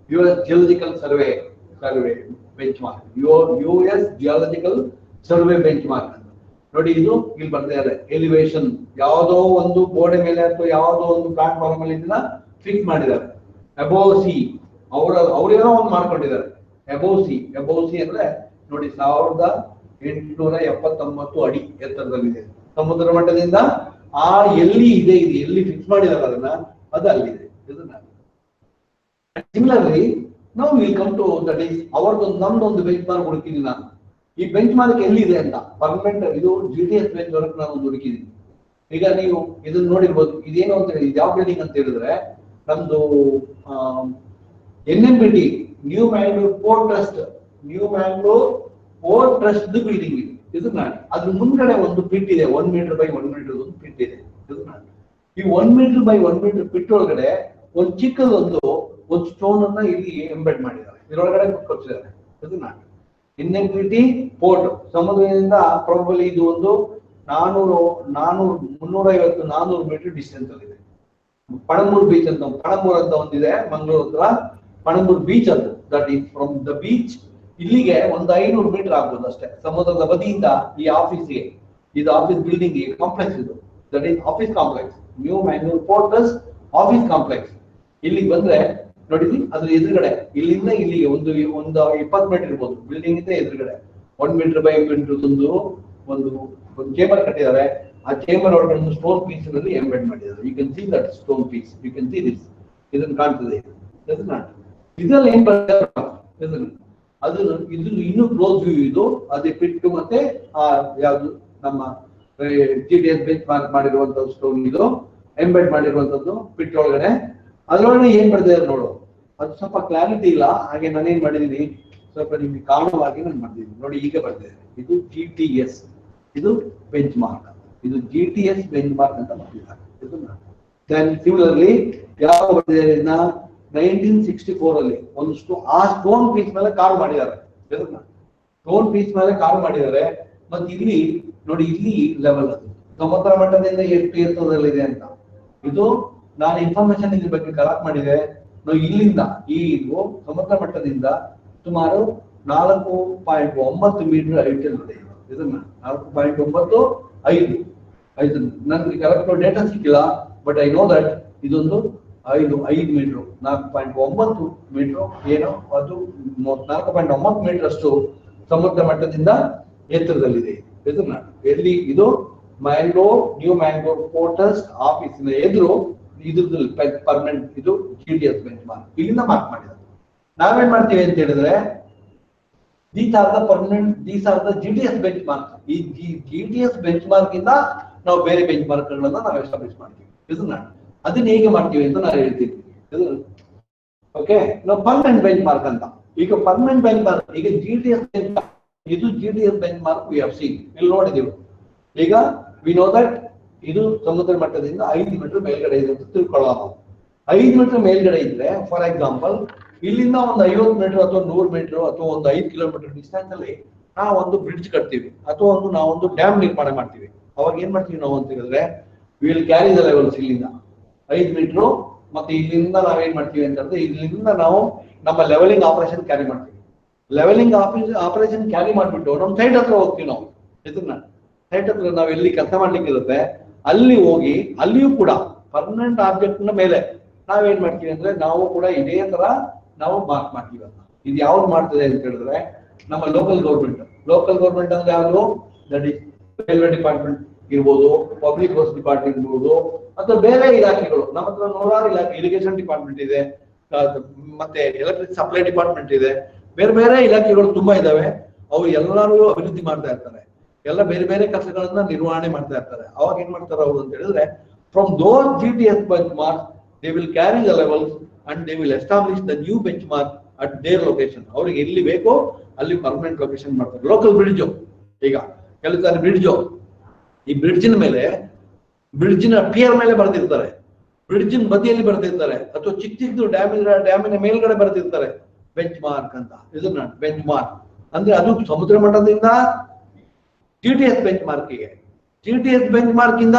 US geological survey bench mark, US geological survey bench mark ಅಂತ. ನೋಡಿ ಇದು ಇಲ್ಲಿ ಬರ್ತಿದ್ದಾರೆ ಎಲಿವೇಶನ್. ಯಾವುದೋ ಒಂದು ಗೋಡೆ ಮೇಲೆ ಅಥವಾ ಯಾವುದೋ ಒಂದು ಪ್ಲಾಟ್ಫಾರ್ಮ್ ಅಲ್ಲಿ ಇದನ್ನ ಫಿಕ್ಸ್ ಮಾಡಿದ್ದಾರೆ. ಅಬೋವ್ ಸಿ ಅವ್ರೇನೋ ಒಂದು ಮಾಡ್ಕೊಂಡಿದ್ದಾರೆ. ಅಬೋವ್ ಸಿ ಅಂದ್ರೆ ನೋಡಿ 1879 ಅಡಿ ಎತ್ತರದಲ್ಲಿದೆ ಸಮುದ್ರ ಮಟ್ಟದಿಂದ. ಆ ಎಲ್ಲಿ ಇದೆ, ಇದು ಎಲ್ಲಿ ಫಿಕ್ಸ್ ಮಾಡಿದಾರೆ ಅದನ್ನ, ಅದು ಅಲ್ಲಿದೆ ಇದನ್ನ. ಸಿಮಿಲರ್ಲಿ ನಾವು will come to that is ಅವರದೊಂದು ನಮ್ದೊಂದು ಬೆಂಚ್ ಮಾರ್ಕ್ ಹುಡುಕಿದ್ದೀನಿ ನಾನು. ಈ ಬೆಂಚ್ ಮಾರ್ಕ್ ಎಲ್ಲಿದೆ ಅಂತ ಪರ್ಮನೆಂಟ್ ಇದು GTS ಬೆಂಚ್ ಮಾರ್ಕ್ ನಾನು ಒಂದು ಹುಡುಕಿದ್ದೀನಿ. ಈಗ ನೀವು ಇದನ್ನ ನೋಡಿರ್ಬೋದು. ಇದೇನು ಅಂತ ಹೇಳಿ ಯಾವ ಬಿಲ್ಡಿಂಗ್ ಅಂತ ಹೇಳಿದ್ರೆ ನಮ್ದು NMBT new Mangalore port trust building ಇದೆ. ಇದು ನಾನು ಅದ್ರ ಮುಂದ್ಗಡೆ ಒಂದು ಪಿಟ್ ಇದೆ, 1 ಮೀಟರ್ ಬೈ 1 ಮೀಟರ್ ಒಂದು ಪಿಟ್ ಇದೆ. ಇದು ನಾನು ಈ 1 ಮೀಟರ್ ಬೈ 1 ಮೀಟರ್ ಪಿಟ್ ಒಳಗಡೆ ಒಂದು ಚಿಕ್ಕದೊಂದು ಸ್ಟೋನ್ ಅನ್ನ ಇಲ್ಲಿ ಎಂಬೆಡ್ ಮಾಡಿದ್ದಾರೆ, ಇದರೊಳಗಡೆ ಕೊಟ್ಟಿದ್ದಾರೆ. ಇದು ನಾನು NMBT ಪೋರ್ಟ್ ಸಮುದ್ರದಿಂದ ಪ್ರಾಬಲಿ ಇದು ಒಂದು 350-400 ಮೀಟರ್ ಡಿಸ್ಟೆನ್ಸ್ ಅಲ್ಲಿ ಇದೆ. ಪಣಂಬೂರ್ ಬೀಚ್ ಅಂತ ಒಂದಿದೆ ಮಂಗಳೂರು ಹತ್ರ. ಪಣಂಬೂರ್ ಬೀಚ್ ಅಂತ that is from the beach ಇಲ್ಲಿಗೆ ಒಂದು 500 ಮೀಟರ್ ಆಗ್ಬೋದು ಅಷ್ಟೇ. ಸಮುದ್ರದ ಬದಿಯಿಂದ ಈ ಆಫೀಸ್ಗೆ, ಇದು ಆಫೀಸ್ ಬಿಲ್ಡಿಂಗ್ ಕಾಂಪ್ಲೆಕ್ಸ್, ಇದು that is office complex, new Mangalore ports office complex. ಇಲ್ಲಿಗೆ ಬಂದ್ರೆ ನೋಡಿ ಅದ್ರ ಎದುರುಗಡೆ ಇಲ್ಲಿಂದ ಇಲ್ಲಿಗೆ ಒಂದು 20 ಮೀಟರ್ ಇರ್ಬೋದು. ಬಿಲ್ಡಿಂಗ್ ಇಂದ ಎದುರುಗಡೆ 1 ಮೀಟರ್ ಬೈ 1 ಮೀಟರ್ ಒಂದು ಚೇಂಬರ್ ಕಟ್ಟಿದ್ದಾರೆ. ಆ ಚೇಂಬರ್ ಒಳಗಡೆ ಒಂದು ಸ್ಟೋನ್ ಪೀಸ್ ನಲ್ಲಿ ಎಂಬೆಡ್ ಮಾಡಿದ್ದಾರೆ. You can see that stone piece, you can see this. ಇದನ್ನ ಕಾಣ್ತದೆ. ಇದರಲ್ಲಿ ಏನ್ ಬರ್ತದೆ ಅದು ಇದು ಇನ್ನೂ ಕ್ಲೋಸ್ ವ್ಯೂ ಇದು. ಅದೇ ಪಿಟ್ ಮತ್ತೆ ಯಾವುದು ನಮ್ಮ GTS ಬೆಂಚ್ ಮಾರ್ಕ್ ಮಾಡಿರುವಂತಹ ಸ್ಟೋನ್ ಇದು ಎಂಬೆಡ್ ಮಾಡಿರುವಂತದ್ದು ಪಿಟ್ ಒಳಗಡೆ. ಅದರೊಳಗಡೆ ಏನ್ ಬರ್ದಿದ್ದಾರೆ ನೋಡು, ಅದು ಸ್ವಲ್ಪ ಕ್ಲಾರಿಟಿ ಇಲ್ಲ. ಹಾಗೆ ನಾನೇನ್ ಮಾಡಿದೀನಿ, ಸ್ವಲ್ಪ ನಿಮ್ಗೆ ಕಾರಣವಾಗಿ ನಾನು ಮಾಡಿದ್ದೀನಿ ನೋಡಿ. ಈಗ ಬರ್ದಿದೆ ಇದು GTS, ಇದು ಬೆಂಚ್ ಮಾರ್ಕ್, ಇದು GTS ಬೆಂಚ್ ಮಾರ್ಕ್ ಅಂತ ಬರ್ತಿದ್ದಾರೆ. ಸಿಮಿಲರ್ಲಿ ಯಾವ ಬರ್ದಿದ್ದಾರೆ, 1964 ಅಲ್ಲಿ ಒಂದು ಆ ಸ್ಟೋನ್ ಪೀಸ್ ಮೇಲೆ ಕಾರ್ ಮಾಡಿದ್ದಾರೆ. ಸ್ಟೋನ್ ಪೀಸ್ ಮೇಲೆ ಕಾರ್ ಮಾಡಿದ್ದಾರೆ. ಮತ್ತೆ ಇಲ್ಲಿ ನೋಡಿ, ಇಲ್ಲಿ ಲೆವೆಲ್ ಅದು ಸಮುದ್ರ ಮಟ್ಟದಿಂದ ಎಷ್ಟು ಎತ್ತರದಲ್ಲಿದೆ ಅಂತ. ಇದು ನಾನು ಇನ್ಫಾರ್ಮೇಶನ್ ಇದ್ರ ಬಗ್ಗೆ ಕಲೆಕ್ಟ್ ಮಾಡಿದೆ. ನಾವು ಇಲ್ಲಿಂದ ಈ ಸಮುದ್ರ ಮಟ್ಟದಿಂದ ಸುಮಾರು 4.9 ಮೀಟರ್ ಹೈಟ್ ಇದೆ. ಇದನ್ನ 4.95 ನನ್ಗೆ ಕರೆಕ್ಟ್ ಡೇಟಾ ಸಿಕ್ಕಿಲ್ಲ, ಬಟ್ ಐ ನೋ ದಟ್ ಇದೊಂದು 5 ಮೀಟರ್ 4.9 ಮೀಟರ್ ಏನೋ ಅದು 4.9 ಮೀಟರ್ ಅಷ್ಟು ಸಮುದ್ರ ಮಟ್ಟದಿಂದ ಎತ್ತರದಲ್ಲಿದೆ. ಇದನ್ನ ಎಲ್ಲಿ ಇದು ನ್ಯೂ ಮ್ಯಾಂಗ್ಳೂರ್ ಪೋರ್ಟಸ್ ಆಫೀಸಿನ ಎದುರು ಇದ್ರದ್ದು ಪರ್ಮನೆಂಟ್ ಇದು GTS ಬೆಂಚ್ ಮಾರ್ಕ್ ಇಲ್ಲಿಂದ ಮಾರ್ಕ್ ಮಾಡಿದ್ದಾರೆ. ನಾವೇನ್ ಮಾಡ್ತೀವಿ ಅಂತ ಹೇಳಿದ್ರೆ, these are the GTS bench mark. ಈ GTS ಬೆಂಚ್ ಮಾರ್ಕ್ ಇಂದ ನಾವು ಬೇರೆ ಬೆಂಚ್ ಮಾರ್ಕ್ ಗಳನ್ನ ನಾವು ಎಸ್ಟಾಬ್ಲಿಷ್ ಮಾಡ್ತೀವಿ. ಇದನ್ನ ಅದನ್ನ ಹೇಗೆ ಮಾಡ್ತೀವಿ ಅಂತ ನಾನು ಹೇಳ್ತೀನಿ. ಓಕೆ, ನಾವು ಪರ್ಮನೆಂಟ್ ಬೆಂಚ್ ಮಾರ್ಕ್ ಅಂತ. ಈಗ ಪರ್ಮನೆಂಟ್ ಬೆಂಚ್ ಮಾರ್ಕ್, ಈಗ GTS ಬೆಂಚ್ ಮಾರ್ಕ್, ಇದು GTS bench mark we have seen, ಇಲ್ಲಿ ನೋಡಿದೀವಿ. ಈಗ ವಿ ನೋ ದಟ್ ಇದು ಸಮುದ್ರ ಮಟ್ಟದಿಂದ 5 ಮೀಟರ್ ಮೇಲ್ಗಡೆ ಇದೆ ಅಂತ ತಿಳ್ಕೊಳ್ಳೋಣ. 5 ಮೀಟರ್ ಮೇಲ್ಗಡೆ ಇದ್ರೆ, ಫಾರ್ ಎಕ್ಸಾಂಪಲ್ ಇಲ್ಲಿಂದ ಒಂದು 50 ಮೀಟರ್ ಅಥವಾ 100 ಮೀಟರ್ ಅಥವಾ ಒಂದು 5 ಕಿಲೋಮೀಟರ್ ಡಿಸ್ಟೆನ್ಸ್ ಅಲ್ಲಿ ನಾವು ಒಂದು ಬ್ರಿಡ್ಜ್ ಕಟ್ತೀವಿ ಅಥವಾ ನಾವೊಂದು ಡ್ಯಾಮ್ ನಿರ್ಮಾಣ ಮಾಡ್ತೀವಿ. ಅವಾಗ ಏನ್ ಮಾಡ್ತೀವಿ ನಾವು ಅಂತ ಹೇಳಿದ್ರೆ, ವಿಲ್ ಕ್ಯಾರಿ ದ ಲೆವೆಲ್ಸ್ ಇಲ್ಲಿಂದ 5 ಮೀಟರ್. ಮತ್ತೆ ಇಲ್ಲಿಂದ ನಾವೇನ್ ಮಾಡ್ತೀವಿ ಅಂತಂದ್ರೆ, ಇಲ್ಲಿಂದ ನಾವು ನಮ್ಮ ಲೆವೆಲಿಂಗ್ ಆಪರೇಷನ್ ಕ್ಯಾರಿ ಮಾಡ್ತೀವಿ. ಲೆವೆಲಿಂಗ್ ಆಪರೇಷನ್ ಕ್ಯಾರಿ ಮಾಡ್ಬಿಟ್ಟು ನಮ್ಮ ಸೈಟ್ ಹತ್ರ ಹೋಗ್ತೀವಿ ನಾವು. ಇದನ್ನ ಸೈಟ್ ಹತ್ರ ನಾವು ಎಲ್ಲಿ ಕೆಲಸ ಮಾಡ್ಲಿಕ್ಕೆ ಇರುತ್ತೆ ಅಲ್ಲಿ ಹೋಗಿ, ಅಲ್ಲಿಯೂ ಕೂಡ ಪರ್ಮನೆಂಟ್ ಆಬ್ಜೆಕ್ಟ್ ನ ಮೇಲೆ ನಾವೇನ್ ಮಾಡ್ತೀವಿ ಅಂದ್ರೆ, ನಾವು ಕೂಡ ಇದೇ ತರ ನಾವು ಮಾರ್ಕ್ ಮಾಡ್ತೀವಿ ಅಂತ. ಇದು ಯಾವ್ದು ಮಾಡ್ತದೆ ಅಂತ ಹೇಳಿದ್ರೆ, ನಮ್ಮ ಲೋಕಲ್ ಗೌರ್ಮೆಂಟ್ ಅಂದ್ರೆ ಯಾವುದು, ದಟ್ ಇಸ್ ರೈಲ್ವೆ ಡಿಪಾರ್ಟ್ಮೆಂಟ್ ಇರ್ಬೋದು, ಪಬ್ಲಿಕ್ ವರ್ಕ್ಸ್ ಡಿಪಾರ್ಟ್ಮೆಂಟ್ ಇರ್ಬೋದು, ಅಥವಾ ಬೇರೆ ಇಲಾಖೆಗಳು. ನಮ್ಮ ಹತ್ರ 100 ಇಲಾಖೆ, ಇರಿಗೇಷನ್ ಡಿಪಾರ್ಟ್ಮೆಂಟ್ ಇದೆ, ಮತ್ತೆ ಎಲೆಕ್ಟ್ರಿಕ್ ಸಪ್ಲೈ ಡಿಪಾರ್ಟ್ಮೆಂಟ್ ಇದೆ, ಬೇರೆ ಬೇರೆ ಇಲಾಖೆಗಳು ತುಂಬಾ ಇದಾವೆ. ಅವು ಎಲ್ಲರೂ ಅಭಿವೃದ್ಧಿ ಮಾಡ್ತಾ ಇರ್ತಾರೆ, ಎಲ್ಲ ಬೇರೆ ಬೇರೆ ಕೆಲಸಗಳನ್ನ ನಿರ್ವಹಣೆ ಮಾಡ್ತಾ ಇರ್ತಾರೆ. ಅವಾಗ ಏನ್ ಮಾಡ್ತಾರೆ ಅವರು ಅಂತ ಹೇಳಿದ್ರೆ, from those GTS bench marks they will carry the levels and they will establish the new benchmark at their location. ಅವ್ರಿಗೆ ಎಲ್ಲಿ ಬೇಕೋ ಅಲ್ಲಿ ಪರ್ಮನೆಂಟ್ ಲೊಕೇಶನ್ ಮಾಡ್ತಾರೆ. ಲೋಕಲ್ ಬ್ರಿಡ್ಜ್, ಈಗ ಕೆಲಸ ಬ್ರಿಡ್ಜ್, ಈ ಬ್ರಿಡ್ಜಿನ ಮೇಲೆ, ಬ್ರಿಡ್ಜಿನ ಪಿಯರ್ ಮೇಲೆ ಬರ್ತಿರ್ತಾರೆ, ಬ್ರಿಡ್ಜಿನ ಬದಿಯಲ್ಲಿ ಬರ್ತಿರ್ತಾರೆ, ಅಥವಾ ಚಿಕ್ಕ ಚಿಕ್ಕದು ಡ್ಯಾಮಿನ ಮೇಲ್ಗಡೆ ಬರ್ತಿರ್ತಾರೆ ಬೆಂಚ್ ಮಾರ್ಕ್ ಅಂತ. ಇದನ್ನ ಬೆಂಚ್ ಮಾರ್ಕ್ ಅಂದ್ರೆ ಅದು ಸಮುದ್ರ ಮಟ್ಟದಿಂದ GTS ಬೆಂಚ್ ಮಾರ್ಕಿಗೆ, GTS ಬೆಂಚ್ ಮಾರ್ಕ್ ಇಂದ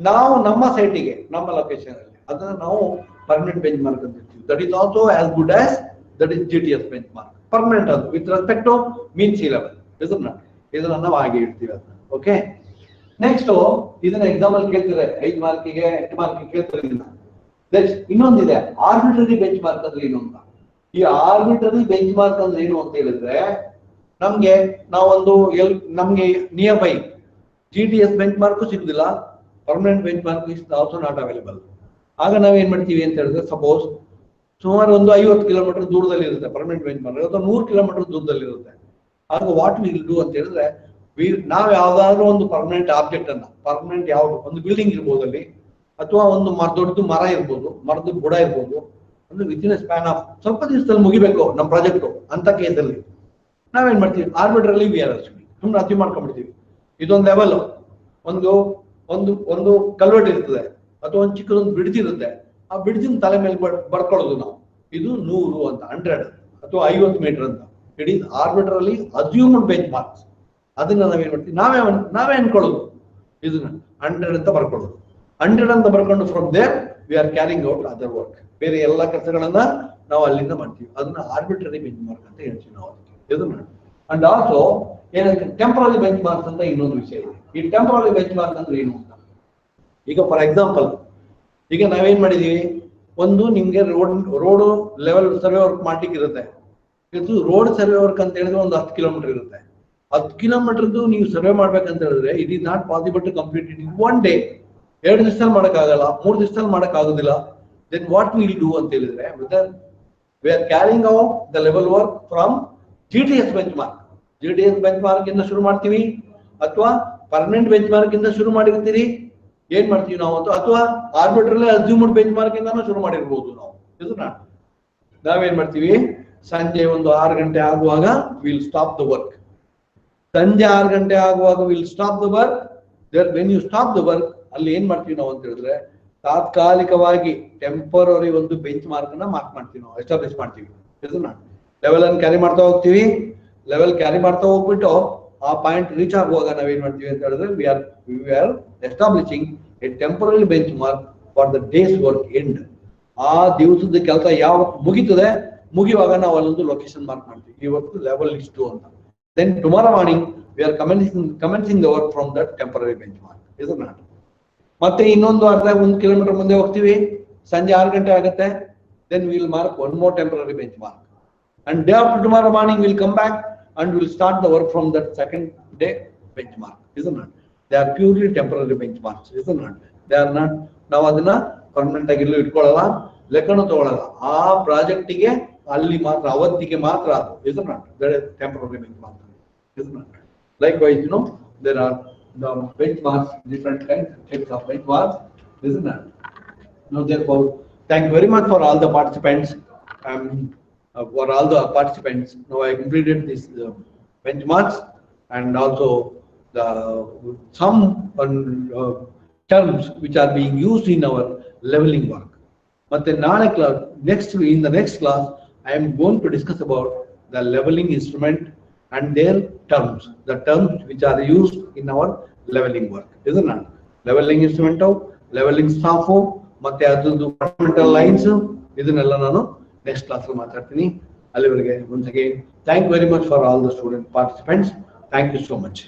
ನಾವು ನಮ್ಮ ಸೈಟಿಗೆ, ನಮ್ಮ ಲೊಕೇಶನ್ ಅಲ್ಲಿ, ಅದನ್ನ ನಾವು ಪರ್ಮನೆಂಟ್ ಬೆಂಚ್ ಮಾರ್ಕ್ ಅಂತ ಹೇಳ್ತೀವಿ. That is also as good as that is GTS bench mark. Permanent ಅದು with respect to mean sea level. ಇದನ್ನ ನಾವು ಹಾಗೆ ಇಡ್ತೀವಿ ಅದನ್ನ. ಓಕೆ, ನೆಕ್ಸ್ಟ್ ಇದನ್ನ ಎಕ್ಸಾಂಪಲ್ ಕೇಳ್ತಾರೆ, 5 ಮಾರ್ಕಿಗೆ 8 ಮಾರ್ಕಿಗೆ ಕೇಳ್ತಾರೆ. ಇನ್ನೊಂದಿದೆ ಆರ್ಬಿಟ್ರರಿ ಬೆಂಚ್ ಮಾರ್ಕ್ ಅಂದ್ರೆ ಏನು ಅಂತ. ಈ ಆರ್ಬಿಟ್ರರಿ ಬೆಂಚ್ ಮಾರ್ಕ್ ಅಂದ್ರೆ ಏನು ಅಂತ ಹೇಳಿದ್ರೆ, ನಮ್ಗೆ ನಾವೊಂದು ನಮ್ಗೆ near by GTS bench mark ಸಿಗುದಿಲ್ಲ, permanent bench mark is also not available. ಆಗ ನಾವೇನ್ ಮಾಡ್ತೀವಿ ಅಂತ ಹೇಳಿದ್ರೆ, ಸಪೋಸ್ ಸುಮಾರು ಒಂದು 50 ಕಿಲೋಮೀಟರ್ ದೂರದಲ್ಲಿ ಇರುತ್ತೆ ಪರ್ಮನೆಂಟ್ ಬೆಂಚ್ ಮಾರ್ಕ್, ಅಥವಾ 100 ಕಿಲೋಮೀಟರ್ ದೂರದಲ್ಲಿ ಇರುತ್ತೆ. ಆಗ ವಾಟ್ ವಿಲ್ ಡೂ ಅಂತ ಹೇಳಿದ್ರೆ, ನಾವು ಯಾವ್ದಾದ್ರು ಒಂದು ಪರ್ಮನೆಂಟ್ ಆಬ್ಜೆಕ್ಟ್ ಅನ್ನ, ಪರ್ಮನೆಂಟ್ ಯಾವ್ದು ಒಂದು ಬಿಲ್ಡಿಂಗ್ ಇರ್ಬೋದು ಅಲ್ಲಿ, ಅಥವಾ ಒಂದು ದೊಡ್ಡದು ಮರ ಇರ್ಬೋದು, ಮರದ ಬುಡ ಇರ್ಬೋದು, ಅಂದ್ರೆ ವಿತ್ ಇನ್ ಸ್ಪ್ಯಾನ್ ಆಫ್ ಸ್ವಲ್ಪ ದಿವಸದಲ್ಲಿ ಮುಗಿಬೇಕು ನಮ್ಮ ಪ್ರಾಜೆಕ್ಟ್ ಅಂತ ಕೇಸಲ್ಲಿ ನಾವೇನ್ ಮಾಡ್ತೀವಿ, ಆರ್ಬಿಟ್ರಲಿ ವಿ ಆರ್ ಸುಮ್ಮನೆ ಅಚೀವ್ ಮಾಡ್ಕೊಂಡ್ಬಿಡ್ತೀವಿ. ಇದೊಂದು ಲೆವೆಲ್, ಒಂದು ಒಂದು ಒಂದು ಕಲ್ವರ್ಟ್ ಇರ್ತದೆ, ಅಥವಾ ಒಂದು ಚಿಕ್ಕದೊಂದು ಬ್ರಿಡ್ಜ್ ಇರುತ್ತೆ, ಆ ಬ್ರಿಡ್ಜಿನ ತಲೆ ಮೇಲೆ ಬರ್ಕೊಳ್ಳೋದು ನಾವು, ಇದು 100 ಅಂತ, 100 ಅಥವಾ 50 ಮೀಟರ್ ಅಂತ. It is arbitrarily assumed bench marks. ಅದನ್ನ ನಾವೇನ್ ಮಾಡ್ತೀವಿ, ನಾವೇ ಅನ್ಕೊಳ್ಳೋದು, ಇದನ್ನ 100 ಅಂತ ಬರ್ಕೊಳ್ಳೋದು. 100 ಅಂತ ಬರ್ಕೊಂಡು from there we are carrying out other work, ಬೇರೆ ಎಲ್ಲ ಕೆಲಸಗಳನ್ನ ನಾವು ಅಲ್ಲಿಂದ ಮಾಡ್ತೀವಿ. ಅದನ್ನ ಆರ್ಬಿಟ್ರರಿ ಬೆಂಚ್ ಮಾರ್ಕ್ ಅಂತ ಹೇಳ್ತೀವಿ ನಾವು. ಇದನ್ನ ಅಂಡ್ ಆಲ್ಸೋ ಏನಂದ್ರೆ ಟೆಂಪರರಿ ಬೆಂಚ್ ಮಾರ್ಕ್ಸ್ ಅಂತ ಇನ್ನೊಂದು ವಿಷಯ ಇದೆ. ಈ ಟೆಂಪರರಿ ಬೆಂಚ್ ಮಾರ್ಕ್ ಅಂದ್ರೆ ಏನು ಅಂತ, ಈಗ ಫಾರ್ ಎಕ್ಸಾಂಪಲ್ ಈಗ ನಾವೇನ್ ಮಾಡಿದೀವಿ, ಒಂದು ನಿಮ್ಗೆ ರೋಡ್ ಲೆವೆಲ್ ಸರ್ವೆ ವರ್ಕ್ ಮಾಡ್ಲಿಕ್ಕೆ ಇರುತ್ತೆ. ಇದು ರೋಡ್ ಸರ್ವೆ ವರ್ಕ್ ಅಂತ ಹೇಳಿದ್ರೆ ಒಂದು 10 ಕಿಲೋಮೀಟರ್ ಇರುತ್ತೆ. 10 ಕಿಲೋಮೀಟರ್ದು ನೀವು ಸರ್ವೆ ಮಾಡ್ಬೇಕಂತ ಹೇಳಿದ್ರೆ it is not possible to complete it in 1 day. 2 ದಿವಸದಲ್ಲಿ ಮಾಡಕ್ಕಾಗಲ್ಲ, 3 ದಿವಸದಲ್ಲಿ ಮಾಡಕ್ ಆಗೋದಿಲ್ಲ. ದೆನ್ ವಾಟ್ ವಿಲ್ ಡೂ ಅಂತ ಹೇಳಿದ್ರೆ, whether we are carrying out the level work from GTS benchmark. GTS benchmark ಇಂದ ಶುರು ಮಾಡ್ತೀವಿ ಅಥವಾ ಪರ್ಮನೆಂಟ್ ಬೆಂಚ್ ಮಾರ್ಕ್ ಇಂದ ಶುರು ಮಾಡಿರ್ತೀರಿ, ಏನ್ ಮಾಡ್ತೀವಿ ನಾವು ಅಂತ, ಅಥವಾ ಆರ್ಬಿಟ್ರಲ್ ಅಸ್ಯೂಮ್ಡ್ ಬೆಂಚ್ ಮಾರ್ಕ್ ಇಂದಾನು ಶುರು ಮಾಡಿರ್ಬೋದು ನಾವು. ಇದನ್ನ ನಾವೇನ್ ಮಾಡ್ತೀವಿ, ಸಂಜೆ ಒಂದು 6 ಗಂಟೆ ಆಗುವಾಗ ವಿಲ್ ಸ್ಟಾಪ್ ದ ವರ್ಕ್. ಸಂಜೆ 6 ಗಂಟೆ ಆಗುವಾಗ will stop the work. When you stop the work, ಅಲ್ಲಿ ಏನ್ ಮಾಡ್ತೀವಿ ನಾವು ಅಂತ ಹೇಳಿದ್ರೆ, ತಾತ್ಕಾಲಿಕವಾಗಿ ಟೆಂಪರರಿ ಒಂದು ಬೆಂಚ್ ಮಾರ್ಕ್ ಅನ್ನ ಮಾರ್ಕ್ ಮಾಡ್ತೀವಿ, ನಾವು ಎಸ್ಟಾಬ್ಲಿಷ್ ಮಾಡ್ತೀವಿ. ಇದನ್ನ ಲೆವೆಲ್ ಅನ್ನು ಕ್ಯಾರಿ ಮಾಡ್ತಾ ಹೋಗ್ತೀವಿ. ಲೆವೆಲ್ ಕ್ಯಾರಿ ಮಾಡ್ತಾ ಹೋಗ್ಬಿಟ್ಟು ಆ ಪಾಯಿಂಟ್ ರೀಚ್ ಆಗುವಾಗ ನಾವೇನ್ ಮಾಡ್ತೀವಿ ಅಂತ ಹೇಳಿದ್ರೆ, we R establishing A temporary bench mark for the days work end. ಆ ದಿವಸದ ಕೆಲಸ ಯಾವ ಮುಗಿತದೆ, ಮುಗಿಯುವಾಗ ನಾವು ಅಲ್ಲೊಂದು ಲೊಕೇಶನ್ ಮಾರ್ಕ್ ಮಾಡ್ತೀವಿ, ಇವತ್ತು ಲೆವೆಲ್ ಇಷ್ಟು ಅಂತ. Then tomorrow morning we are commencing the work from that temporary bench mark. ಇದನ್ನ ಮತ್ತೆ ಇನ್ನೊಂದು 1 ಕಿಲೋಮೀಟರ್ ಮುಂದೆ ಹೋಗ್ತೀವಿ, ಸಂಜೆ 6 ಗಂಟೆ ಆಗುತ್ತೆ. Then will mark one more temporary bench mark. And day after tomorrow morning we'll come back and we'll start the work from that second day benchmark. Isn't it? They are purely temporary benchmarks. Isn't it? They are not. ನಾವು ಅದನ್ನ permanent ಆಗಿ ಎಲ್ಲೂ ಇಟ್ಕೊಳ್ಳಲ್ಲ, ಲೆಕ್ಕನೂ ತಗೊಳ್ಳಲ್ಲ. ಆ project ಗೆ ಅಲ್ಲಿ ಮಾತ್ರ, ಅವತ್ತಿಗೆ ಮಾತ್ರ ಅದು. Isn't it? That is temporary benchmark. Isn't it? Likewise, there are the benchmarks, different types of benchmarks. Isn't it? Now, therefore, thank you very much for all the participants. Now I completed these benchmarks and also some terms which are being used in our leveling work. But in the next class, I am going to discuss about the leveling instrument and their terms, the terms which are used in our leveling work. Isn't it? Leveling instrument, leveling staff, ಮತ್ತೆ ಅದೊಂದು fundamental lines, ಇದನ್ನೆಲ್ಲ ನಾನು next class ಅಲ್ಲಿ ಮಾತಾಡ್ತೀನಿ. ಅಲ್ಲಿವರೆಗೆ once again, thank you very much for all the student participants. Thank you so much.